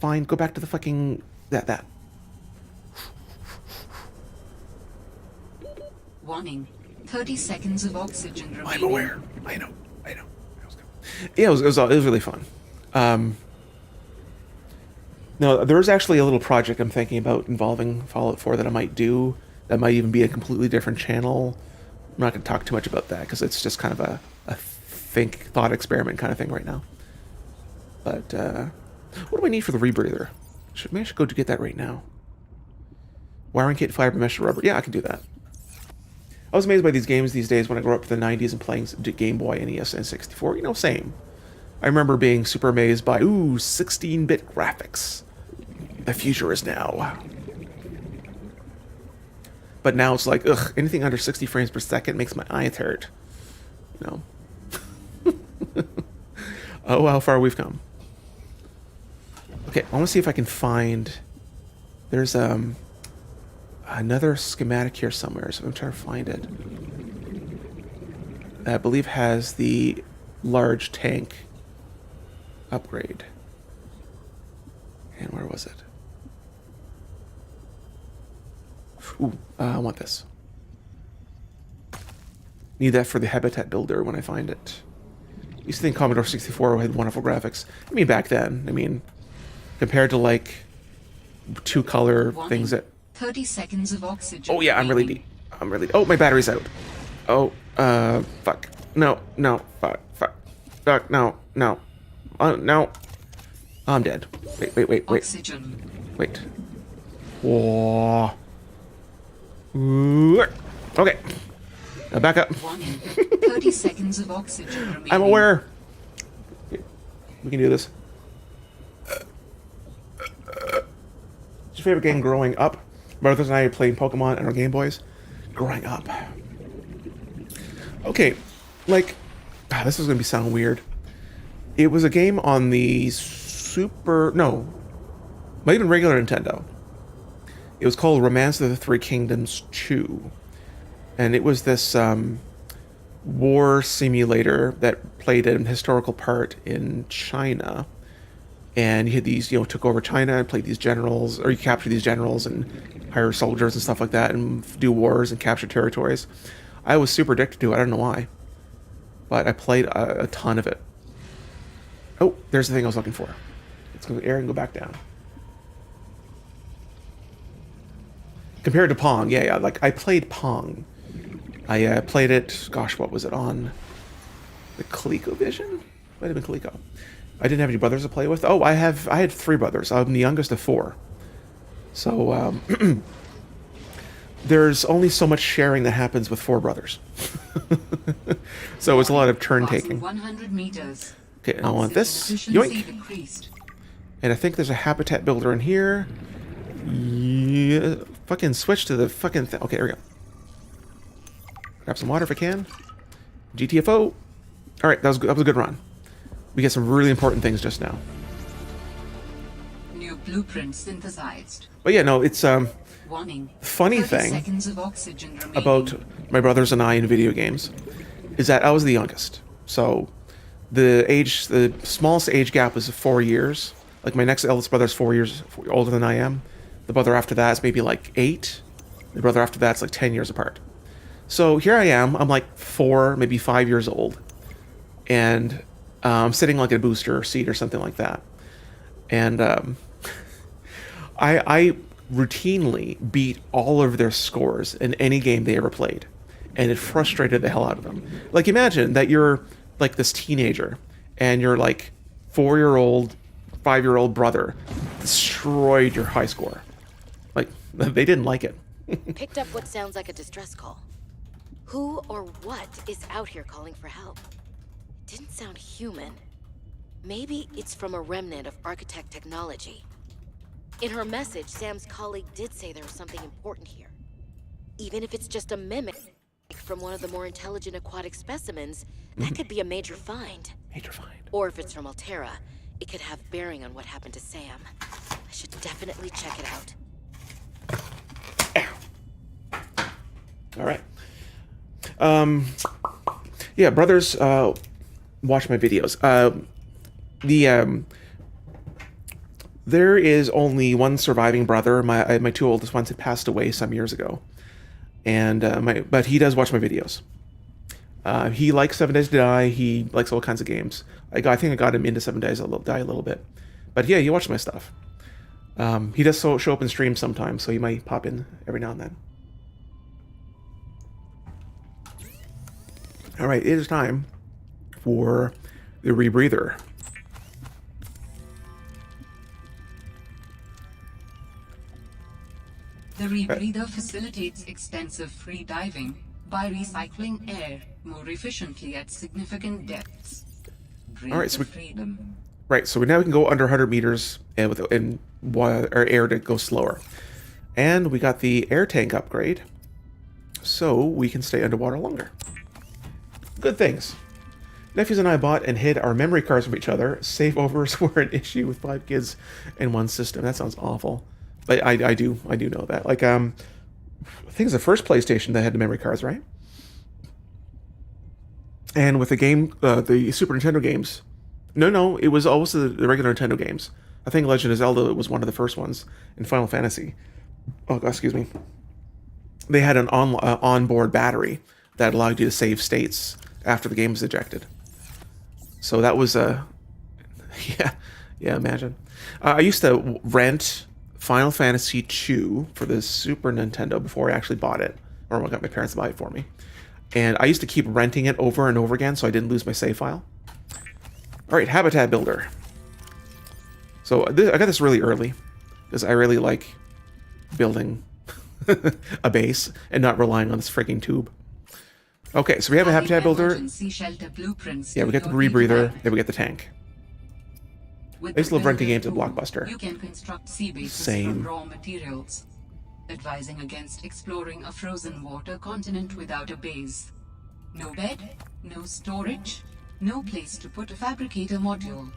fine. Go back to the fucking that. Warning. 30 seconds of oxygen remaining. I'm aware. I know. Yeah, it was really fun. No, there's actually a little project I'm thinking about involving Fallout 4 that I might do. That might even be a completely different channel. I'm not going to talk too much about that because it's just kind of a thought experiment kind of thing right now. But what do I need for the rebreather? Maybe I should go to get that right now. Wiring kit, fiber mesh, rubber. Yeah, I can do that. I was amazed by these games these days when I grew up to the 90s and playing Game Boy, NES, and 64. You know, same. I remember being super amazed by, 16-bit graphics. The future is now. But now it's like, anything under 60 frames per second makes my eyes hurt. You know? Oh, how far we've come. Okay, I want to see if I can find... There's another schematic here somewhere, so I'm trying to find it. That I believe has the large tank upgrade. And where was it? Ooh, I want this. Need that for the habitat builder when I find it. Used to think Commodore 64 had wonderful graphics. I mean, back then. I mean, compared to like two-color things that... 30 seconds of oxygen. Oh yeah, I'm really deep. Oh, my battery's out. Oh, fuck. No, fuck, no. No. I'm dead. Wait. Oxygen. Wait. Whoa. Okay. Now back up. Warning. 30 seconds of oxygen remaining. I'm aware. We can do this. What's your favorite game growing up? My brothers and I playing Pokemon on our Game Boys. Growing up. Okay, like, this is gonna be sound weird. It was a game on the not even regular Nintendo. It was called Romance of the Three Kingdoms 2. And it was this war simulator that played an historical part in China. And you had these, took over China and played these generals, or you capture these generals and hire soldiers and stuff like that and do wars and capture territories. I was super addicted to it. I don't know why. But I played a ton of it. Oh, there's the thing I was looking for. Let's go air and go back down. Compared to Pong, yeah, like I played Pong. I played it, gosh, what was it on? The ColecoVision? Might have been Coleco. I didn't have any brothers to play with. Oh, I had 3 brothers. I'm the youngest of 4. So, there's only so much sharing that happens with 4 brothers. So it's a lot of turn taking. 100 meters. Okay, I want this. Efficiency Yoink. decreased. And I think there's a habitat builder in here. Yeah, fucking switch to the fucking thing. Okay, here we go. Grab some water if I can. GTFO. All right, that was a good run. We get some really important things just now. New blueprint synthesized. But yeah, no, it's Warning. funny 30 thing seconds of oxygen remaining. about my brothers and I in video games is that I was the youngest. So the smallest age gap is 4 years. Like my next eldest brother is 4 years older than I am. The brother after that is maybe like 8. The brother after that's like 10 years apart. So here I am. I'm like 4, maybe 5 years old, and I'm sitting like in a booster seat or something like that. And I routinely beat all of their scores in any game they ever played, and it frustrated the hell out of them. Like, imagine that you're like this teenager, and your like 4-year-old, 5-year-old brother destroyed your high score. Like, they didn't like it. Picked up what sounds like a distress call. Who or what is out here calling for help? Didn't sound human. Maybe it's from a remnant of architect technology. In her message, Sam's colleague did say there was something important here. Even if it's just a mimic from one of the more intelligent aquatic specimens, that could be a major find. Major find. Or if it's from Altera, it could have bearing on what happened to Sam. I should definitely check it out. All right. Yeah, brothers, watch my videos. There is only one surviving brother. My 2 oldest ones had passed away some years ago, and but he does watch my videos. He likes 7 Days to Die. He likes all kinds of games. I think I got him into 7 Days to Die a little bit, but yeah, he watches my stuff. He does show up in streams sometimes, so he might pop in every now and then. All right, it is time for the rebreather. The rebreather facilitates extensive free diving by recycling air more efficiently at significant depths. All right, so freedom. Right, so now we can go under 100 meters and our air to go slower. And we got the air tank upgrade, so we can stay underwater longer. Good things. Nephews and I bought and hid our memory cards from each other. Save overs were an issue with 5 kids in one system. That sounds awful. But I do know that. Like, I think it's the first PlayStation that had the memory cards, right? And with the game, the Super Nintendo games. No, it was always the regular Nintendo games. I think Legend of Zelda was one of the first ones in Final Fantasy. Oh, excuse me. They had an onboard battery that allowed you to save states after the game was ejected. So that was yeah, imagine. I used to rent Final Fantasy II for the Super Nintendo before I actually bought it, or I got my parents to buy it for me. And I used to keep renting it over and over again so I didn't lose my save file. All right, Habitat Builder. So I got this really early because I really like building a base and not relying on this freaking tube. Okay, so we have a Habitat Builder. Yeah, we got the rebreather. Then we get the tank. I used to love renting games at Blockbuster. You can construct sea bases Same. from raw materials, advising against exploring a frozen water continent without a base. No bed, no storage, no place to put a fabricator module.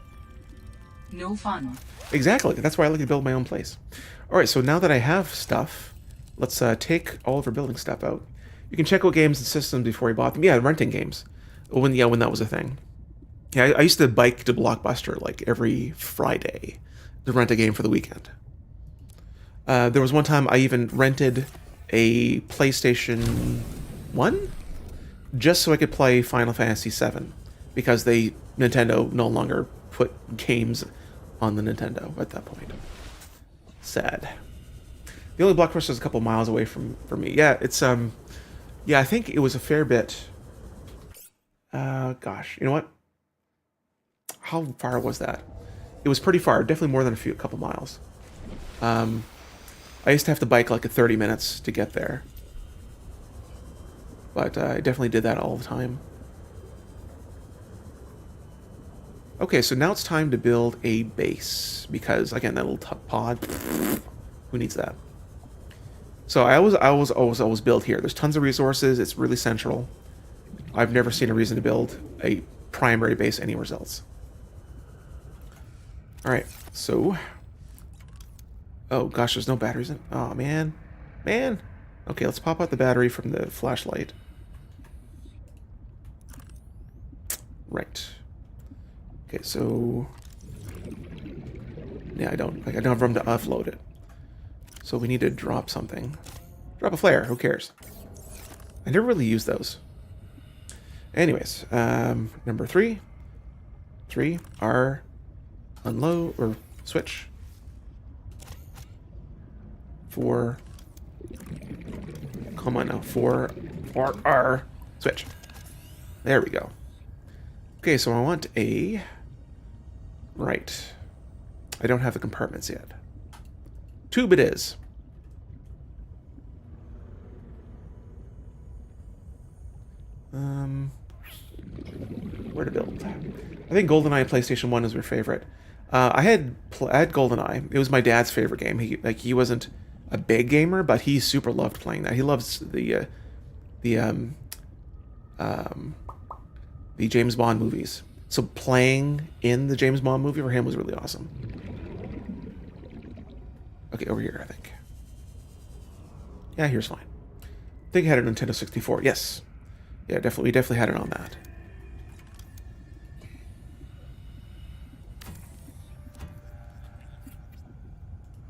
No fun. Exactly. That's why I like to build my own place. All right, so now that I have stuff, let's take all of our building stuff out. You can check out games and systems before you bought them. Yeah, renting games. When that was a thing. Yeah, I used to bike to Blockbuster like every Friday to rent a game for the weekend. There was one time I even rented a PlayStation 1 just so I could play Final Fantasy VII because Nintendo no longer put games on the Nintendo at that point. Sad. The only Blockbuster is a couple miles away from me. Yeah, it's yeah, I think it was a fair bit. Gosh, you know what? How far was that? It was pretty far, definitely more than a couple miles. I used to have to bike like 30 minutes to get there. But I definitely did that all the time. Okay, so now it's time to build a base. Because, again, that little pod, who needs that? So I always build here. There's tons of resources. It's really central. I've never seen a reason to build a primary base anywhere else. All right, so... Oh, gosh, there's no batteries in... Oh, man. Man! Okay, let's pop out the battery from the flashlight. Right. Okay, so... Yeah, I don't have room to offload it. So we need to drop something. Drop a flare, who cares? I never really use those. Anyways, number 3. 3, R, unload, or switch. 4, come on now, 4, R, switch. There we go. Okay, so I want a... Right. I don't have the compartments yet. Tube it is. Where to build? I think GoldenEye and PlayStation 1 is your favorite. I had GoldenEye. It was my dad's favorite game. He wasn't a big gamer, but he super loved playing that. He loves the James Bond movies. So playing in the James Bond movie for him was really awesome. Okay, over here, I think. Yeah, here's fine. I think I had a Nintendo 64. Yes. Yeah, definitely. We definitely had it on that.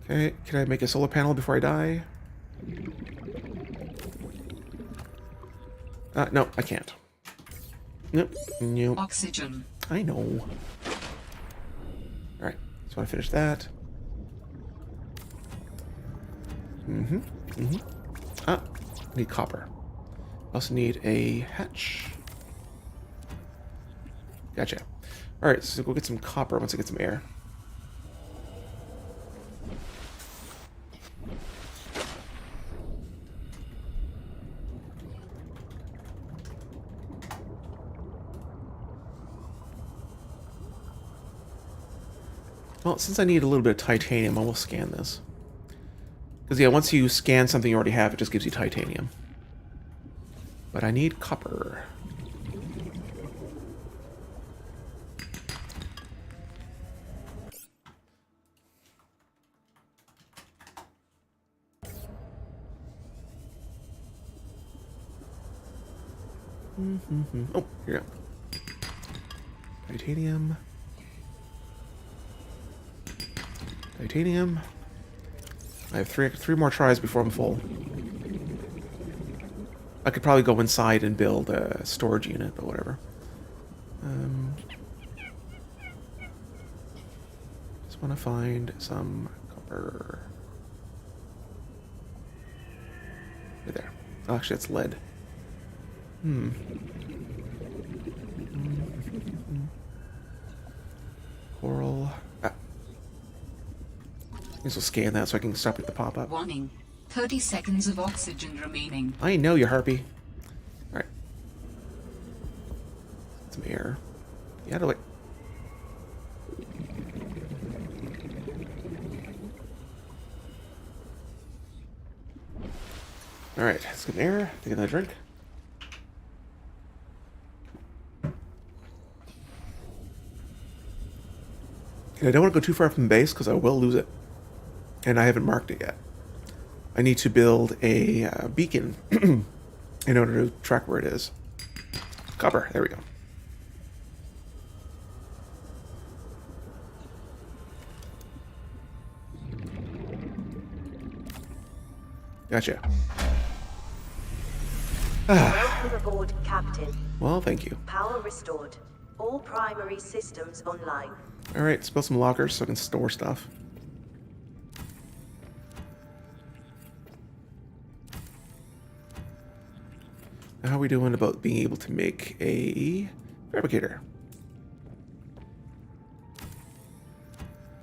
Okay, can I make a solar panel before I die? No, I can't. Nope. Nope. Oxygen. I know. Alright, so I want to finish that. I need copper. I also need a hatch. Gotcha. Alright, so go get some copper once I get some air. Well, since I need a little bit of titanium, I will scan this. Because, yeah, once you scan something you already have, it just gives you titanium. But I need copper. Oh, here you go. Titanium. Titanium. I have three more tries before I'm full. I could probably go inside and build a storage unit, but whatever. Just want to find some copper. Right there. Oh, actually, that's lead. Coral. I guess I'll scan that so I can stop at the pop-up. Warning. 30 seconds of oxygen remaining. I know you, Harpy. Alright. Some air. Yeah, to like. Alright, let's get air. Take another drink. And I don't want to go too far from base because I will lose it. And I haven't marked it yet. I need to build a beacon in order to track where it is. Copper, there we go. Gotcha. Welcome aboard, Captain. Well, thank you. Power restored. All primary systems online. Alright, let's build some lockers so I can store stuff. How are we doing about being able to make a fabricator?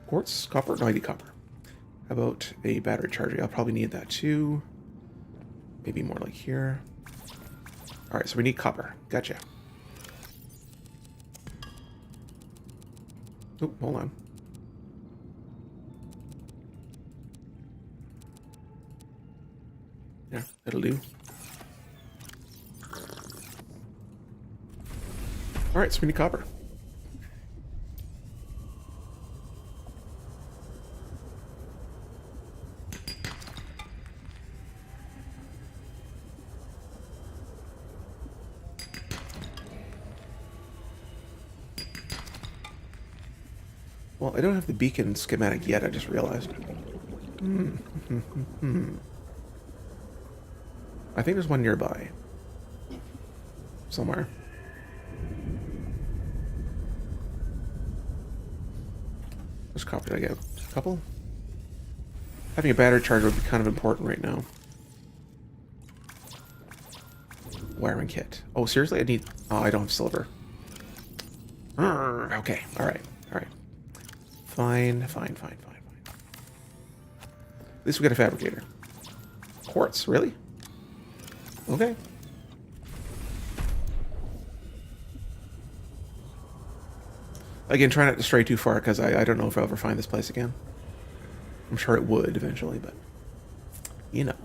Quartz? Copper? No, I need copper. How about a battery charger? I'll probably need that too. Maybe more like here. Alright, so we need copper. Gotcha. Oh, hold on. Yeah, that'll do. Alright, so we need copper. Well, I don't have the beacon schematic yet, I just realized. I think there's one nearby. somewhere. Which copper did I get? A couple? Having a battery charger would be kind of important right now. Wiring kit. Oh, seriously? I need... Oh, I don't have silver. Okay, alright, alright. Fine. At least we got a fabricator. Quartz, really? Okay. Again, try not to stray too far, because I don't know if I'll ever find this place again. I'm sure it would eventually, but... You know.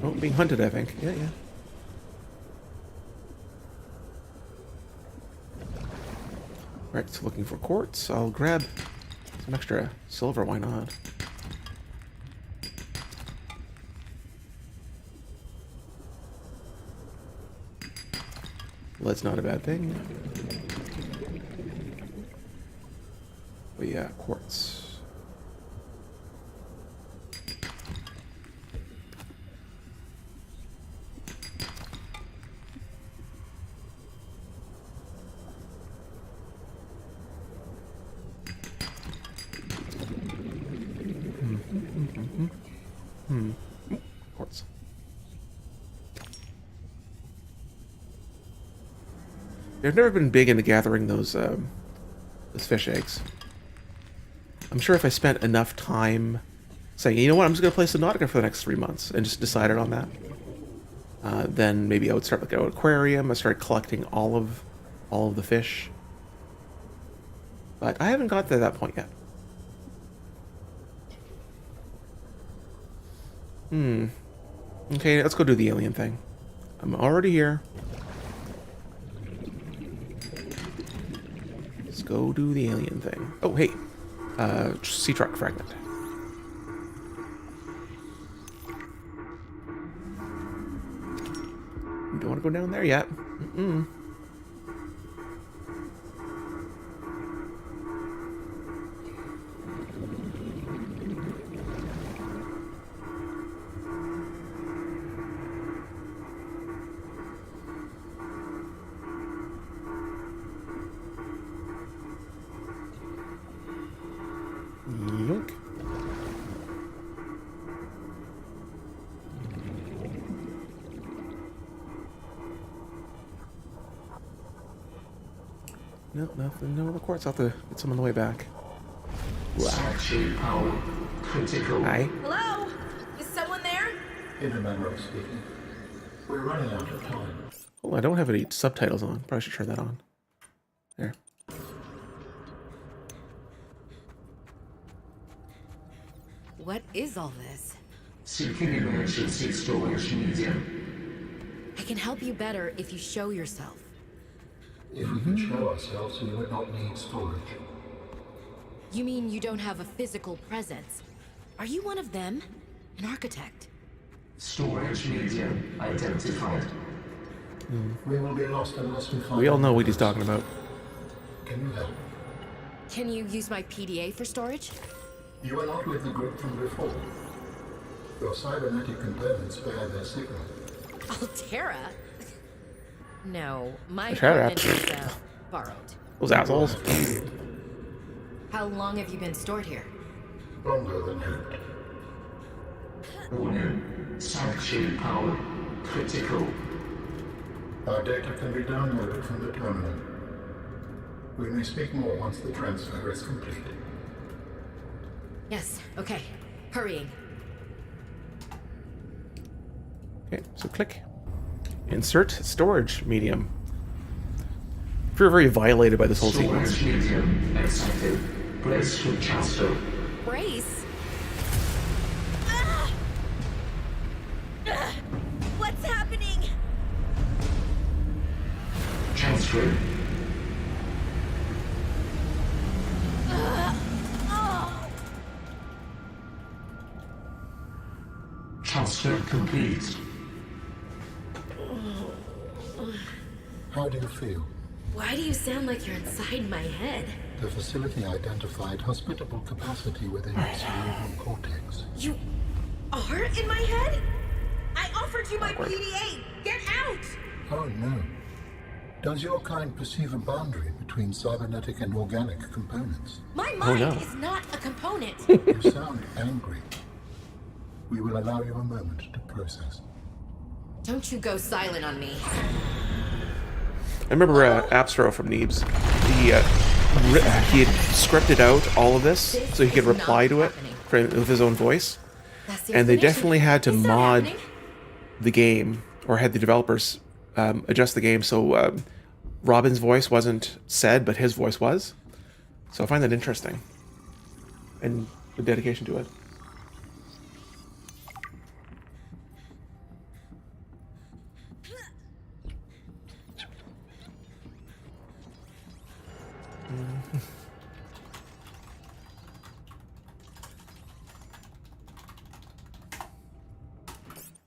Oh, being hunted, I think. Yeah. Right, so looking for quartz. I'll grab some extra silver, why not? Lead's not a bad thing. But yeah, quartz. Quartz. I've never been big into gathering those fish eggs. I'm sure if I spent enough time saying, you know what, I'm just going to play Subnautica for the next 3 months and just decided on that, then maybe I would start like an aquarium. I started collecting all of the fish. But I haven't got to that point yet. Okay, let's go do the alien thing. I'm already here. Let's go do the alien thing. Oh, hey. Sea truck fragment. You don't want to go down there yet. Yoink. No, nothing. No other quartz. I'll have to get some on the way back. Power critical. Hi. Hello? Is someone there? Intermember speaking. We're running out of time. Oh, I don't have any subtitles on. Probably should turn that on. There. What is all this? Seeking emergency storage medium. I can help you better if you show yourself. If we could show ourselves, we would not need storage. You mean you don't have a physical presence? Are you one of them? An architect? Storage medium identified. We will be lost unless we find. We all know what he's talking about. Can you help? Can you use my PDA for storage? You are not with the group from before. Your cybernetic components bear their signal. Altera? No, my Altera. equipment is borrowed. Those assholes. How long have you been stored here? Longer than hoped. Warning. Sanctuary power critical. Our data can be downloaded from the terminal. We may speak more once the transfer is complete. Yes, okay. Hurrying. Okay, so click. Insert storage medium. I feel very violated by this whole sequence. Storage medium accepted. Brace for transfer. Brace? What's happening? Transfer. Transfer complete. How do you feel? Why do you sound like you're inside my head? The facility identified hospitable capacity within its cerebral cortex. You are in my head? I offered you my PDA! Get out! Oh no. Does your kind perceive a boundary between cybernetic and organic components? My mind no. is not a component! You sound angry. We will allow you a moment to process. Don't you go silent on me. I remember Abstro from Neebs. He had scripted out all of this so he could reply to it with his own voice. And they definitely had to mod the game, or had the developers adjust the game so Robin's voice wasn't said, but his voice was. So I find that interesting. And the dedication to it.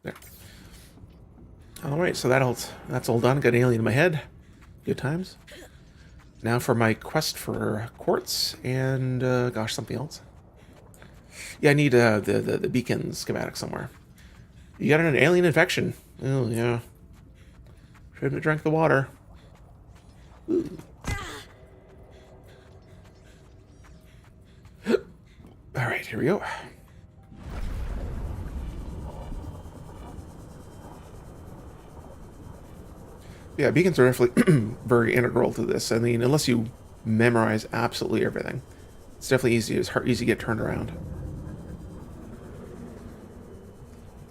There. All right, so that's all done. Got an alien in my head. Good times. Now for my quest for quartz and gosh, something else. Yeah, I need the beacon schematic somewhere. You got an alien infection. Oh yeah. Shouldn't have drank the water. Ooh. All right, here we go. Yeah, beacons are definitely very integral to this. I mean, unless you memorize absolutely everything, it's definitely easy. It's easy to get turned around.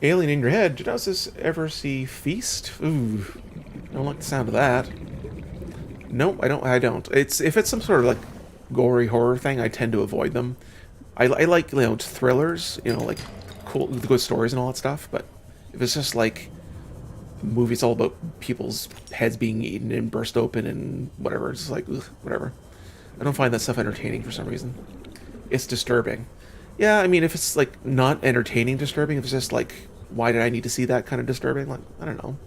Alien in your head. Genosis ever see Feast? Ooh, I don't like the sound of that. Nope, I don't. If it's some sort of like gory horror thing, I tend to avoid them. I like, you know, thrillers, you know, like cool, good stories and all that stuff. But if it's just like movies all about people's heads being eaten and burst open and whatever, it's like ugh, whatever. I don't find that stuff entertaining for some reason. It's disturbing. Yeah, I mean, if it's like not entertaining, disturbing, if it's just like, why did I need to see that kind of disturbing? Like, I don't know.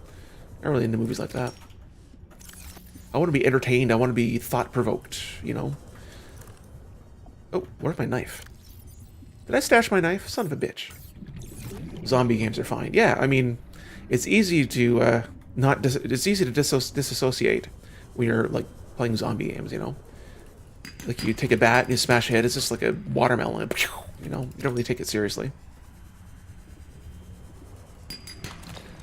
I'm not really into movies like that. I want to be entertained. I want to be thought-provoked, you know? Oh, where's my knife? Did I stash my knife? Son of a bitch. Zombie games are fine. Yeah, I mean, it's easy to it's easy to disassociate when you're like playing zombie games, you know? Like you take a bat and you smash a head, it's just like a watermelon, you know? You don't really take it seriously.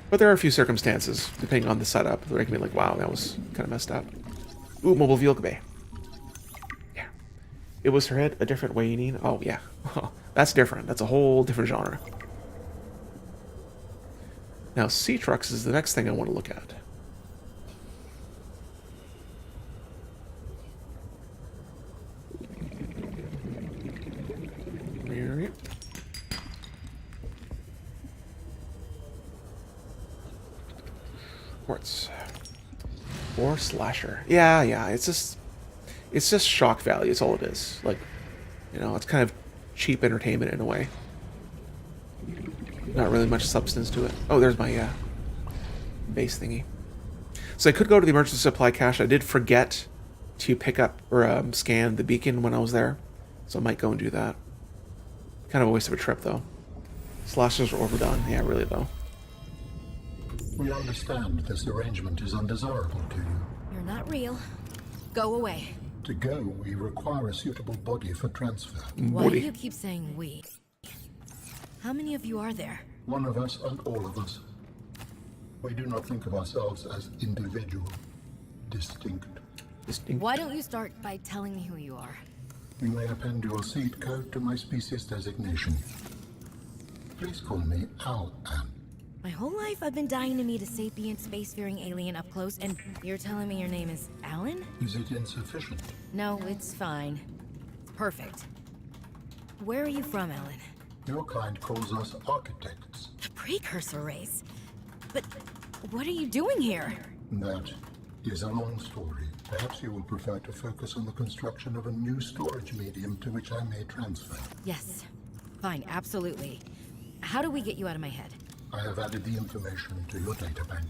But there are a few circumstances, depending on the setup, where I can be like, wow, that was kind of messed up. Ooh, mobile vehicle bay. Yeah. It was her head a different way, you mean? Oh, yeah. That's different. That's a whole different genre. Now, sea trucks is the next thing I want to look at. Quartz. Or slasher. Yeah, it's just shock value, it's all it is. Like, you know, it's kind of cheap entertainment in a way. Not really much substance to it. Oh, there's my base thingy. So I could go to the emergency supply cache. I did forget to pick up or scan the beacon when I was there, so I might go and do that. Kind of a waste of a trip, though. Slashers are overdone. Yeah, really, though. We understand this arrangement is undesirable to you. You're not real. Go away. To go, we require a suitable body for transfer. Why do you keep saying we? How many of you are there? One of us and all of us. We do not think of ourselves as individual, distinct. Why don't you start by telling me who you are? You may append your seed code to my species designation. Please call me Al-An. My whole life I've been dying to meet a sapient, spacefaring alien up close, and you're telling me your name is Alan? Is it insufficient? No, it's fine. It's perfect. Where are you from, Alan? Your kind calls us architects. The precursor race. But what are you doing here? That is a long story. Perhaps you will prefer to focus on the construction of a new storage medium to which I may transfer. Yes. Fine, absolutely. How do we get you out of my head? I have added the information to your databank.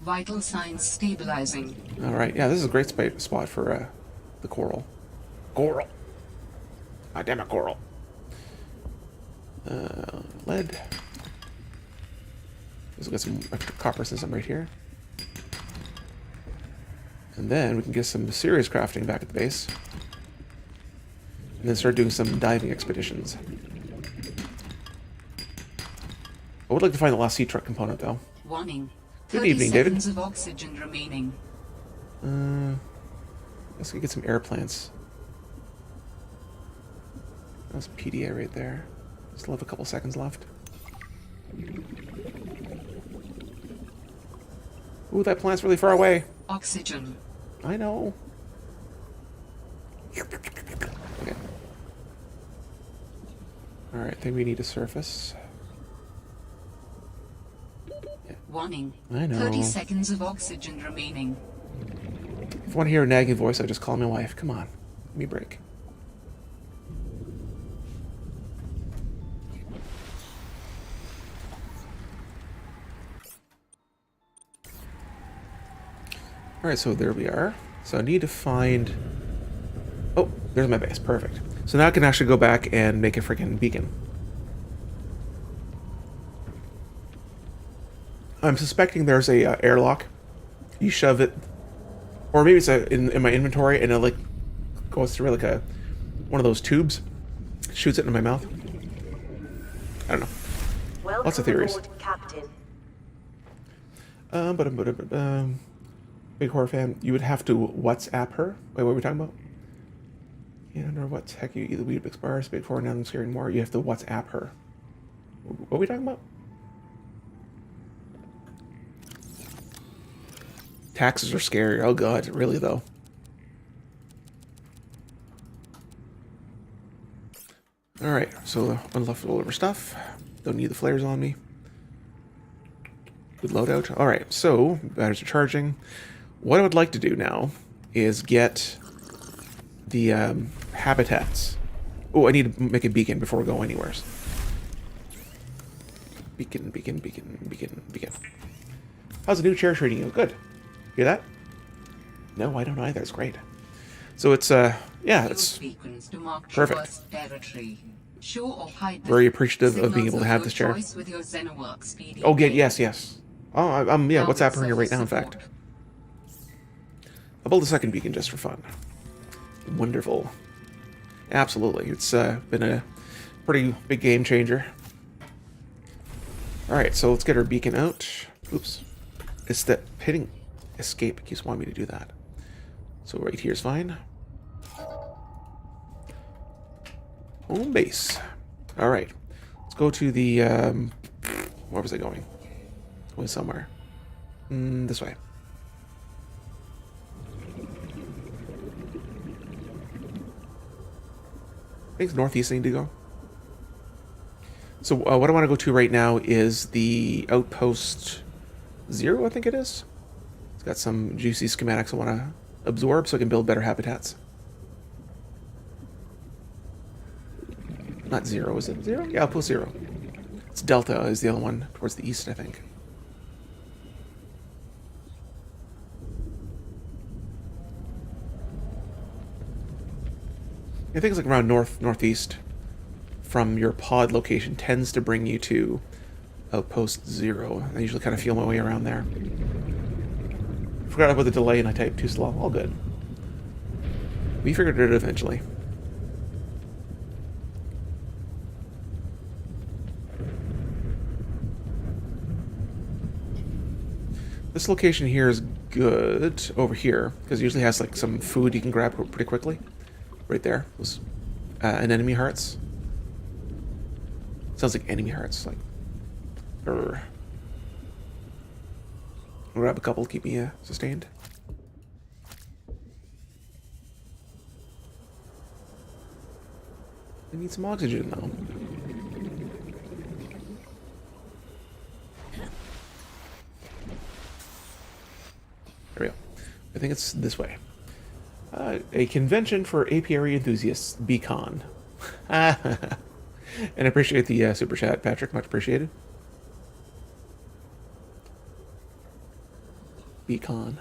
Vital signs stabilizing. All right. Yeah, this is a great spot for the coral. Coral. Ah, damn it, coral. Lead. Let's get some extra copper system right here. And then we can get some serious crafting back at the base. And then start doing some diving expeditions. I would like to find the last sea truck component, though. Warning. Good 30 evening, David. seconds of oxygen remaining. Let's get some air plants. That's PDA right there. Still have a couple seconds left. Ooh, that plant's really far away. Oxygen. I know. Okay. Alright, I think we need a surface. Warning. I know. 30 seconds of oxygen remaining. If you want to hear a nagging voice, I'll just call my wife. Come on. Give me a break. Alright, so there we are. So I need to find... Oh, there's my base. Perfect. So now I can actually go back and make a freaking beacon. I'm suspecting there's a airlock. You shove it, or maybe it's in my inventory, and it like goes through like one of those tubes, shoots it in my mouth. I don't know. Welcome Lots of theories. aboard, Captain. Big horror fan. You would have to WhatsApp her. Wait, what are we talking about? Yeah, or what? Heck, you either weed big spars, big four, now I'm scaring more. You have to WhatsApp her. What are we talking about? Taxes are scary. Oh god, really though. Alright, so one leftover stuff. Don't need the flares on me. Good loadout. Alright, so batteries are charging. What I would like to do now is get the habitats. Oh, I need to make a beacon before we go anywhere. Beacon, beacon, beacon, beacon, beacon. How's the new chair treating you? Good. Hear that? No, I don't either. It's great. So it's, yeah, it's perfect. Very appreciative of being able to have this chair. Oh, yes, yes. Oh, I'm yeah, WhatsApp her here right now, in fact. I'll build a second beacon just for fun. Wonderful. Absolutely. It's been a pretty big game changer. Alright, so let's get our beacon out. Oops. It's that hitting escape keeps wanting me to do that. So right here is fine. Home base. Alright. Let's go to the, where was I going? Going somewhere. This way. I think it's northeast I need to go. So what I want to go to right now is the Outpost 0, I think it is. It's got some juicy schematics I want to absorb so I can build better habitats. Not 0, is it 0? Yeah, Outpost 0. It's Delta is the other one towards the east, I think. I think it's like around northeast from your pod location tends to bring you to Outpost 0. I usually kind of feel my way around there. Forgot about the delay and I typed too slow. All good. We figured it out eventually. This location here is good over here because it usually has like some food you can grab pretty quickly. Right there was an enemy hearts. Sounds like enemy hearts, like. I'll grab a couple to keep me sustained. I need some oxygen though. There we go. I think it's this way. A convention for apiary enthusiasts, BCon. And I appreciate the super chat, Patrick. Much appreciated. beacon.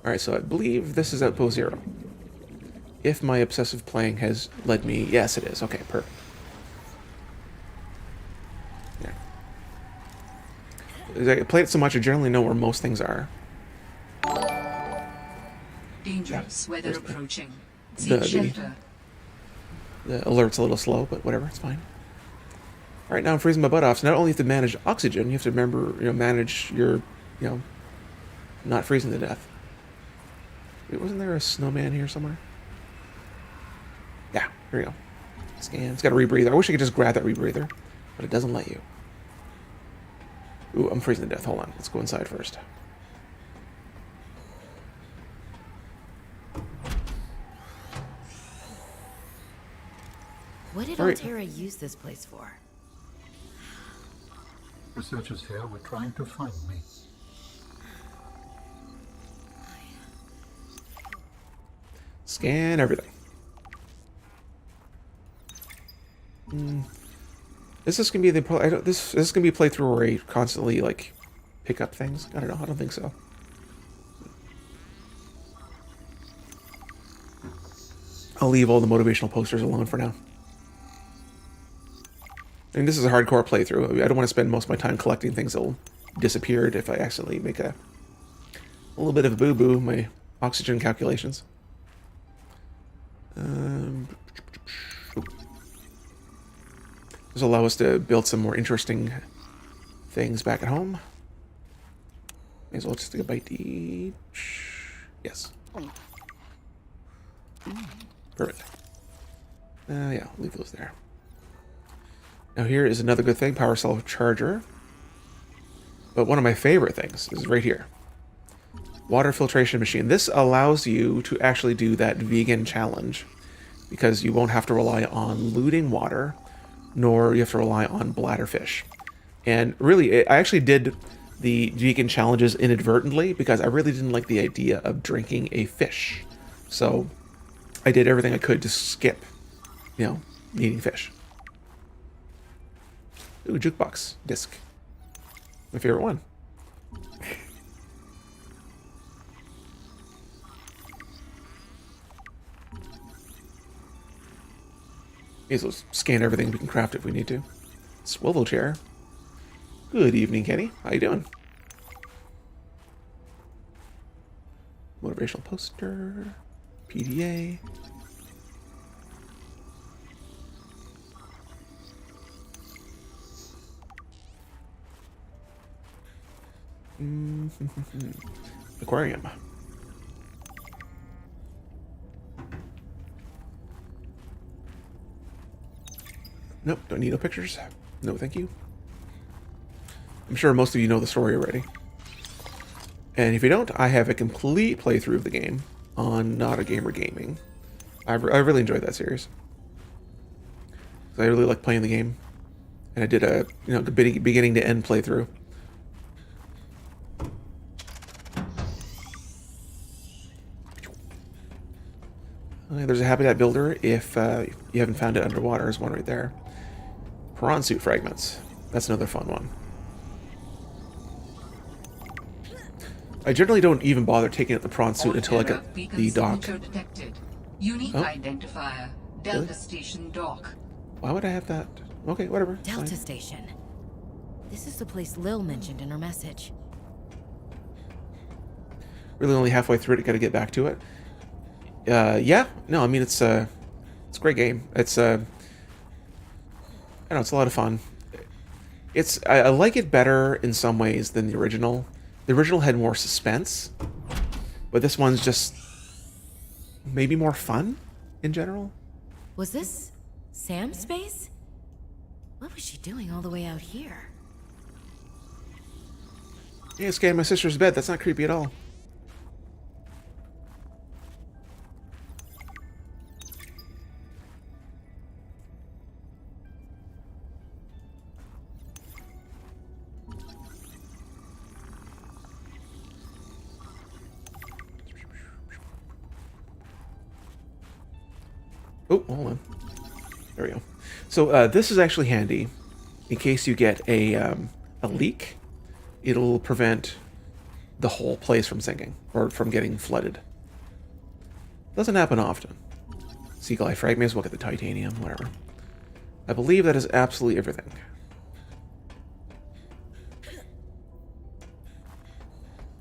Alright, so I believe this is Outpost 0. If my obsessive playing has led me... Yes, it is. Okay, perfect. Yeah. As I played it so much, I generally know where most things are. Dangerous weather There's approaching. the- Seek the- shelter. The alert's a little slow, but whatever, it's fine. Alright, now I'm freezing my butt off, so not only have to manage oxygen, you have to remember, manage your, not freezing to death. Wait, wasn't there a snowman here somewhere? Yeah, here we go. Scan. It's got a rebreather. I wish I could just grab that rebreather, but it doesn't let you. Ooh, I'm freezing to death. Hold on. Let's go inside first. What did All right. Altera use this place for? Researchers here were trying to find me. Scan everything. Is this gonna be the this is gonna be a playthrough where I constantly like pick up things? I don't know. I don't think so. I'll leave all the motivational posters alone for now. I mean, this is a hardcore playthrough. I don't want to spend most of my time collecting things that'll disappear if I accidentally make a little bit of a boo-boo, my oxygen calculations. This will allow us to build some more interesting things back at home. May as well just take a bite to each. Yes. Perfect. Yeah, leave those there. Now here is another good thing, power cell charger. But one of my favorite things is right here. Water filtration machine. This allows you to actually do that vegan challenge because you won't have to rely on looting water, nor you have to rely on bladderfish. And really, I actually did the vegan challenges inadvertently because I really didn't like the idea of drinking a fish. So I did everything I could to skip, eating fish. Ooh, jukebox disc. My favorite one. Okay, so let's scan everything. We can craft it if we need to. Swivel chair. Good evening, Kenny. How you doing? Motivational poster. PDA. Aquarium. Nope, don't need no pictures. No, thank you. I'm sure most of you know the story already. And if you don't, I have a complete playthrough of the game on Not a Gamer Gaming. I really enjoyed that series. I really like playing the game. And I did a beginning to end playthrough. Okay, there's a habitat builder if you haven't found it underwater. There's one right there. Prawn suit fragments. That's another fun one. I generally don't even bother taking out the prawn suit until I get the dock. Detected. Unique Oh. identifier. Delta Really? Station dock. Why would I have that? Okay, whatever. it's Delta fine. Station. This is the place Lil mentioned in her message. Really only halfway through it, gotta get back to it. Yeah, no, I mean it's a great game. It's I don't know, it's a lot of fun. I like it better in some ways than the original. The original had more suspense, but this one's just maybe more fun in general. Was this Sam's space? What was she doing all the way out here? Yeah, scan my sister's bed. That's not creepy at all. Oh, hold on. There we go. So this is actually handy in case you get a a leak, it'll prevent the whole place from sinking or from getting flooded. Doesn't happen often. Seagull eye fragments, we'll get the titanium, whatever. I believe that is absolutely everything.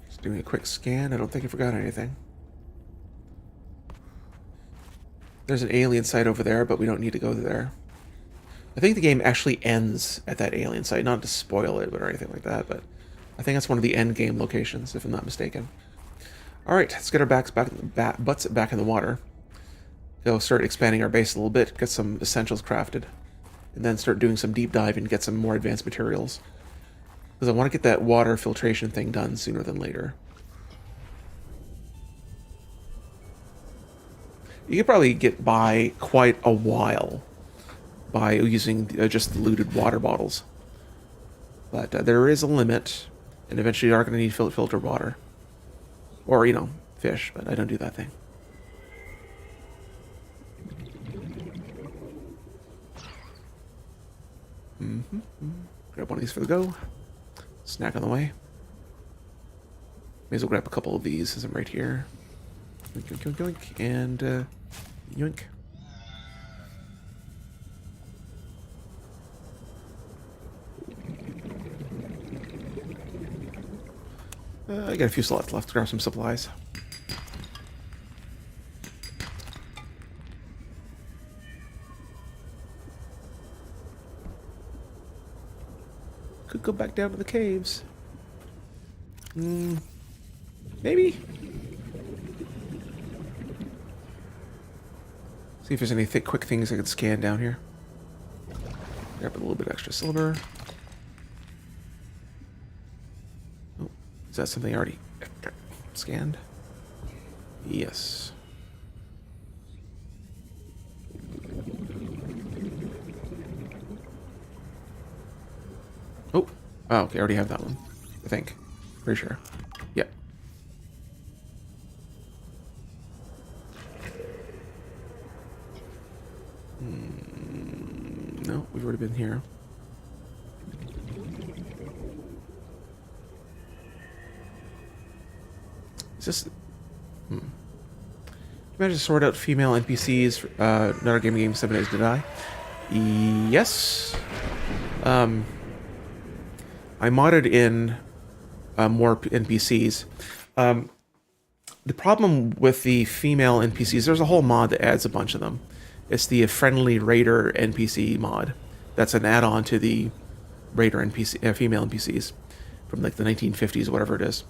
Just doing a quick scan. I don't think I forgot anything. There's an alien site over there, but we don't need to go there. I think the game actually ends at that alien site, not to spoil it or anything like that, but I think that's one of the end game locations, if I'm not mistaken. All right, let's get our butts back in the water. Go start expanding our base a little bit, get some essentials crafted, and then start doing some deep dive and get some more advanced materials. Because I want to get that water filtration thing done sooner than later. You could probably get by quite a while by using just the looted water bottles. But there is a limit, and eventually you are going to need filtered water. Or, you know, fish, but I don't do that thing. Grab one of these for the go. Snack on the way. May as well grab a couple of these as I'm right here. Yoink, yoink, yoink, yoink, and yoink. I got a few slots left to grab some supplies. Could go back down to the caves. Maybe. See if there's any quick things I could scan down here. Grab a little bit extra silver. Oh, is that something I already scanned? Yes. Oh, okay, I already have that one. I think. Pretty sure. Yep. No, we've already been here. Is this... Managed to sort out female NPCs. Not a game 7 days, did I? Yes. I modded in more NPCs. The problem with the female NPCs, there's a whole mod that adds a bunch of them. It's the Friendly Raider NPC mod. That's an add-on to the Raider NPC, female NPCs from like the 1950s, whatever it is.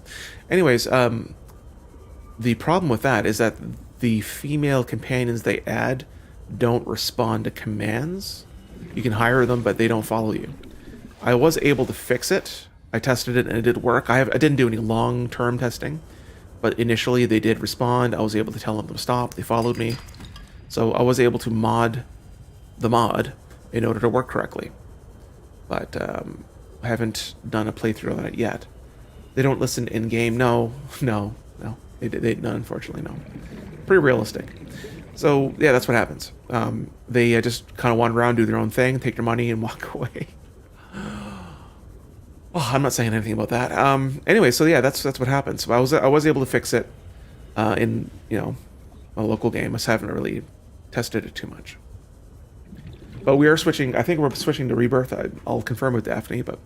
Anyways, the problem with that is that the female companions they add don't respond to commands. You can hire them, but they don't follow you. I was able to fix it. I tested it and it did work. I didn't do any long-term testing, but initially they did respond. I was able to tell them to stop. They followed me. So I was able to mod the mod in order to work correctly. But I haven't done a playthrough on it yet. They don't listen in-game. No. They unfortunately, no. Pretty realistic. So, yeah, that's what happens. They just kind of wander around, do their own thing, take their money, and walk away. Oh, I'm not saying anything about that. Anyway, so yeah, that's what happens. So I was able to fix it in, a local game. I just haven't really tested it too much. But we are switching. I think we're switching to Rebirth. I'll confirm with Daphne. But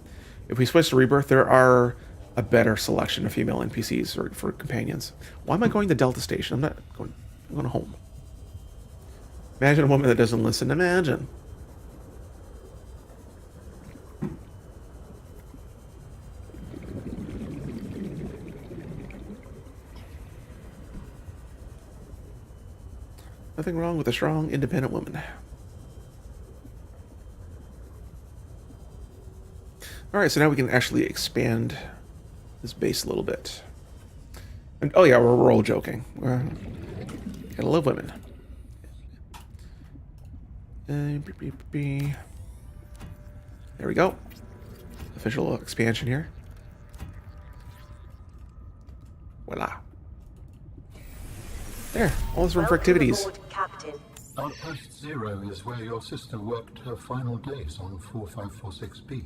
if we switch to Rebirth, there are a better selection of female NPCs for companions. Why am I going to Delta Station? I'm not going. I'm going home. Imagine a woman that doesn't listen. Imagine. Nothing wrong with a strong, independent woman. Alright, so now we can actually expand this base a little bit. And, oh yeah, we're all joking. Gotta love women. There we go. Official expansion here. Voila. There, all this room for activities. Welcome aboard, Captain. Outpost 0 is where your sister worked her final days on 4546B.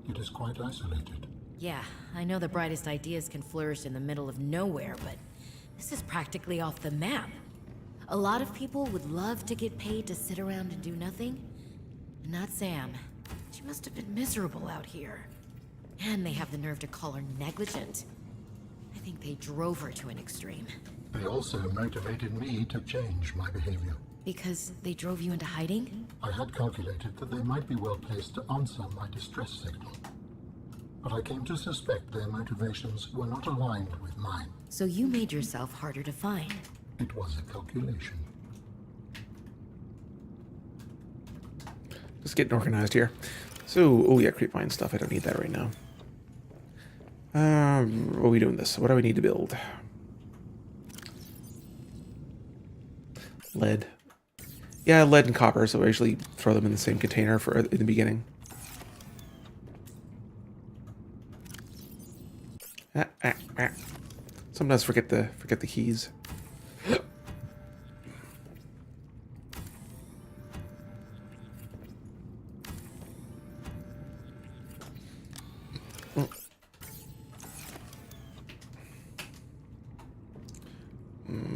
It is quite isolated. Yeah, I know the brightest ideas can flourish in the middle of nowhere, but this is practically off the map. A lot of people would love to get paid to sit around and do nothing. Not Sam. She must have been miserable out here. And they have the nerve to call her negligent. I think they drove her to an extreme. They also motivated me to change my behavior. Because they drove you into hiding? I had calculated that they might be well placed to answer my distress signal. But I came to suspect their motivations were not aligned with mine. So you made yourself harder to find. It was a calculation. Just getting organized here. So, oh yeah, creepvine stuff. I don't need that right now. What are we doing this? What do we need to build? Lead. Yeah, lead and copper, so I usually throw them in the same container for in the beginning. Sometimes forget the keys.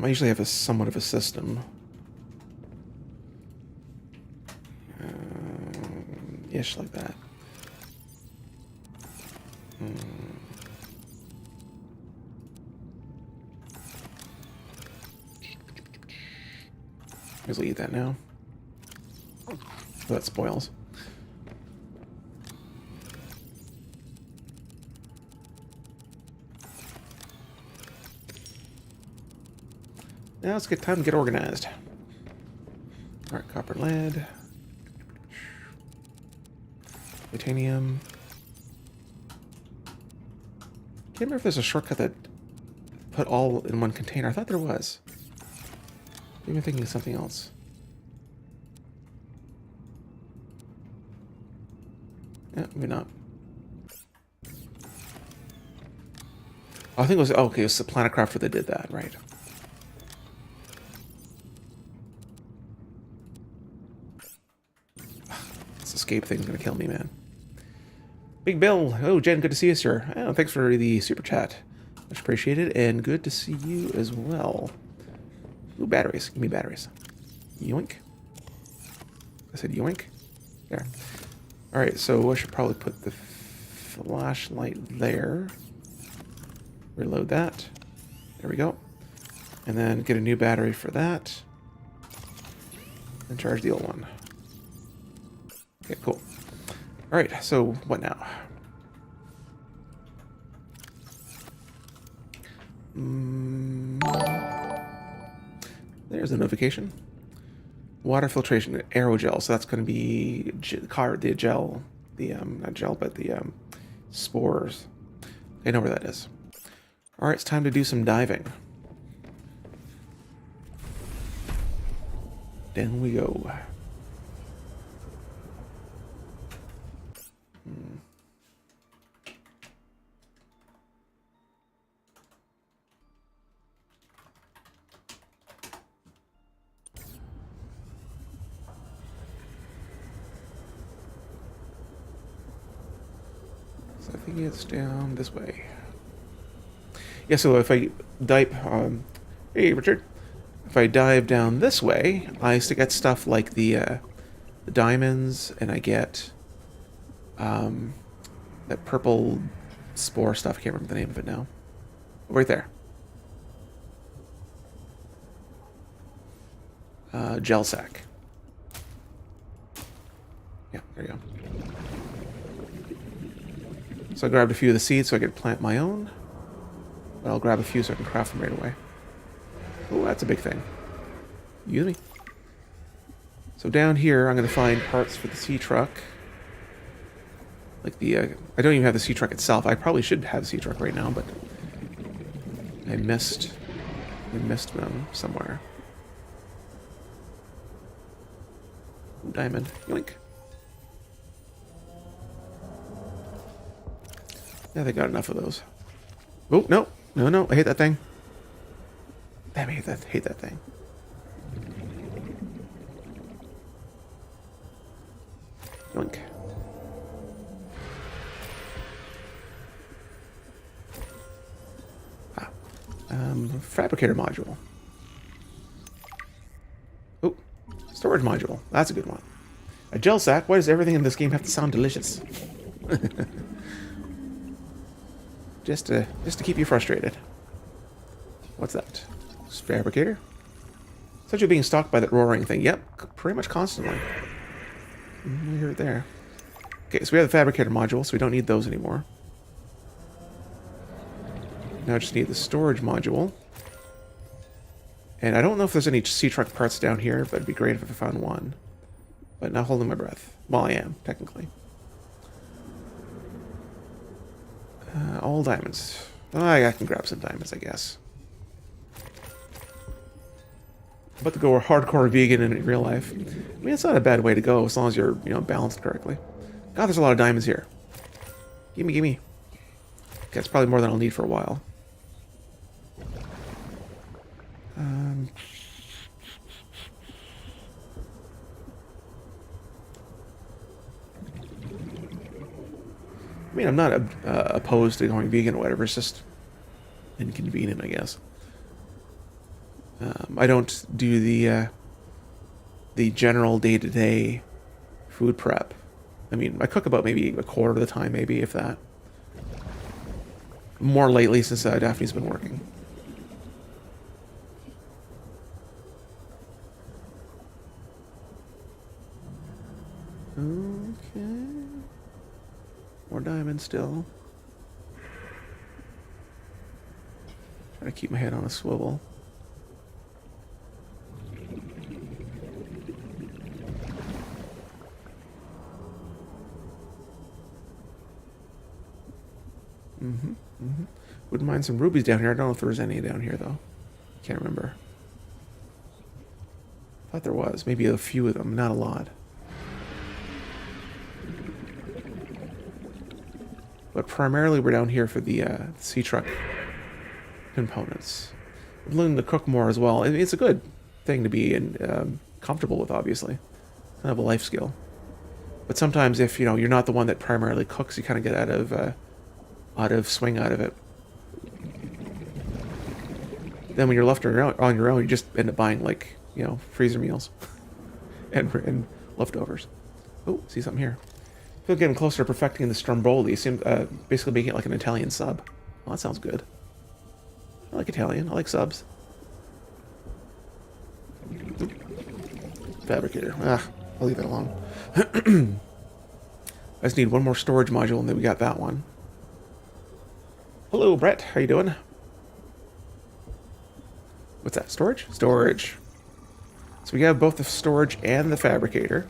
I usually have a somewhat of a system. Ish like that. Usually eat that now. Oh, that spoils. Now it's good time to get organized. Alright, copper, lead. Titanium. Can't remember if there's a shortcut that put all in one container. I thought there was. Maybe I'm thinking of something else. Yeah, maybe not. Oh, I think it was, okay, it was the Planet Crafter that did that, right. This escape thing's gonna kill me, man. Big Bill. Oh, Jen, good to see you, sir. Oh, thanks for the super chat. Much appreciated, and good to see you as well. Ooh, batteries. Give me batteries. Yoink. I said yoink. There. Alright, so I should probably put the flashlight there. Reload that. There we go. And then get a new battery for that. And charge the old one. Okay, cool. Alright, so what now? There's a notification. Water filtration aerogel. So that's going to be the gel, not gel, but the spores. I know where that is. All right, it's time to do some diving. Down we go. So I think it's down this way. Yeah, so if I dive, hey Richard, if I dive down this way, I still get stuff like the diamonds, and I get that purple spore stuff. I can't remember the name of it now. Right there. Gel sack. Yeah, there you go. So I grabbed a few of the seeds so I could plant my own. But I'll grab a few so I can craft them right away. Oh, that's a big thing. Excuse me. So down here, I'm going to find parts for the sea truck. Like the, I don't even have the sea truck itself. I probably should have the sea truck right now, but I missed them somewhere. Ooh, diamond. Yoink. Yeah, they got enough of those. Oh, no. No, I hate that thing. Damn, I hate that thing. Yoink. Fabricator module. Oh, storage module. That's a good one. A gel sack. Why does everything in this game have to sound delicious? just to keep you frustrated. What's that? Fabricator? Such a being stalked by that roaring thing. Yep, pretty much constantly. We hear it there. Okay, so we have the fabricator module, so we don't need those anymore. Now I just need the storage module. And I don't know if there's any sea truck parts down here, but it'd be great if I found one. But not holding my breath. Well, I am, technically. All diamonds. I can grab some diamonds, I guess. I'm about to go hardcore vegan in real life. I mean, it's not a bad way to go, as long as you're, balanced correctly. God, there's a lot of diamonds here. Gimme, gimme. Okay, it's probably more than I'll need for a while. I mean, I'm not opposed to going vegan or whatever. It's just inconvenient, I guess. I don't do the general day-to-day food prep. I mean, I cook about maybe a quarter of the time, maybe, if that. More lately since Daphne's been working. Okay. More diamonds still. Trying to keep my head on a swivel. Wouldn't mind some rubies down here. I don't know if there was any down here, though. Can't remember. Thought there was. Maybe a few of them, not a lot. But primarily we're down here for the sea truck components. I'm learning to cook more as well. It's a good thing to be comfortable with, obviously. Kind of a life skill. But sometimes if, you're not the one that primarily cooks, you kind of get out of swing out of it. Then when you're left on your own, you just end up buying, like, freezer meals and leftovers. Oh, see something here. I feel getting closer to perfecting the stromboli. Seem basically making it like an Italian sub. Well, that sounds good. I like Italian. I like subs. Oop. Fabricator. I'll leave that alone. I just need one more storage module, and then we got that one. Hello, Brett. How you doing? What's that? Storage? Storage. So we have both the storage and the fabricator.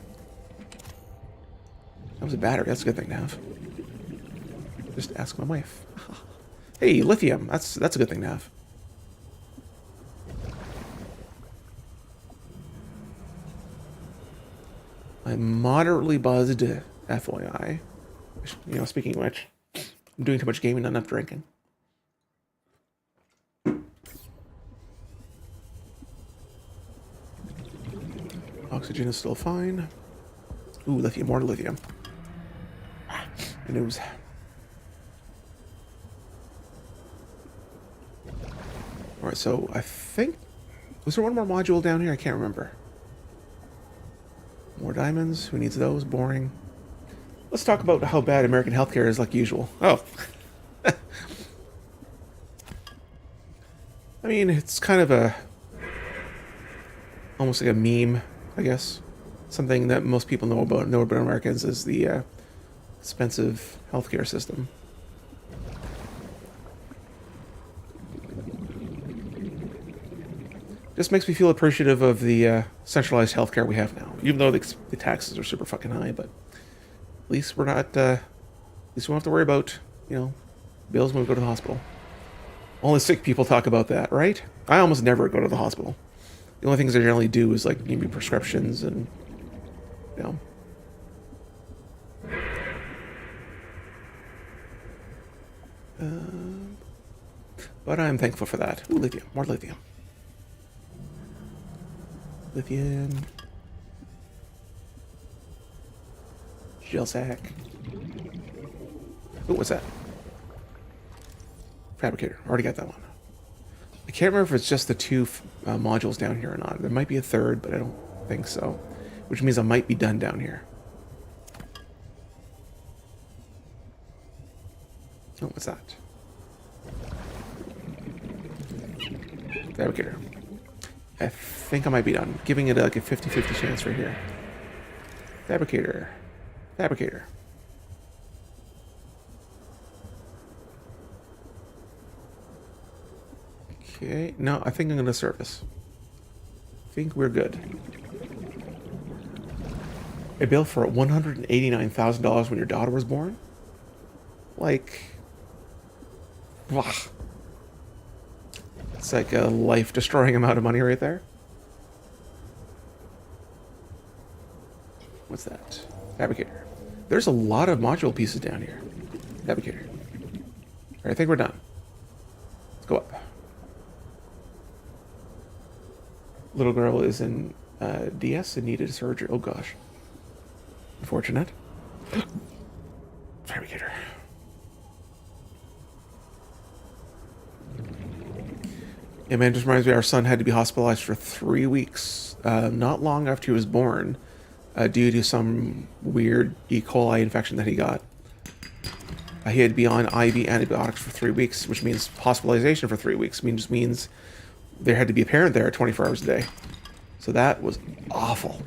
That was a battery. That's a good thing to have. Just ask my wife. Hey, lithium. That's a good thing to have. I'm moderately buzzed, FYI. Speaking of which, I'm doing too much gaming, not enough drinking. Oxygen is still fine. Ooh, lithium, more lithium. News. Alright, so I think... Was there one more module down here? I can't remember. More diamonds. Who needs those? Boring. Let's talk about how bad American healthcare is, like usual. Oh. I mean, it's kind of almost like a meme, I guess. Something that most people know about Americans is the expensive healthcare system. Just makes me feel appreciative of the centralized healthcare we have now. Even though the taxes are super fucking high, but at least we're not. At least we don't have to worry about bills when we go to the hospital. Only sick people talk about that, right? I almost never go to the hospital. The only things I generally do is like give me prescriptions and but I'm thankful for that. Ooh, lithium. More lithium. Lithium. Gel sack. Ooh, what's that? Fabricator. Already got that one. I can't remember if it's just the two modules down here or not. There might be a third, but I don't think so. Which means I might be done down here. Oh, what's that? Fabricator. I think I might be done. Giving it like a 50-50 chance right here. Fabricator. Fabricator. Okay, no, I think I'm gonna service. I think we're good. A bill for $189,000 when your daughter was born? Like, wow. It's like a life-destroying amount of money right there. What's that? Fabricator. There's a lot of module pieces down here. Fabricator. Alright, I think we're done. Let's go up. Little girl is in DS and needed surgery. Oh gosh. Unfortunate. Fabricator. Yeah, man, just reminds me our son had to be hospitalized for 3 weeks, not long after he was born, due to some weird E. coli infection that he got. He had to be on IV antibiotics for 3 weeks, which means hospitalization for 3 weeks. Just means there had to be a parent there 24 hours a day. So that was awful.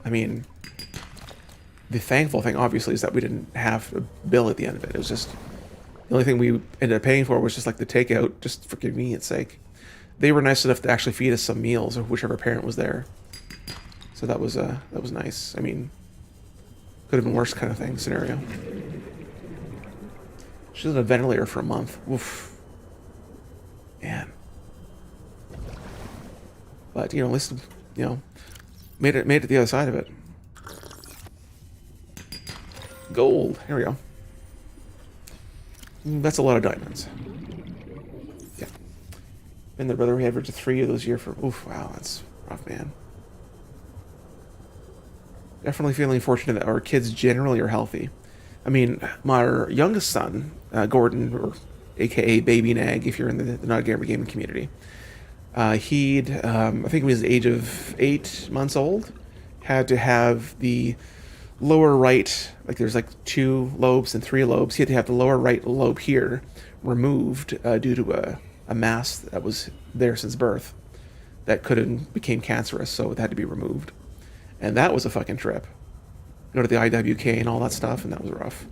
I mean, the thankful thing, obviously, is that we didn't have a bill at the end of it. It was just... The only thing we ended up paying for was just like the takeout, just for convenience sake. They were nice enough to actually feed us some meals, or whichever parent was there. So that was nice. I mean, could have been worse kind of thing, scenario. She was on a ventilator for a month. Oof. Man. But, you know, at least, you know, made it to the other side of it. Gold. Here we go. That's a lot of diamonds. Yeah. And the brother, we averaged 3 of those a year for... Oof, wow, that's rough, man. Definitely feeling fortunate that our kids generally are healthy. I mean, my youngest son, Gordon, or a.k.a. Baby Nag, if you're in the Not Gamer gaming community, he'd, I think when he was the age of 8 months old, had to have the lower right, like there's like 2 lobes and 3 lobes. He had to have the lower right lobe here removed due to a mass that was there since birth that could have became cancerous, so it had to be removed. And that was a fucking trip. Go to the IWK and all that stuff, and that was rough.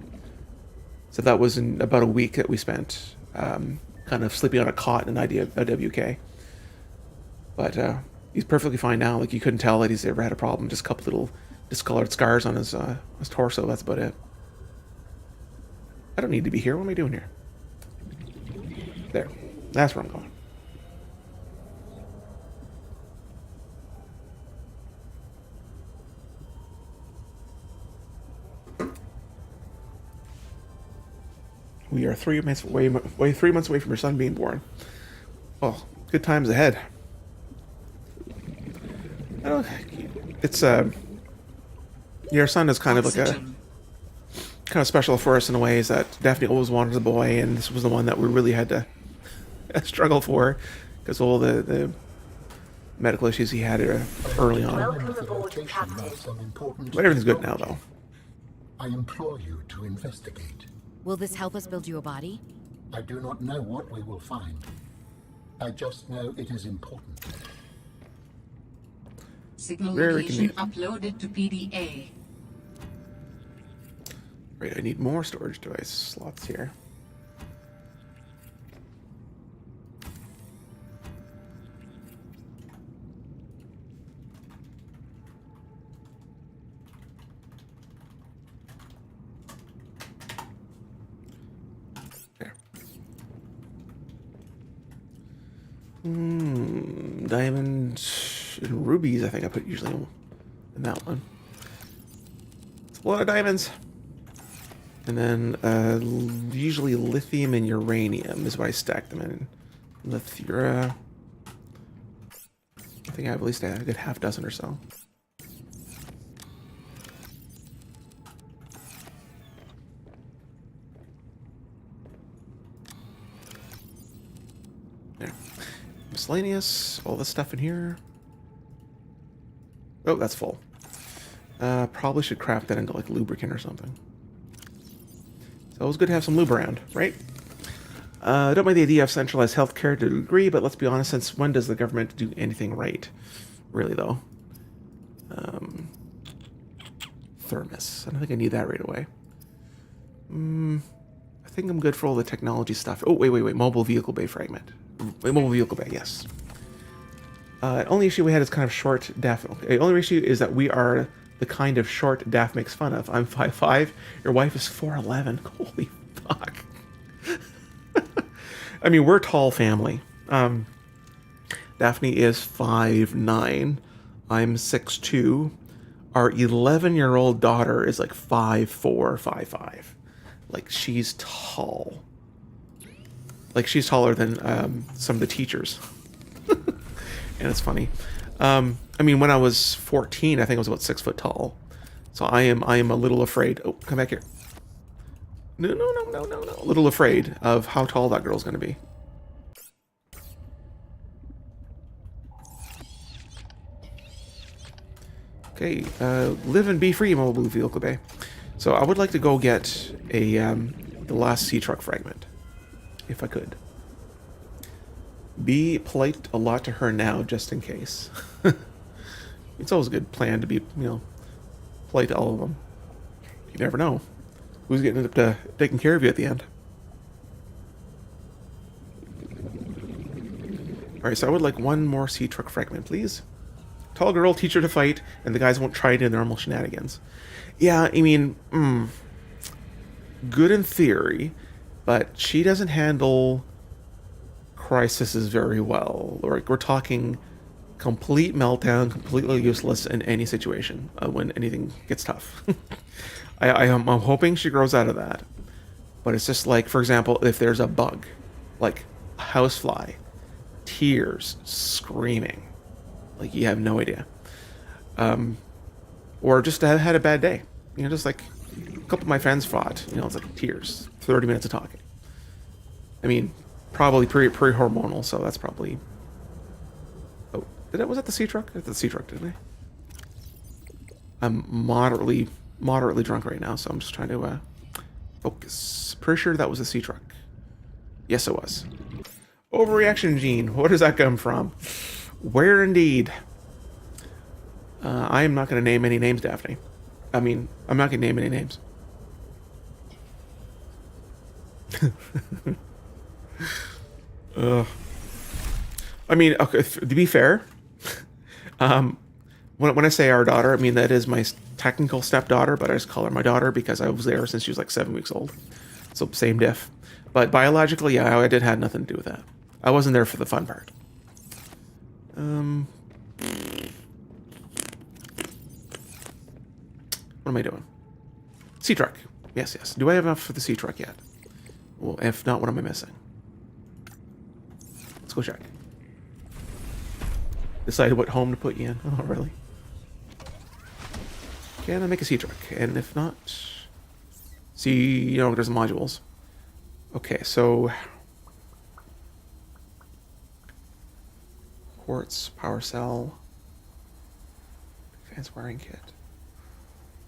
So that was in about a week that we spent kind of sleeping on a cot in IWK. But he's perfectly fine now. Like, you couldn't tell that he's ever had a problem. Just a couple little discolored scars on his torso. That's about it. I don't need to be here. What am I doing here? There. That's where I'm going. We are 3 months away, 3 months away from your son being born. Oh, good times ahead. It's your son is kind of like kind of special for us in a way, is that Daphne always wanted a boy, and this was the one that we really had to struggle for because all the medical issues he had early on. Welcome aboard, Captain. But everything's good now, though. I implore you to investigate. Will this help us build you a body? I do not know what we will find. I just know it is important. Signal Very location convenient. uploaded to PDA. Right, I need more storage device slots here. There. Diamond and rubies, I think I put usually in that one. It's a lot of diamonds. And then usually lithium and uranium is what I stack them in. Lithura. I think I have at least a good half dozen or so. Miscellaneous. All this stuff in here. Oh, that's full. Probably should craft that into like lubricant or something. So it was good to have some lube around, right? I don't mind the idea of centralized healthcare to a degree, but let's be honest, since when does the government do anything right? Really, though. Thermos. I don't think I need that right away. I think I'm good for all the technology stuff. Oh, wait. Mobile vehicle bay fragment. Mobile vehicle bay, yes. Only issue we had is kind of short Daff. Okay, only issue is that we are the kind of short Daff makes fun of. I'm 5'5". Your wife is 4'11". Holy fuck. I mean, we're a tall family. Daphne is 5'9". I'm 6'2". Our 11-year-old daughter is like 5'4", 5'5". Like, she's tall. Like, she's taller than some of the teachers. And it's funny. I mean, when I was 14, I think I was about 6 foot tall. So I am a little afraid. Oh, come back here. No. A little afraid of how tall that girl's going to be. Okay, live and be free, mobile vehicle bay. So I would like to go get a the last sea truck fragment, if I could. Be polite a lot to her now, just in case. It's always a good plan to be, polite to all of them. You never know who's getting up to taking care of you at the end. All right, so I would like one more sea truck fragment, please. Tall girl, teach her to fight, and the guys won't try it in their normal shenanigans. Yeah, I mean, good in theory, but she doesn't handle crises very well. Like, we're talking complete meltdown, completely useless in any situation when anything gets tough. I'm hoping she grows out of that. But it's just like, for example, if there's a bug, like a housefly, tears, screaming. Like, you have no idea. Or just had a bad day. Just like a couple of my friends fought. It's like tears, 30 minutes of talking. I mean, probably pre-hormonal, so that's probably... Oh, was that the sea truck? That's the sea truck, didn't I? I'm moderately drunk right now, so I'm just trying to focus. Pretty sure that was the sea truck. Yes, it was. Overreaction gene. Where does that come from? Where indeed? I am not going to name any names, Daphne. I mean, I'm not going to name any names. I mean, okay, to be fair, when I say our daughter, I mean that is my technical stepdaughter, but I just call her my daughter because I was there since she was like 7 weeks old. So same diff. But biologically, yeah, I had nothing to do with that. I wasn't there for the fun part. What am I doing? Sea truck. Yes. Do I have enough for the sea truck yet? Well, if not, what am I missing? Let's go check. Decide what home to put you in. Oh, really? Can I make a sea truck? And if not... See, there's modules. Okay, so... Quartz, power cell... Advanced wiring kit.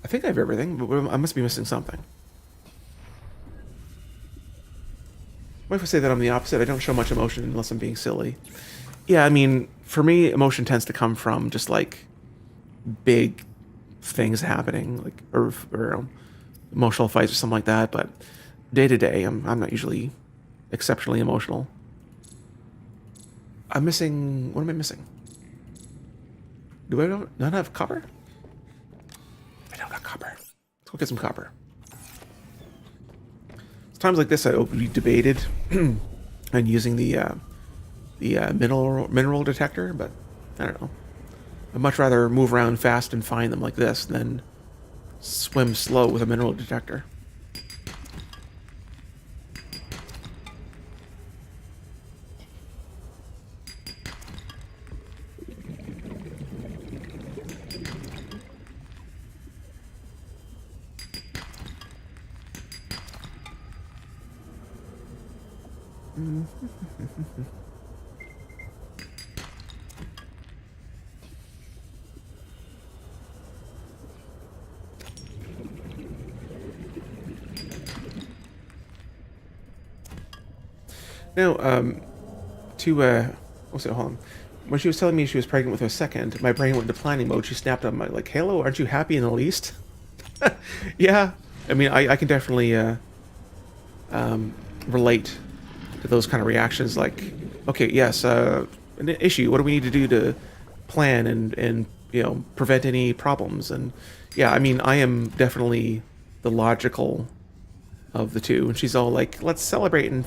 I think I have everything, but I must be missing something. What if I say that I'm the opposite? I don't show much emotion unless I'm being silly. Yeah, I mean, for me, emotion tends to come from just like big things happening, like or emotional fights or something like that. But day to day, I'm not usually exceptionally emotional. I'm missing. What am I missing? Do I not have copper? I don't got copper. Let's go get some copper. Times like this, I openly debated and using the mineral detector, but I don't know. I'd much rather move around fast and find them like this than swim slow with a mineral detector. No, to what's it? Hold on. When she was telling me she was pregnant with her second, my brain went into planning mode. She snapped on my like, "Halo, aren't you happy in the least?" Yeah, I mean, I can definitely relate to those kind of reactions. Like, okay, yes, an issue. What do we need to do to plan and prevent any problems? And yeah, I mean, I am definitely the logical of the two. And she's all like, "Let's celebrate and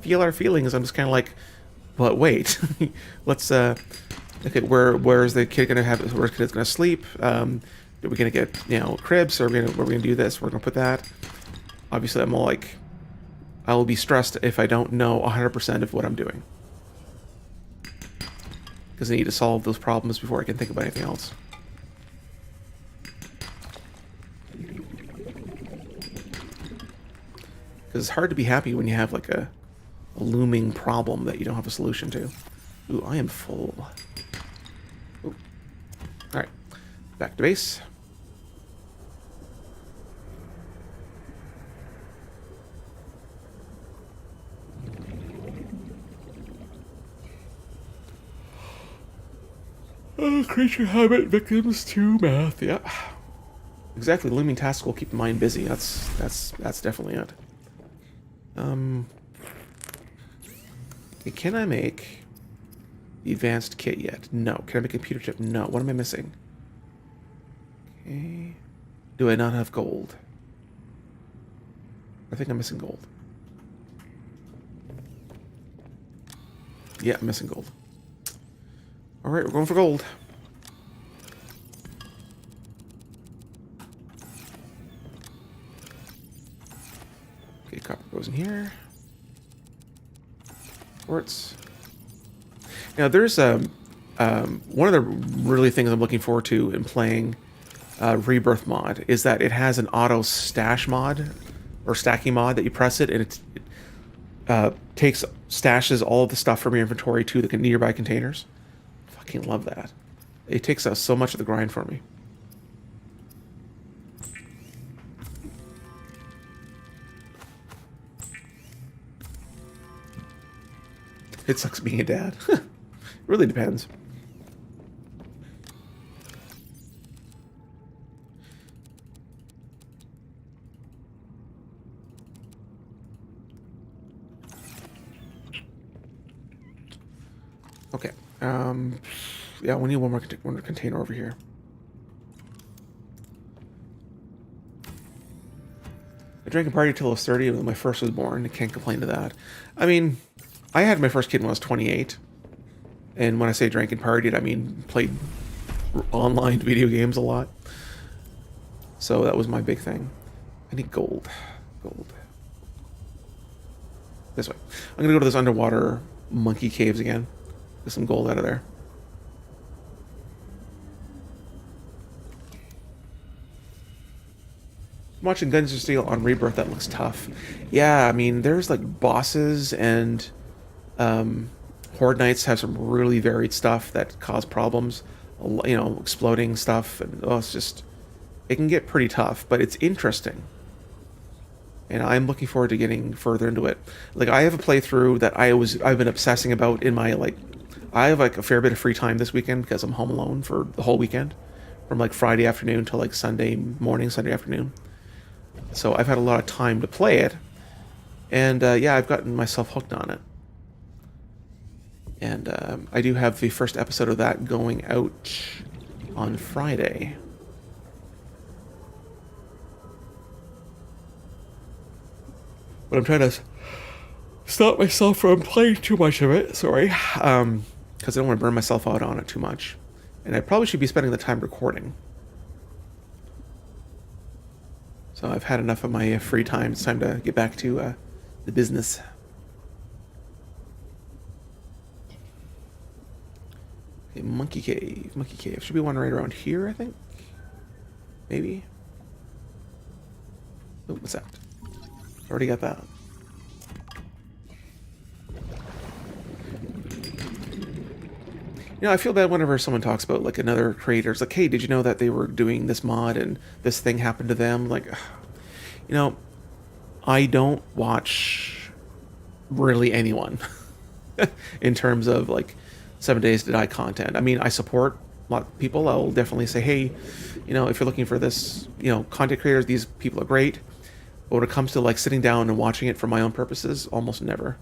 feel our feelings." I'm just kind of like, but wait, let's okay, where is the kid gonna have? Where's the kid's gonna sleep? Are we gonna get cribs? Or we're gonna do this? We're gonna put that. Obviously, I'm all like, I will be stressed if I don't know 100% of what I'm doing, because I need to solve those problems before I can think about anything else. Because it's hard to be happy when you have like a looming problem that you don't have a solution to. Ooh, I am full. Ooh. All right, back to base. Oh, creature habit, victims to math. Yeah, exactly. Looming task will keep the mind busy. That's definitely it. Okay, can I make the advanced kit yet? No. Can I make a computer chip? No. What am I missing? Okay. Do I not have gold? I think I'm missing gold. Yeah, I'm missing gold. Alright, we're going for gold. Okay, copper goes in here. Quartz. Now, there's one of the really things I'm looking forward to in playing Rebirth mod is that it has an auto stash mod or stacking mod that you press it and it stashes all of the stuff from your inventory to the nearby containers. Fucking love that. It takes out so much of the grind for me. It sucks being a dad. It really depends. Okay. Yeah, we need one more container over here. I drank a party till I was 30 when my first was born. I can't complain to that. I mean, I had my first kid when I was 28. And when I say drank and partied, I mean played online video games a lot. So that was my big thing. I need gold. Gold. This way. I'm going to go to this underwater monkey caves again. Get some gold out of there. I'm watching Guns of Steel on Rebirth. That looks tough. Yeah, I mean, there's like bosses and Horde Knights have some really varied stuff that cause problems. You know, exploding stuff. And, oh, it's just... It can get pretty tough, but it's interesting. And I'm looking forward to getting further into it. Like, I have a playthrough that I've been obsessing about in my, like... I have, like, a fair bit of free time this weekend because I'm home alone for the whole weekend. From, like, Friday afternoon till, like, Sunday morning, Sunday afternoon. So I've had a lot of time to play it. And, yeah, I've gotten myself hooked on it. And I do have the first episode of that going out on Friday. But I'm trying to stop myself from playing too much of it, sorry. Because I don't want to burn myself out on it too much. And I probably should be spending the time recording. So I've had enough of my free time. It's time to get back to the business. Okay, Monkey Cave. Monkey Cave. Should be one right around here, I think? Maybe? Oh, what's that? Already got that. You know, I feel bad whenever someone talks about, like, another creator. It's like, hey, did you know that they were doing this mod and this thing happened to them? Like, you know, I don't watch really anyone in terms of like 7 days to die content. I mean, I support a lot of people. I'll definitely say, hey, if you're looking for this, content creators, these people are great. But when it comes to like sitting down and watching it for my own purposes, almost never.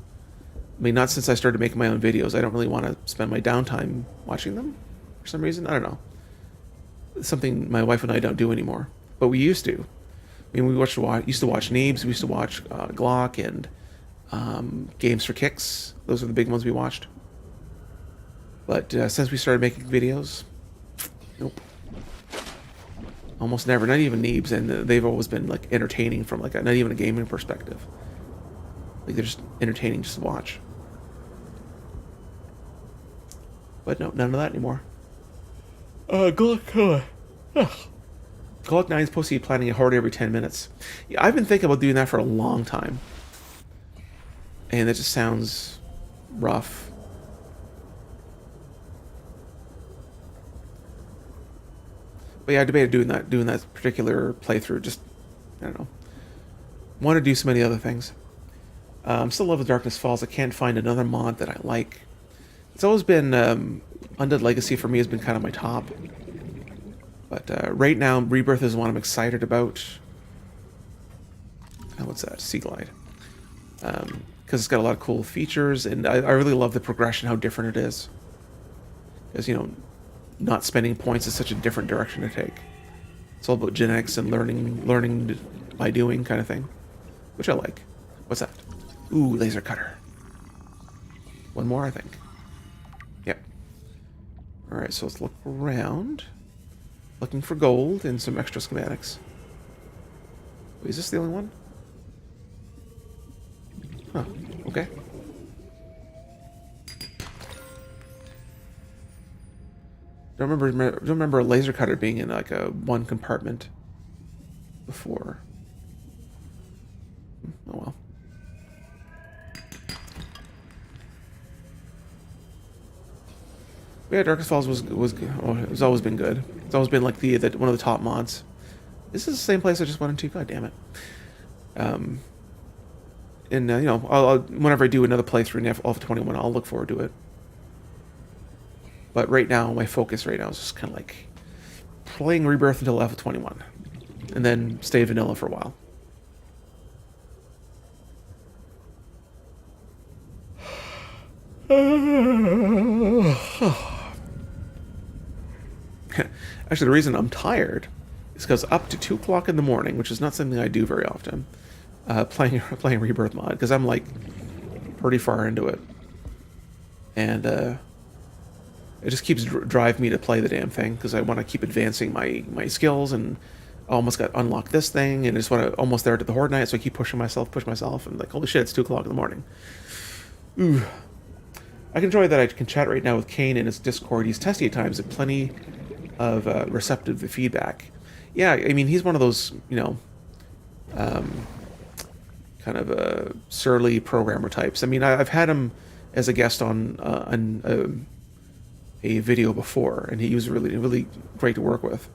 I mean, not since I started making my own videos. I don't really want to spend my downtime watching them for some reason. I don't know. It's something my wife and I don't do anymore. But we used to. I mean, we used to watch Neebs. We used to watch Glock and Games for Kicks. Those are the big ones we watched. But since we started making videos, nope. Almost never. Not even Neebs. And they've always been like entertaining from like not even a gaming perspective. Like they're just entertaining just to watch. But no, none of that anymore. Glock 9 is supposed to be planning a horde every 10 minutes. Yeah, I've been thinking about doing that for a long time. And it just sounds rough. But yeah, I debated doing that particular playthrough. Just, I don't know. Want to do so many other things. Still love The Darkness Falls. I can't find another mod that I like. It's always been Undead Legacy for me has been kind of my top. But right now, Rebirth is one I'm excited about. Oh, what's that? Sea Glide. Because it's got a lot of cool features, and I really love the progression, how different it is. Because, not spending points is such a different direction to take. It's all about genetics and learning by doing kind of thing. Which I like. What's that? Ooh, laser cutter. One more, I think. Yep. Alright, so let's look around. Looking for gold and some extra schematics. Wait, is this the only one? Huh, okay. Don't remember a laser cutter being in like a one compartment before. Oh well. Yeah, Darkest Falls it's always been good. It's always been like the one of the top mods. This is the same place I just went into. God damn it. And I'll whenever I do another playthrough in F21, I'll look forward to it. But right now, my focus right now is just kind of like playing Rebirth until level 21, and then stay vanilla for a while. Actually, the reason I'm tired is because up to 2 o'clock in the morning, which is not something I do very often, playing Rebirth mod, because I'm like pretty far into it, and it just keeps drive me to play the damn thing because I want to keep advancing my skills, and I almost got unlocked this thing, and I just want to almost there to the Horde Night, so I keep push myself, and like, holy shit, it's 2 o'clock in the morning. Ooh. I can enjoy that I can chat right now with Kane in his Discord. He's testy at times, and plenty of receptive feedback. Yeah, I mean, he's one of those, kind of surly programmer types. I mean, I've had him as a guest on a video before, and he was really great to work with.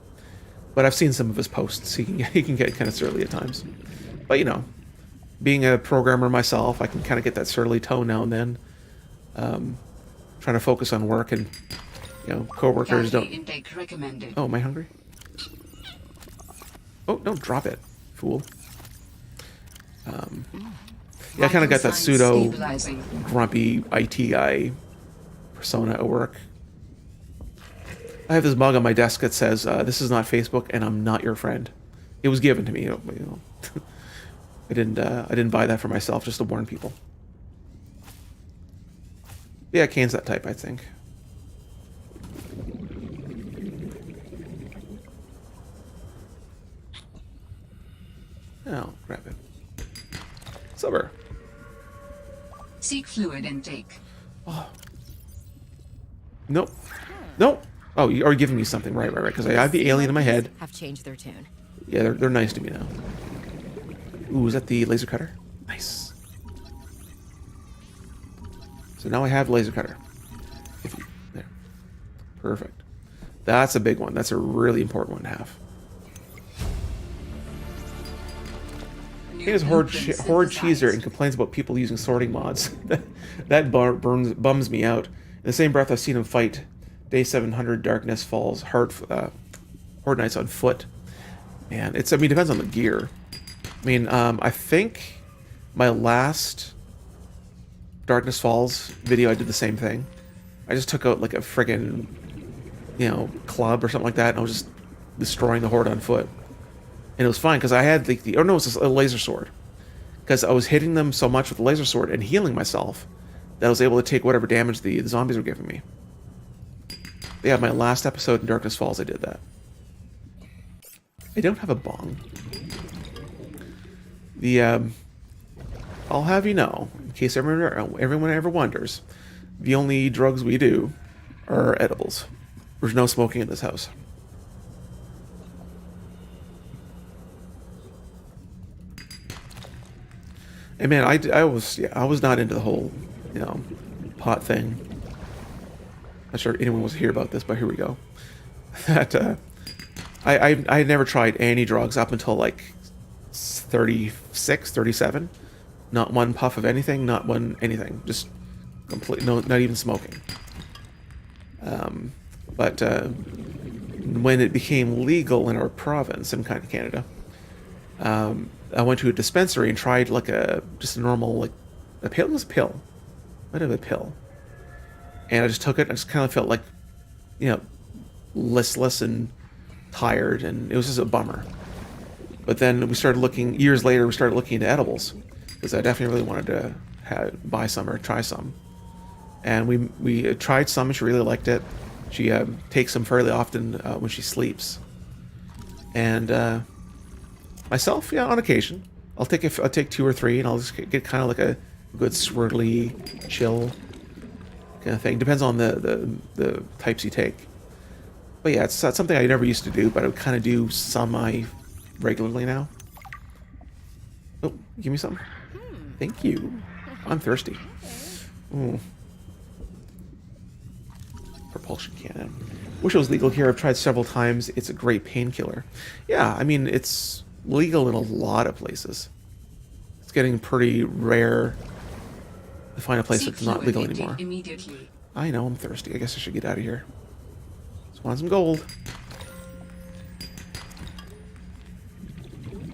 But I've seen some of his posts. He can get kind of surly at times. But being a programmer myself, I can kind of get that surly tone now and then. Trying to focus on work, and coworkers don't. Intake recommended. Oh, am I hungry? Oh, don't drop it, fool. Yeah, I kind of got that pseudo grumpy IT guy persona at work. I have this mug on my desk that says, "This is not Facebook, and I'm not your friend." It was given to me. I didn't buy that for myself, just to warn people. Yeah, Kane's that type, I think. Oh, grab it. Silver. Seek fluid intake. Oh. Nope. Nope. Oh, you are giving me something. Right. Because I have the alien in my head. Have changed their tune. Yeah, they're nice to me now. Ooh, is that the laser cutter? Nice. So now I have laser cutter. There. Perfect. That's a big one. That's a really important one to have. new He has blueprints Horde Cheeser and synthesized. complains about people using sorting mods. That bums me out. In the same breath, I've seen him fight Day 700 Darkness Falls Horde Knights on foot. Man, I mean, it depends on the gear. I mean, I think my last Darkness Falls video, I did the same thing. I just took out like a friggin', club or something like that, and I was just destroying the Horde on foot. And it was fine, because I had it was a laser sword. Because I was hitting them so much with the laser sword and healing myself that I was able to take whatever damage the zombies were giving me. But yeah, my last episode in Darkness Falls, I did that. I don't have a bong. I'll have you know, in case everyone ever wonders, the only drugs we do are edibles. There's no smoking in this house. And man, I was not into the whole, pot thing. Not sure anyone was here about this, but here we go. That I had never tried any drugs up until like 36, 37. Not one puff of anything, not one anything. Just complete, no, not even smoking. But when it became legal in our province in kind of Canada, I went to a dispensary and tried like just a normal a pill. It was a pill. Might have a pill. And I just took it. I just kind of felt like, listless and tired, and it was just a bummer. But then years later, we started looking into edibles, because I definitely really wanted to buy some or try some. And we tried some, and she really liked it. She takes them fairly often when she sleeps. And myself, on occasion, I'll take 2 or 3, and I'll just get kind of like a good swirly, chill kind of thing. Depends on the types you take. But yeah, it's something I never used to do, but I kind of do regularly now. Oh, give me some. Thank you. I'm thirsty. Ooh. Propulsion cannon. Wish it was legal here. I've tried several times. It's a great painkiller. Yeah, I mean, it's legal in a lot of places. It's getting pretty rare to find a place that's not legal anymore. Immediately. I know, I'm thirsty. I guess I should get out of here. Just want some gold.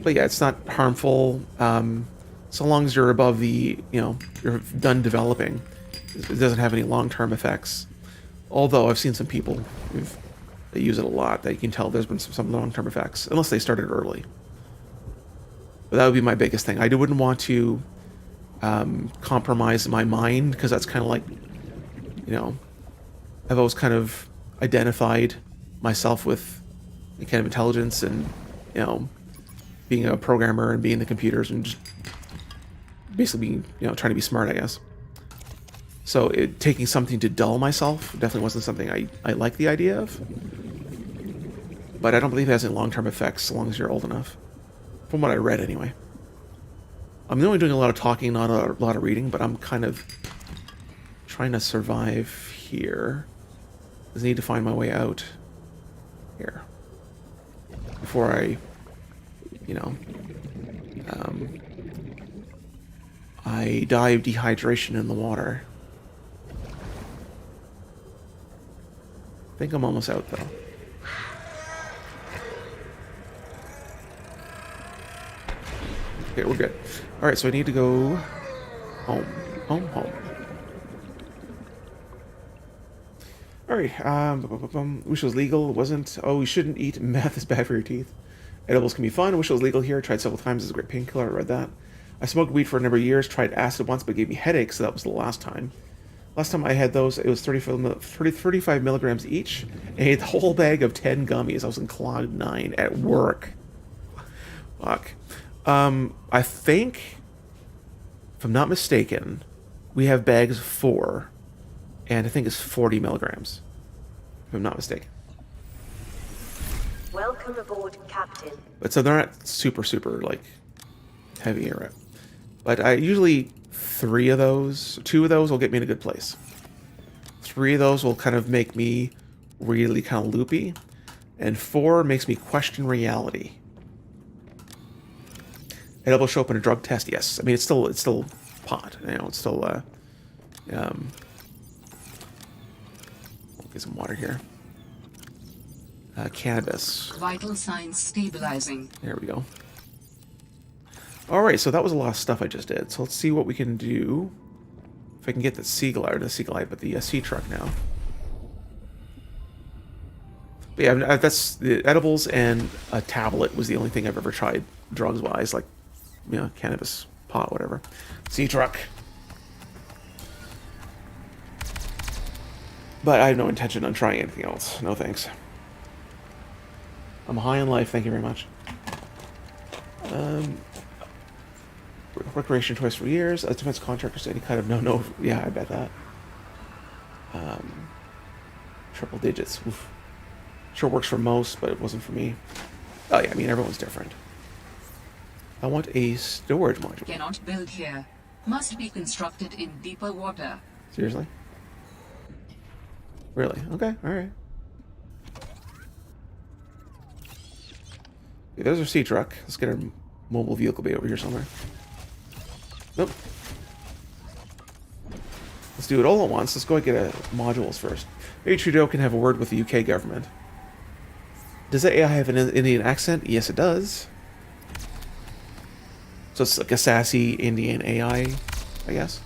But yeah, it's not harmful. So long as you're above you're done developing. It doesn't have any long-term effects. Although I've seen some people that use it a lot, that you can tell there's been some long-term effects, unless they started early. But that would be my biggest thing. I wouldn't want to compromise my mind, because that's kind of like, I've always kind of identified myself with the kind of intelligence and, being a programmer and being in the computers and just basically being, trying to be smart, I guess. So taking something to dull myself definitely wasn't something I like the idea of. But I don't believe it has any long-term effects, so long as you're old enough. From what I read, anyway. I'm only doing a lot of talking, not a lot of reading, but I'm kind of trying to survive here. I need to find my way out here before I, I die of dehydration in the water. I think I'm almost out, though. Okay, we're good. Alright, so I need to go home. Home. Alright, wish it was legal. It wasn't. Oh, you shouldn't eat meth. It's bad for your teeth. Edibles can be fun. I wish it was legal here. Tried several times. It's a great painkiller. I read that. I smoked weed for a number of years. Tried acid once, but it gave me headaches, so that was the last time. Last time I had those, it was 35 milligrams each. And I ate the whole bag of 10 gummies. I was in Cloud 9 at work. Fuck. I think, if I'm not mistaken, we have bags of 4. And I think it's 40 milligrams. If I'm not mistaken. Welcome aboard, Captain. But so they're not super, heavy, right? But I usually 2 of those will get me in a good place. 3 of those will kind of make me really kind of loopy. And 4 makes me question reality. Edible show up in a drug test? Yes. I mean, it's still pot. You know, it's still get some water here. Cannabis. Vital signs stabilizing. There we go. All right, so that was a lot of stuff I just did. So let's see what we can do. If I can get the Seaglide, but the sea truck now. But yeah, that's the edibles and a tablet was the only thing I've ever tried drugs-wise, like, you know, cannabis, pot, whatever. Sea truck. But I have no intention on trying anything else. No thanks. I'm high on life, thank you very much. Recreation choice for years. Defense contractors, any kind of no. Yeah, I bet that. Triple digits. Oof. Sure works for most, but it wasn't for me. Oh yeah, I mean, everyone's different. I want a storage module. Cannot build here. Must be constructed in deeper water. Seriously? Really? Okay, alright. Okay, there's our sea truck. Let's get our mobile vehicle bay over here somewhere. Nope. Let's do it all at once. Let's go and get modules first. Maybe Trudeau can have a word with the UK government. Does that AI have an Indian accent? Yes, it does. So it's like a sassy Indian AI, I guess.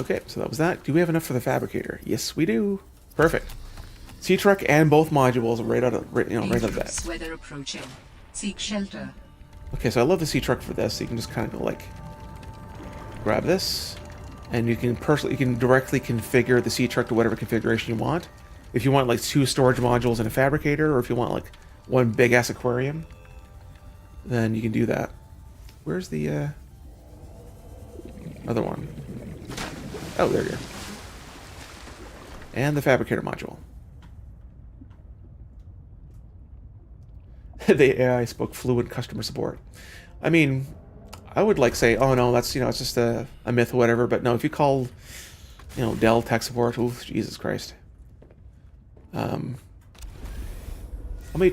Okay, so that was that. Do we have enough for the fabricator? Yes, we do. Perfect. Sea truck and both modules right out of right out of that. Weather approaching. Seek shelter. Okay, so I love the sea truck for this. So you can just kind of go like grab this, and you can directly configure the sea truck to whatever configuration you want. If you want like 2 storage modules and a fabricator, or if you want like 1 big ass aquarium, then you can do that. Where's the other one? Oh, there you go. And the fabricator module. The AI spoke fluent customer support. I mean, I would like say, oh no, that's, you know, it's just a myth or whatever. But no, if you call, you know, Dell tech support, oh Jesus Christ. How many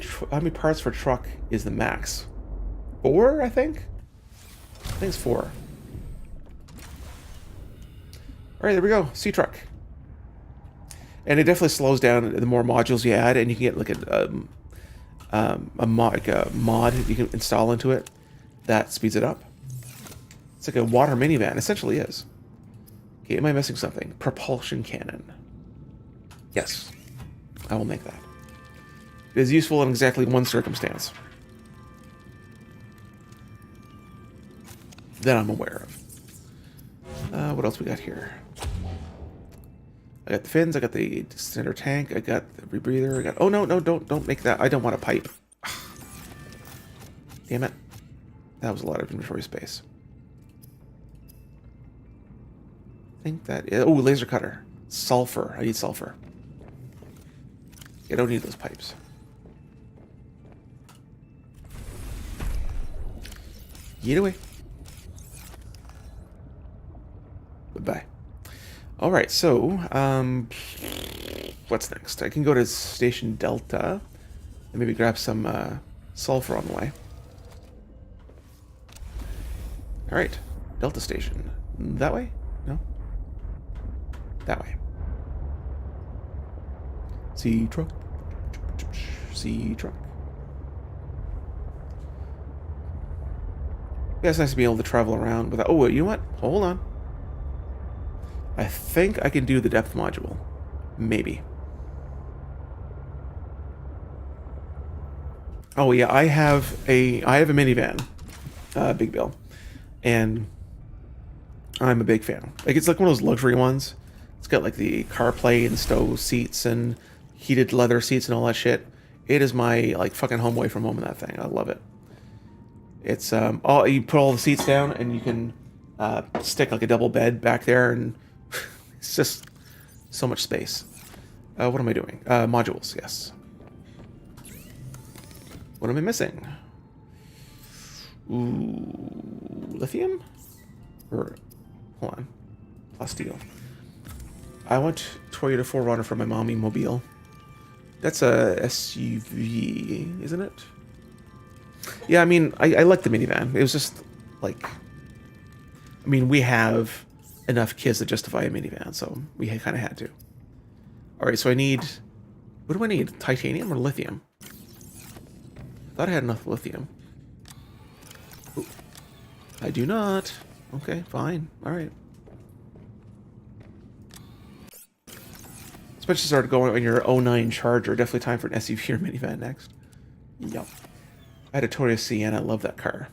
parts for truck is the max? 4, I think. I think it's 4. All right, there we go. Sea truck. And it definitely slows down the more modules you add, and you can get like a mod you can install into it that speeds it up. It's like a water minivan. It essentially is. Okay, am I missing something? Propulsion cannon. Yes, I will make that. It is useful in exactly 1 circumstance that I'm aware of. What else we got here? I got the fins, I got the center tank, I got the rebreather, I got... Oh, no, don't make that. I don't want a pipe. Damn it. That was a lot of inventory space. I think that... Oh, laser cutter. Sulfur. I need sulfur. I don't need those pipes. Get away. Goodbye. All right, so what's next? I can go to Station Delta and maybe grab some sulfur on the way. All right, Delta Station. That way? No? That way. Sea truck. Sea truck. Yeah, it's nice to be able to travel around without... Oh, you know what? Hold on. I think I can do the depth module. Maybe. Oh yeah, I have a minivan, Big Bill, and I'm a big fan. Like, it's like one of those luxury ones. It's got like the CarPlay and stow seats and heated leather seats and all that shit. It is my like fucking home away from home in that thing. I love it. It's you put all the seats down and you can stick like a double bed back there, and it's just So much space. What am I doing? Modules, yes. What am I missing? Ooh, lithium? Or, hold on. Plasteel. I want Toyota 4Runner for my mommy mobile. That's a SUV, isn't it? Yeah, I mean, I like the minivan. It was just, like... I mean, we have enough kids to justify a minivan, so we kind of had to. Alright, so I need... What do I need? Titanium or lithium? I thought I had enough lithium. Ooh. I do not. Okay, fine. Alright. Especially started going on your '09 Charger. Definitely time for an SUV or minivan next. Yup. I had a Toyota Sienna. I love that car.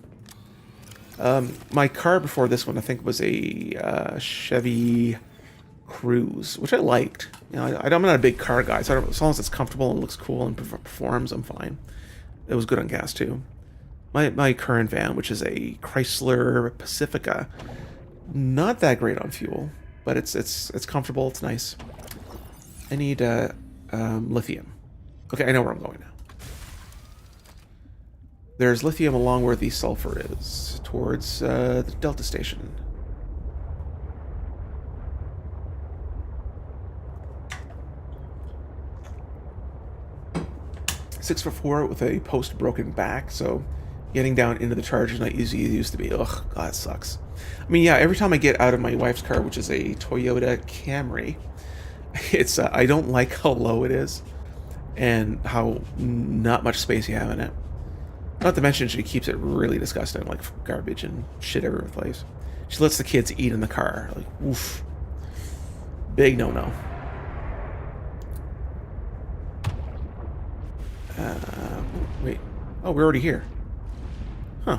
My car before this one, I think, was a Chevy Cruze, which I liked. You know, I'm not a big car guy, so as long as it's comfortable and looks cool and performs, I'm fine. It was good on gas too. My current van, which is a Chrysler Pacifica, not that great on fuel, but it's comfortable. It's nice. I need lithium. Okay, I know where I'm going now. There's lithium along where the sulfur is, towards the Delta Station. Six foot four with a post broken back, so getting down into the Charger is not easy as it used to be. Ugh, God, it sucks. I mean, yeah, every time I get out of my wife's car, which is a Toyota Camry, it's I don't like how low it is and how not much space you have in it. Not to mention she keeps it really disgusting, like garbage and shit everywhere in the place. She lets the kids eat in the car. Like, oof. Big no-no. Wait. Oh, we're already here. Huh.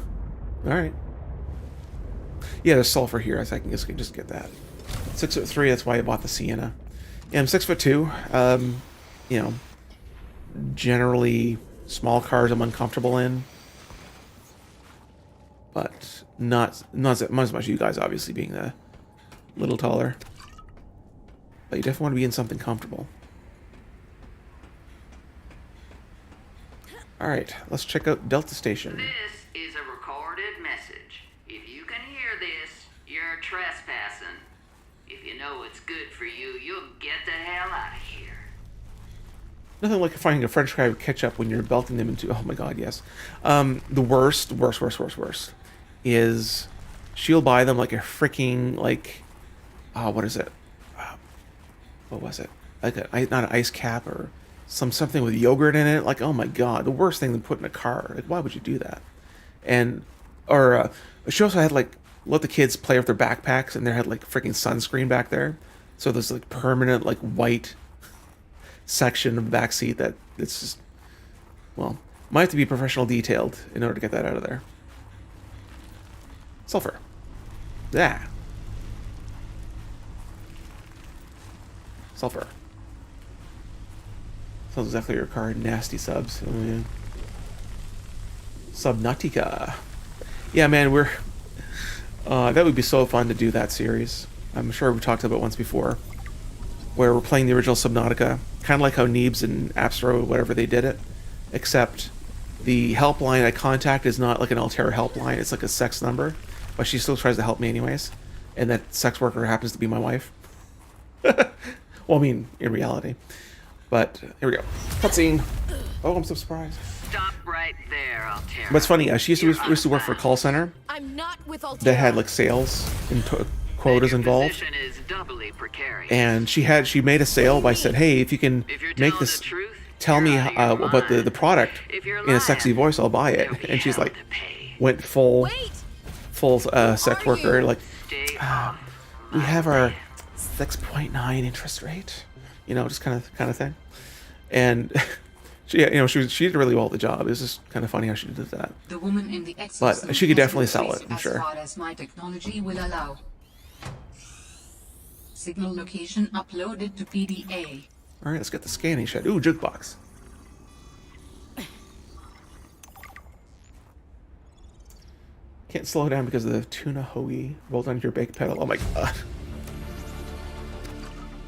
Alright. Yeah, there's sulfur here. I think I can just get that. 6'3", that's why I bought the Sienna. Yeah, I'm 6'2". You know, generally small cars I'm uncomfortable in. But not as much as you guys, obviously, being a little taller. But you definitely want to be in something comfortable. Alright, let's check out Delta Station. This is a recorded message. If you can hear this, you're trespassing. If you know what's good for you, you'll get the hell out of here. Nothing like finding a French fry with ketchup when you're belting them into... Oh my god, yes. The worst is she'll buy them like a freaking, like... what is it? What was it? Like not an ice cap or something with yogurt in it. Like, oh my god, the worst thing to put in a car. Like, why would you do that? And... Or she also had, like, let the kids play with their backpacks, and they had, like, freaking sunscreen back there. So there's, like, permanent, like, white section of the back seat that it's just... Well, might have to be professional detailed in order to get that out of there. Sulfur. Yeah. Sulfur. Sounds exactly your car. Nasty subs. Oh, yeah. Subnautica. Yeah, man, we're... that would be so fun to do that series. I'm sure we talked about it once before. Where we're playing the original Subnautica. Kind of like how Neebs and Appsro, whatever, they did it. Except the helpline I contact is not like an Altera helpline. It's like a sex number. But she still tries to help me anyways. And that sex worker happens to be my wife. Well, I mean, in reality. But, here we go. Cutscene. Oh, I'm so surprised. Stop right there, Altera. But it's funny, she used to work for a call center. I'm not with Altera. That had like sales and quotas involved. Your position is doubly precarious. And she made a sale by said, hey, if you can make this, tell me about the product in a sexy voice, I'll buy it. And she's like, went full sex worker, like, we have our 6.9 interest rate, you know, just kind of thing. And she did really well at the job. It was just kind of funny how she did that. The woman in the But she could definitely sell it, I'm sure. As far as my technology will allow. Signal location uploaded to PDA. All right, let's get the scanning shed. Ooh, jukebox. Can't slow down because of the tuna hoagie rolled onto your brake pedal. Oh my god.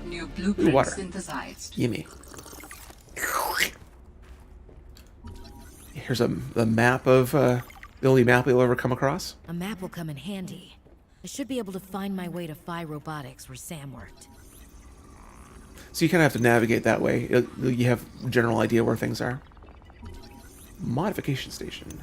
New New blueprint water. synthesized. Gimme. Here's the map of the only map you'll ever come across. A map will come in handy. I should be able to find my way to Phi Robotics where Sam worked. So you kind of have to navigate that way. You have a general idea where things are. Modification station.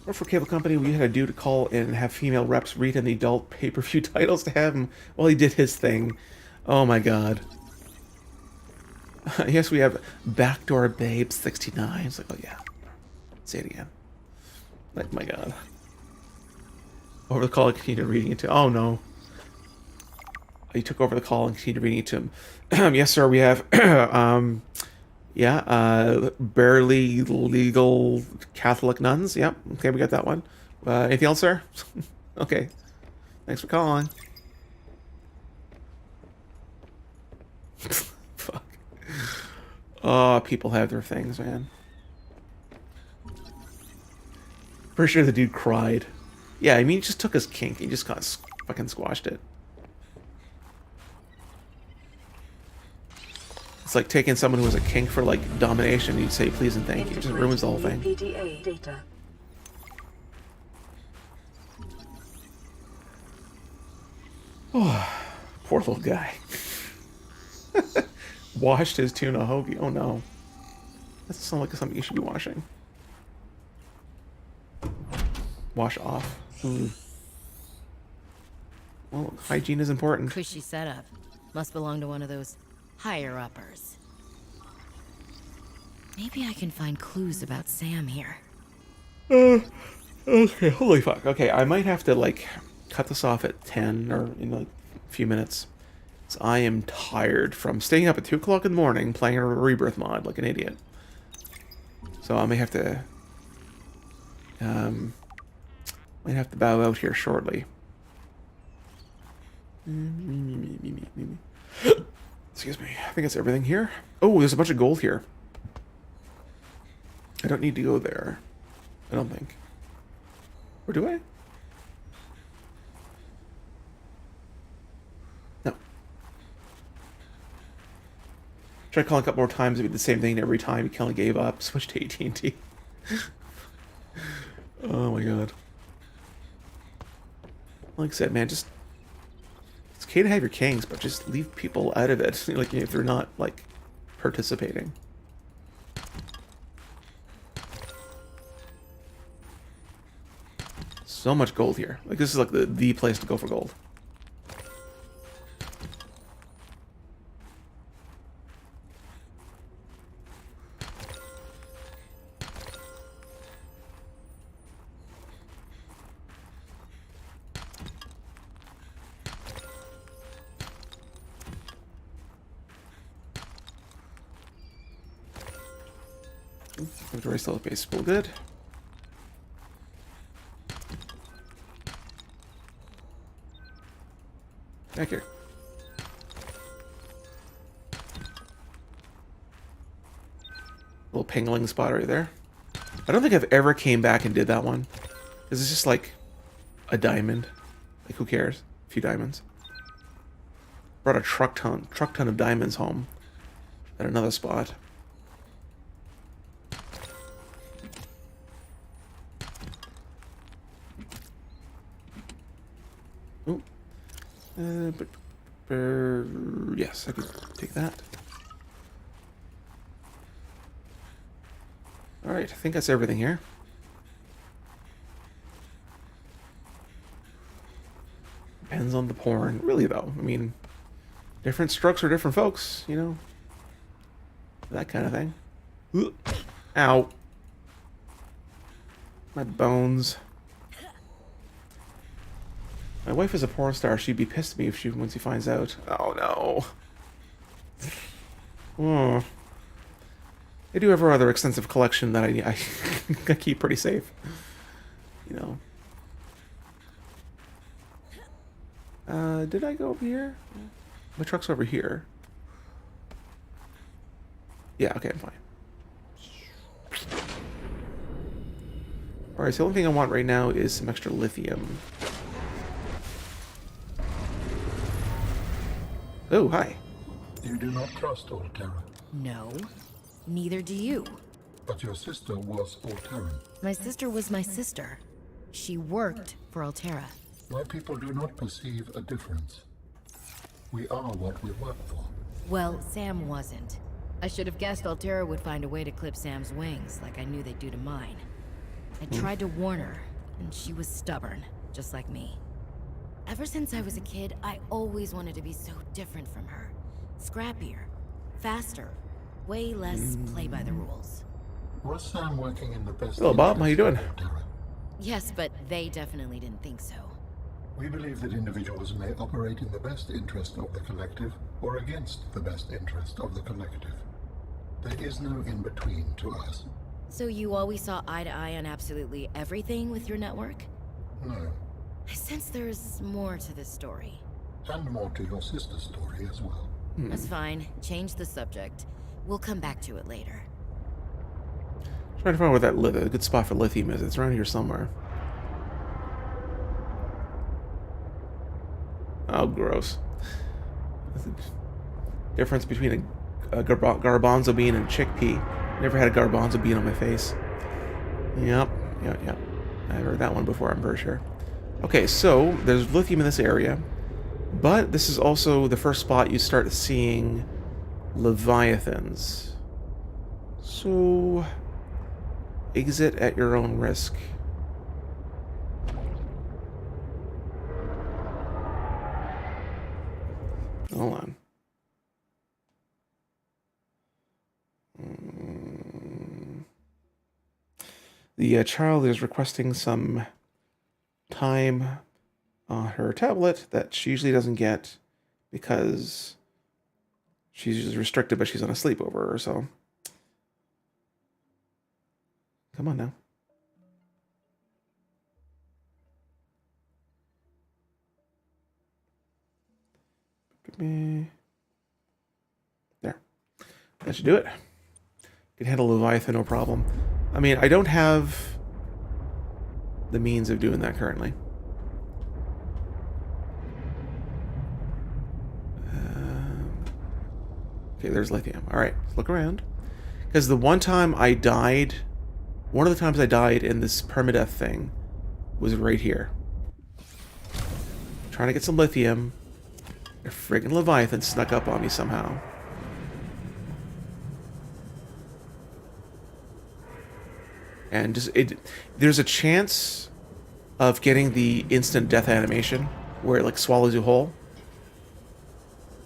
Or for cable company, we had a dude to call in and have female reps read in the adult pay-per-view titles to have him while he did his thing. Oh my god. Yes, we have Backdoor Babe 69. It's like, oh yeah. Say it again. Like, my god. Over the call and continued reading it to... Oh no. He took over the call and continued reading it to him. Yes, sir, we have... barely legal Catholic nuns. Yep. Okay, we got that one. Anything else, sir? Okay. Thanks for calling. Fuck. Oh, people have their things, man. Pretty sure the dude cried. Yeah, I mean, he just took his kink. He just got fucking squashed it. It's like taking someone who has a kink for, like, domination, and you'd say please and thank you. It just ruins the whole thing. PDA data. Oh, poor little guy. Washed his tuna hoagie. Oh no. That sounds like something you should be washing. Wash off. Ooh. Well, hygiene is important. Cushy setup. Must belong to one of those higher-uppers. Maybe I can find clues about Sam here. Okay, holy fuck. Okay, I might have to, like, cut this off at 10 or in, like, a few minutes. So I am tired from staying up at 2 o'clock in the morning playing a Rebirth mod like an idiot. So I may have to... might have to bow out here shortly. Excuse me. I think that's everything here. Oh, there's a bunch of gold here. I don't need to go there. I don't think. Or do I? No. Try calling a couple more times. It'd be the same thing every time. You kind of gave up. Switch to AT&T. Oh my god. Like I said, man, just... It's okay to have your kings, but just leave people out of it. Like, if they're not, like, participating. So much gold here. Like, this is like the place to go for gold. Inventory still base still good. Back here. Little pingling spot right there. I don't think I've ever came back and did that one. Because it's just like a diamond. Like, who cares? A few diamonds. Brought a truck ton of diamonds home at another spot. Ooh. Yes, I could take that. Alright, I think that's everything here. Depends on the porn. Really, though. I mean, different strokes for different folks, you know? That kind of thing. Ooh. Ow. My bones. My wife is a porn star. She'd be pissed at me if once she finds out. Oh no. Oh. I do have a rather extensive collection that I keep pretty safe. You know. Did I go over here? My truck's over here. Yeah, okay, I'm fine. Alright, so the only thing I want right now is some extra lithium. Oh, hi. You do not trust Alterra, No, neither do you. but your sister was Alterran. My sister was my sister. She worked for Alterra. My people do not perceive a difference. We are what we work for. Well, Sam wasn't. I should have guessed Alterra would find a way to clip Sam's wings, like I knew they'd do to mine. I tried to warn her, and she was stubborn, just like me. Ever since I was a kid, I always wanted to be so different from her. Scrappier, faster, way less play by the rules. Was Sam working in the best Hello, Bob. How you doing? interest of Alterra? Yes, but they definitely didn't think so. We believe that individuals may operate in the best interest of the collective or against the best interest of the collective. There is no in-between to us. So you always saw eye to eye on absolutely everything with your network? No. I sense there's more to this story. And more to your sister's story as well. That's fine. Change the subject. We'll come back to it later. Trying to find where that a good spot for lithium is. It's around here somewhere. Oh, gross. That's the difference between a garbanzo bean and a chickpea. Never had a garbanzo bean on my face. Yep. I've heard that one before, I'm very sure. Okay, so there's lithium in this area, but this is also the first spot you start seeing leviathans. So exit at your own risk. Hold on. The child is requesting some time on her tablet that she usually doesn't get because she's restricted, but she's on a sleepover or so. Come on now. There. That should do it. Can handle Leviathan, no problem. I mean, I don't have the means of doing that currently. Okay, there's lithium. Alright, let's look around. Because the one time I died, one of the times I died in this permadeath thing was right here. Trying to get some lithium. A friggin' Leviathan snuck up on me somehow. And just there's a chance of getting the instant death animation where it like swallows you whole.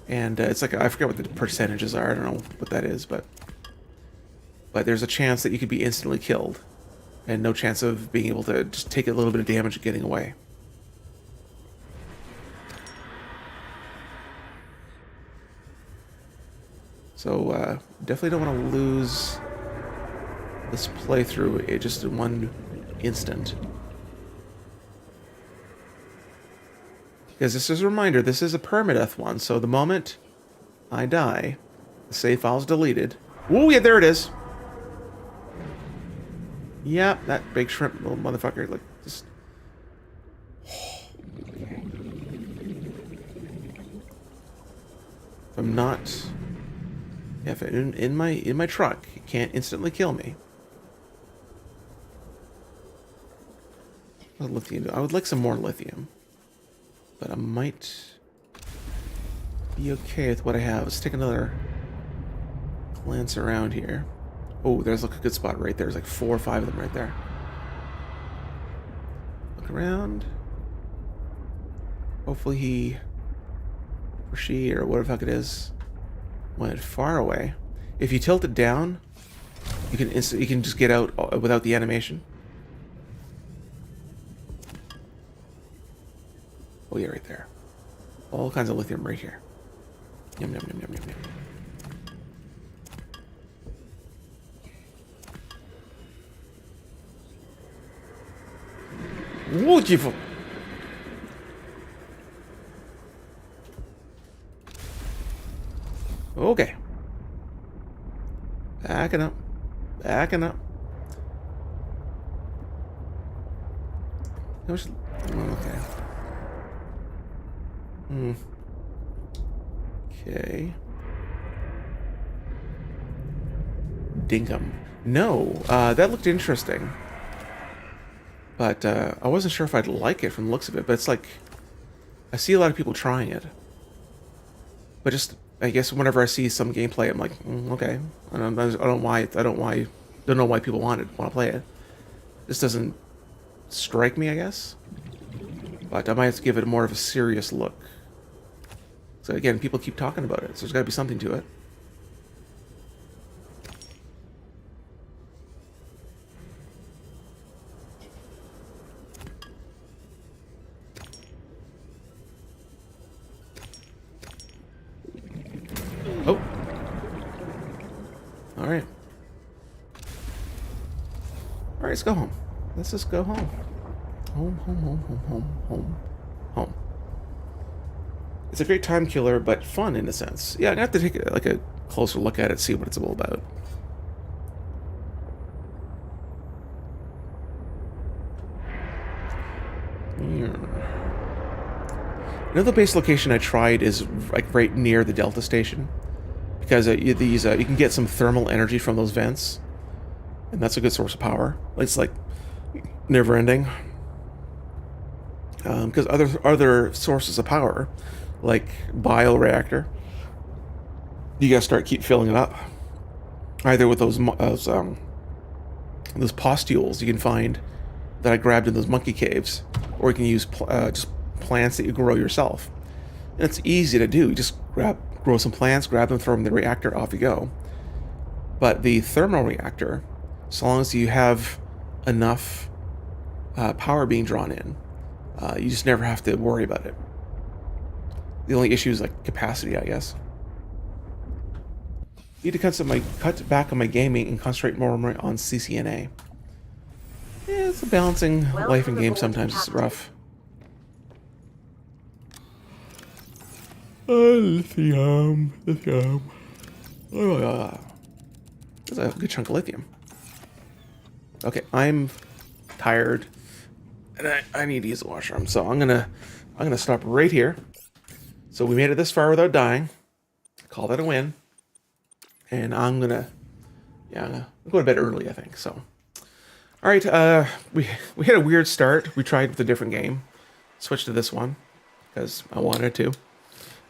And it's like, I forget what the percentages are. I don't know what that is, but there's a chance that you could be instantly killed and no chance of being able to just take a little bit of damage and getting away. So definitely don't want to lose this playthrough just in one instant. Because this is a reminder, this is a permadeath one, so the moment I die, the save file's deleted. Oh yeah, there it is! Yep, that big shrimp little motherfucker, like, just... If I'm not... Yeah, if in my truck, it can't instantly kill me. What lithium? I would like some more lithium. But I might be okay with what I have. Let's take another glance around here. Oh, there's like a good spot right there. There's like 4 or 5 of them right there. Look around. Hopefully he or she or whatever the fuck it is went far away. If you tilt it down, you can just get out without the animation. Oh yeah, right there. All kinds of lithium right here. Yum yum yum yum yum yum. Beautiful. Okay. Backing up. Backing up. Okay. Okay. Dinkum. No, that looked interesting. But I wasn't sure if I'd like it from the looks of it. But it's like, I see a lot of people trying it. But just, I guess whenever I see some gameplay, I'm like, okay. I don't know why people want to play it. This doesn't strike me, I guess. But I might have to give it more of a serious look. So again, people keep talking about it, so there's got to be something to it. Oh. All right. All right, let's go home. Let's just go home. Home. It's a great time killer, but fun in a sense. Yeah, I have to take a closer look at it, see what it's all about. Another base location I tried is like right near the Delta station, because you can get some thermal energy from those vents, and that's a good source of power. It's like never ending. Because other sources of power, like bioreactor, you gotta keep filling it up. Either with those pustules you can find that I grabbed in those monkey caves, or you can use just plants that you grow yourself. And it's easy to do. You just grow some plants, grab them, throw them in the reactor, off you go. But the thermal reactor, so long as you have enough power being drawn in, you just never have to worry about it. The only issue is like capacity, I guess. Need to cut back on my gaming and concentrate more on CCNA. Yeah, it's a balancing life and game. Sometimes it's rough. Lithium. Oh, that's a good chunk of lithium. Okay, I'm tired, and I need to use the washroom, so I'm gonna stop right here. So we made it this far without dying. Call that a win. And I'm gonna go to bed early, I think. So, all right, we had a weird start. We tried with a different game, switched to this one because I wanted to,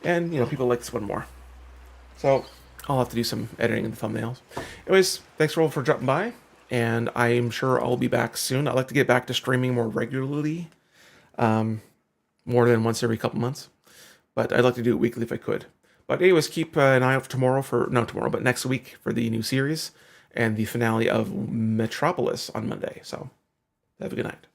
and people like this one more. So I'll have to do some editing in the thumbnails. Anyways, thanks all for dropping by, and I'm sure I'll be back soon. I'd like to get back to streaming more regularly, more than once every couple months, but I'd like to do it weekly if I could. But anyways, keep an eye out but next week for the new series and the finale of Metropolis on Monday. So have a good night.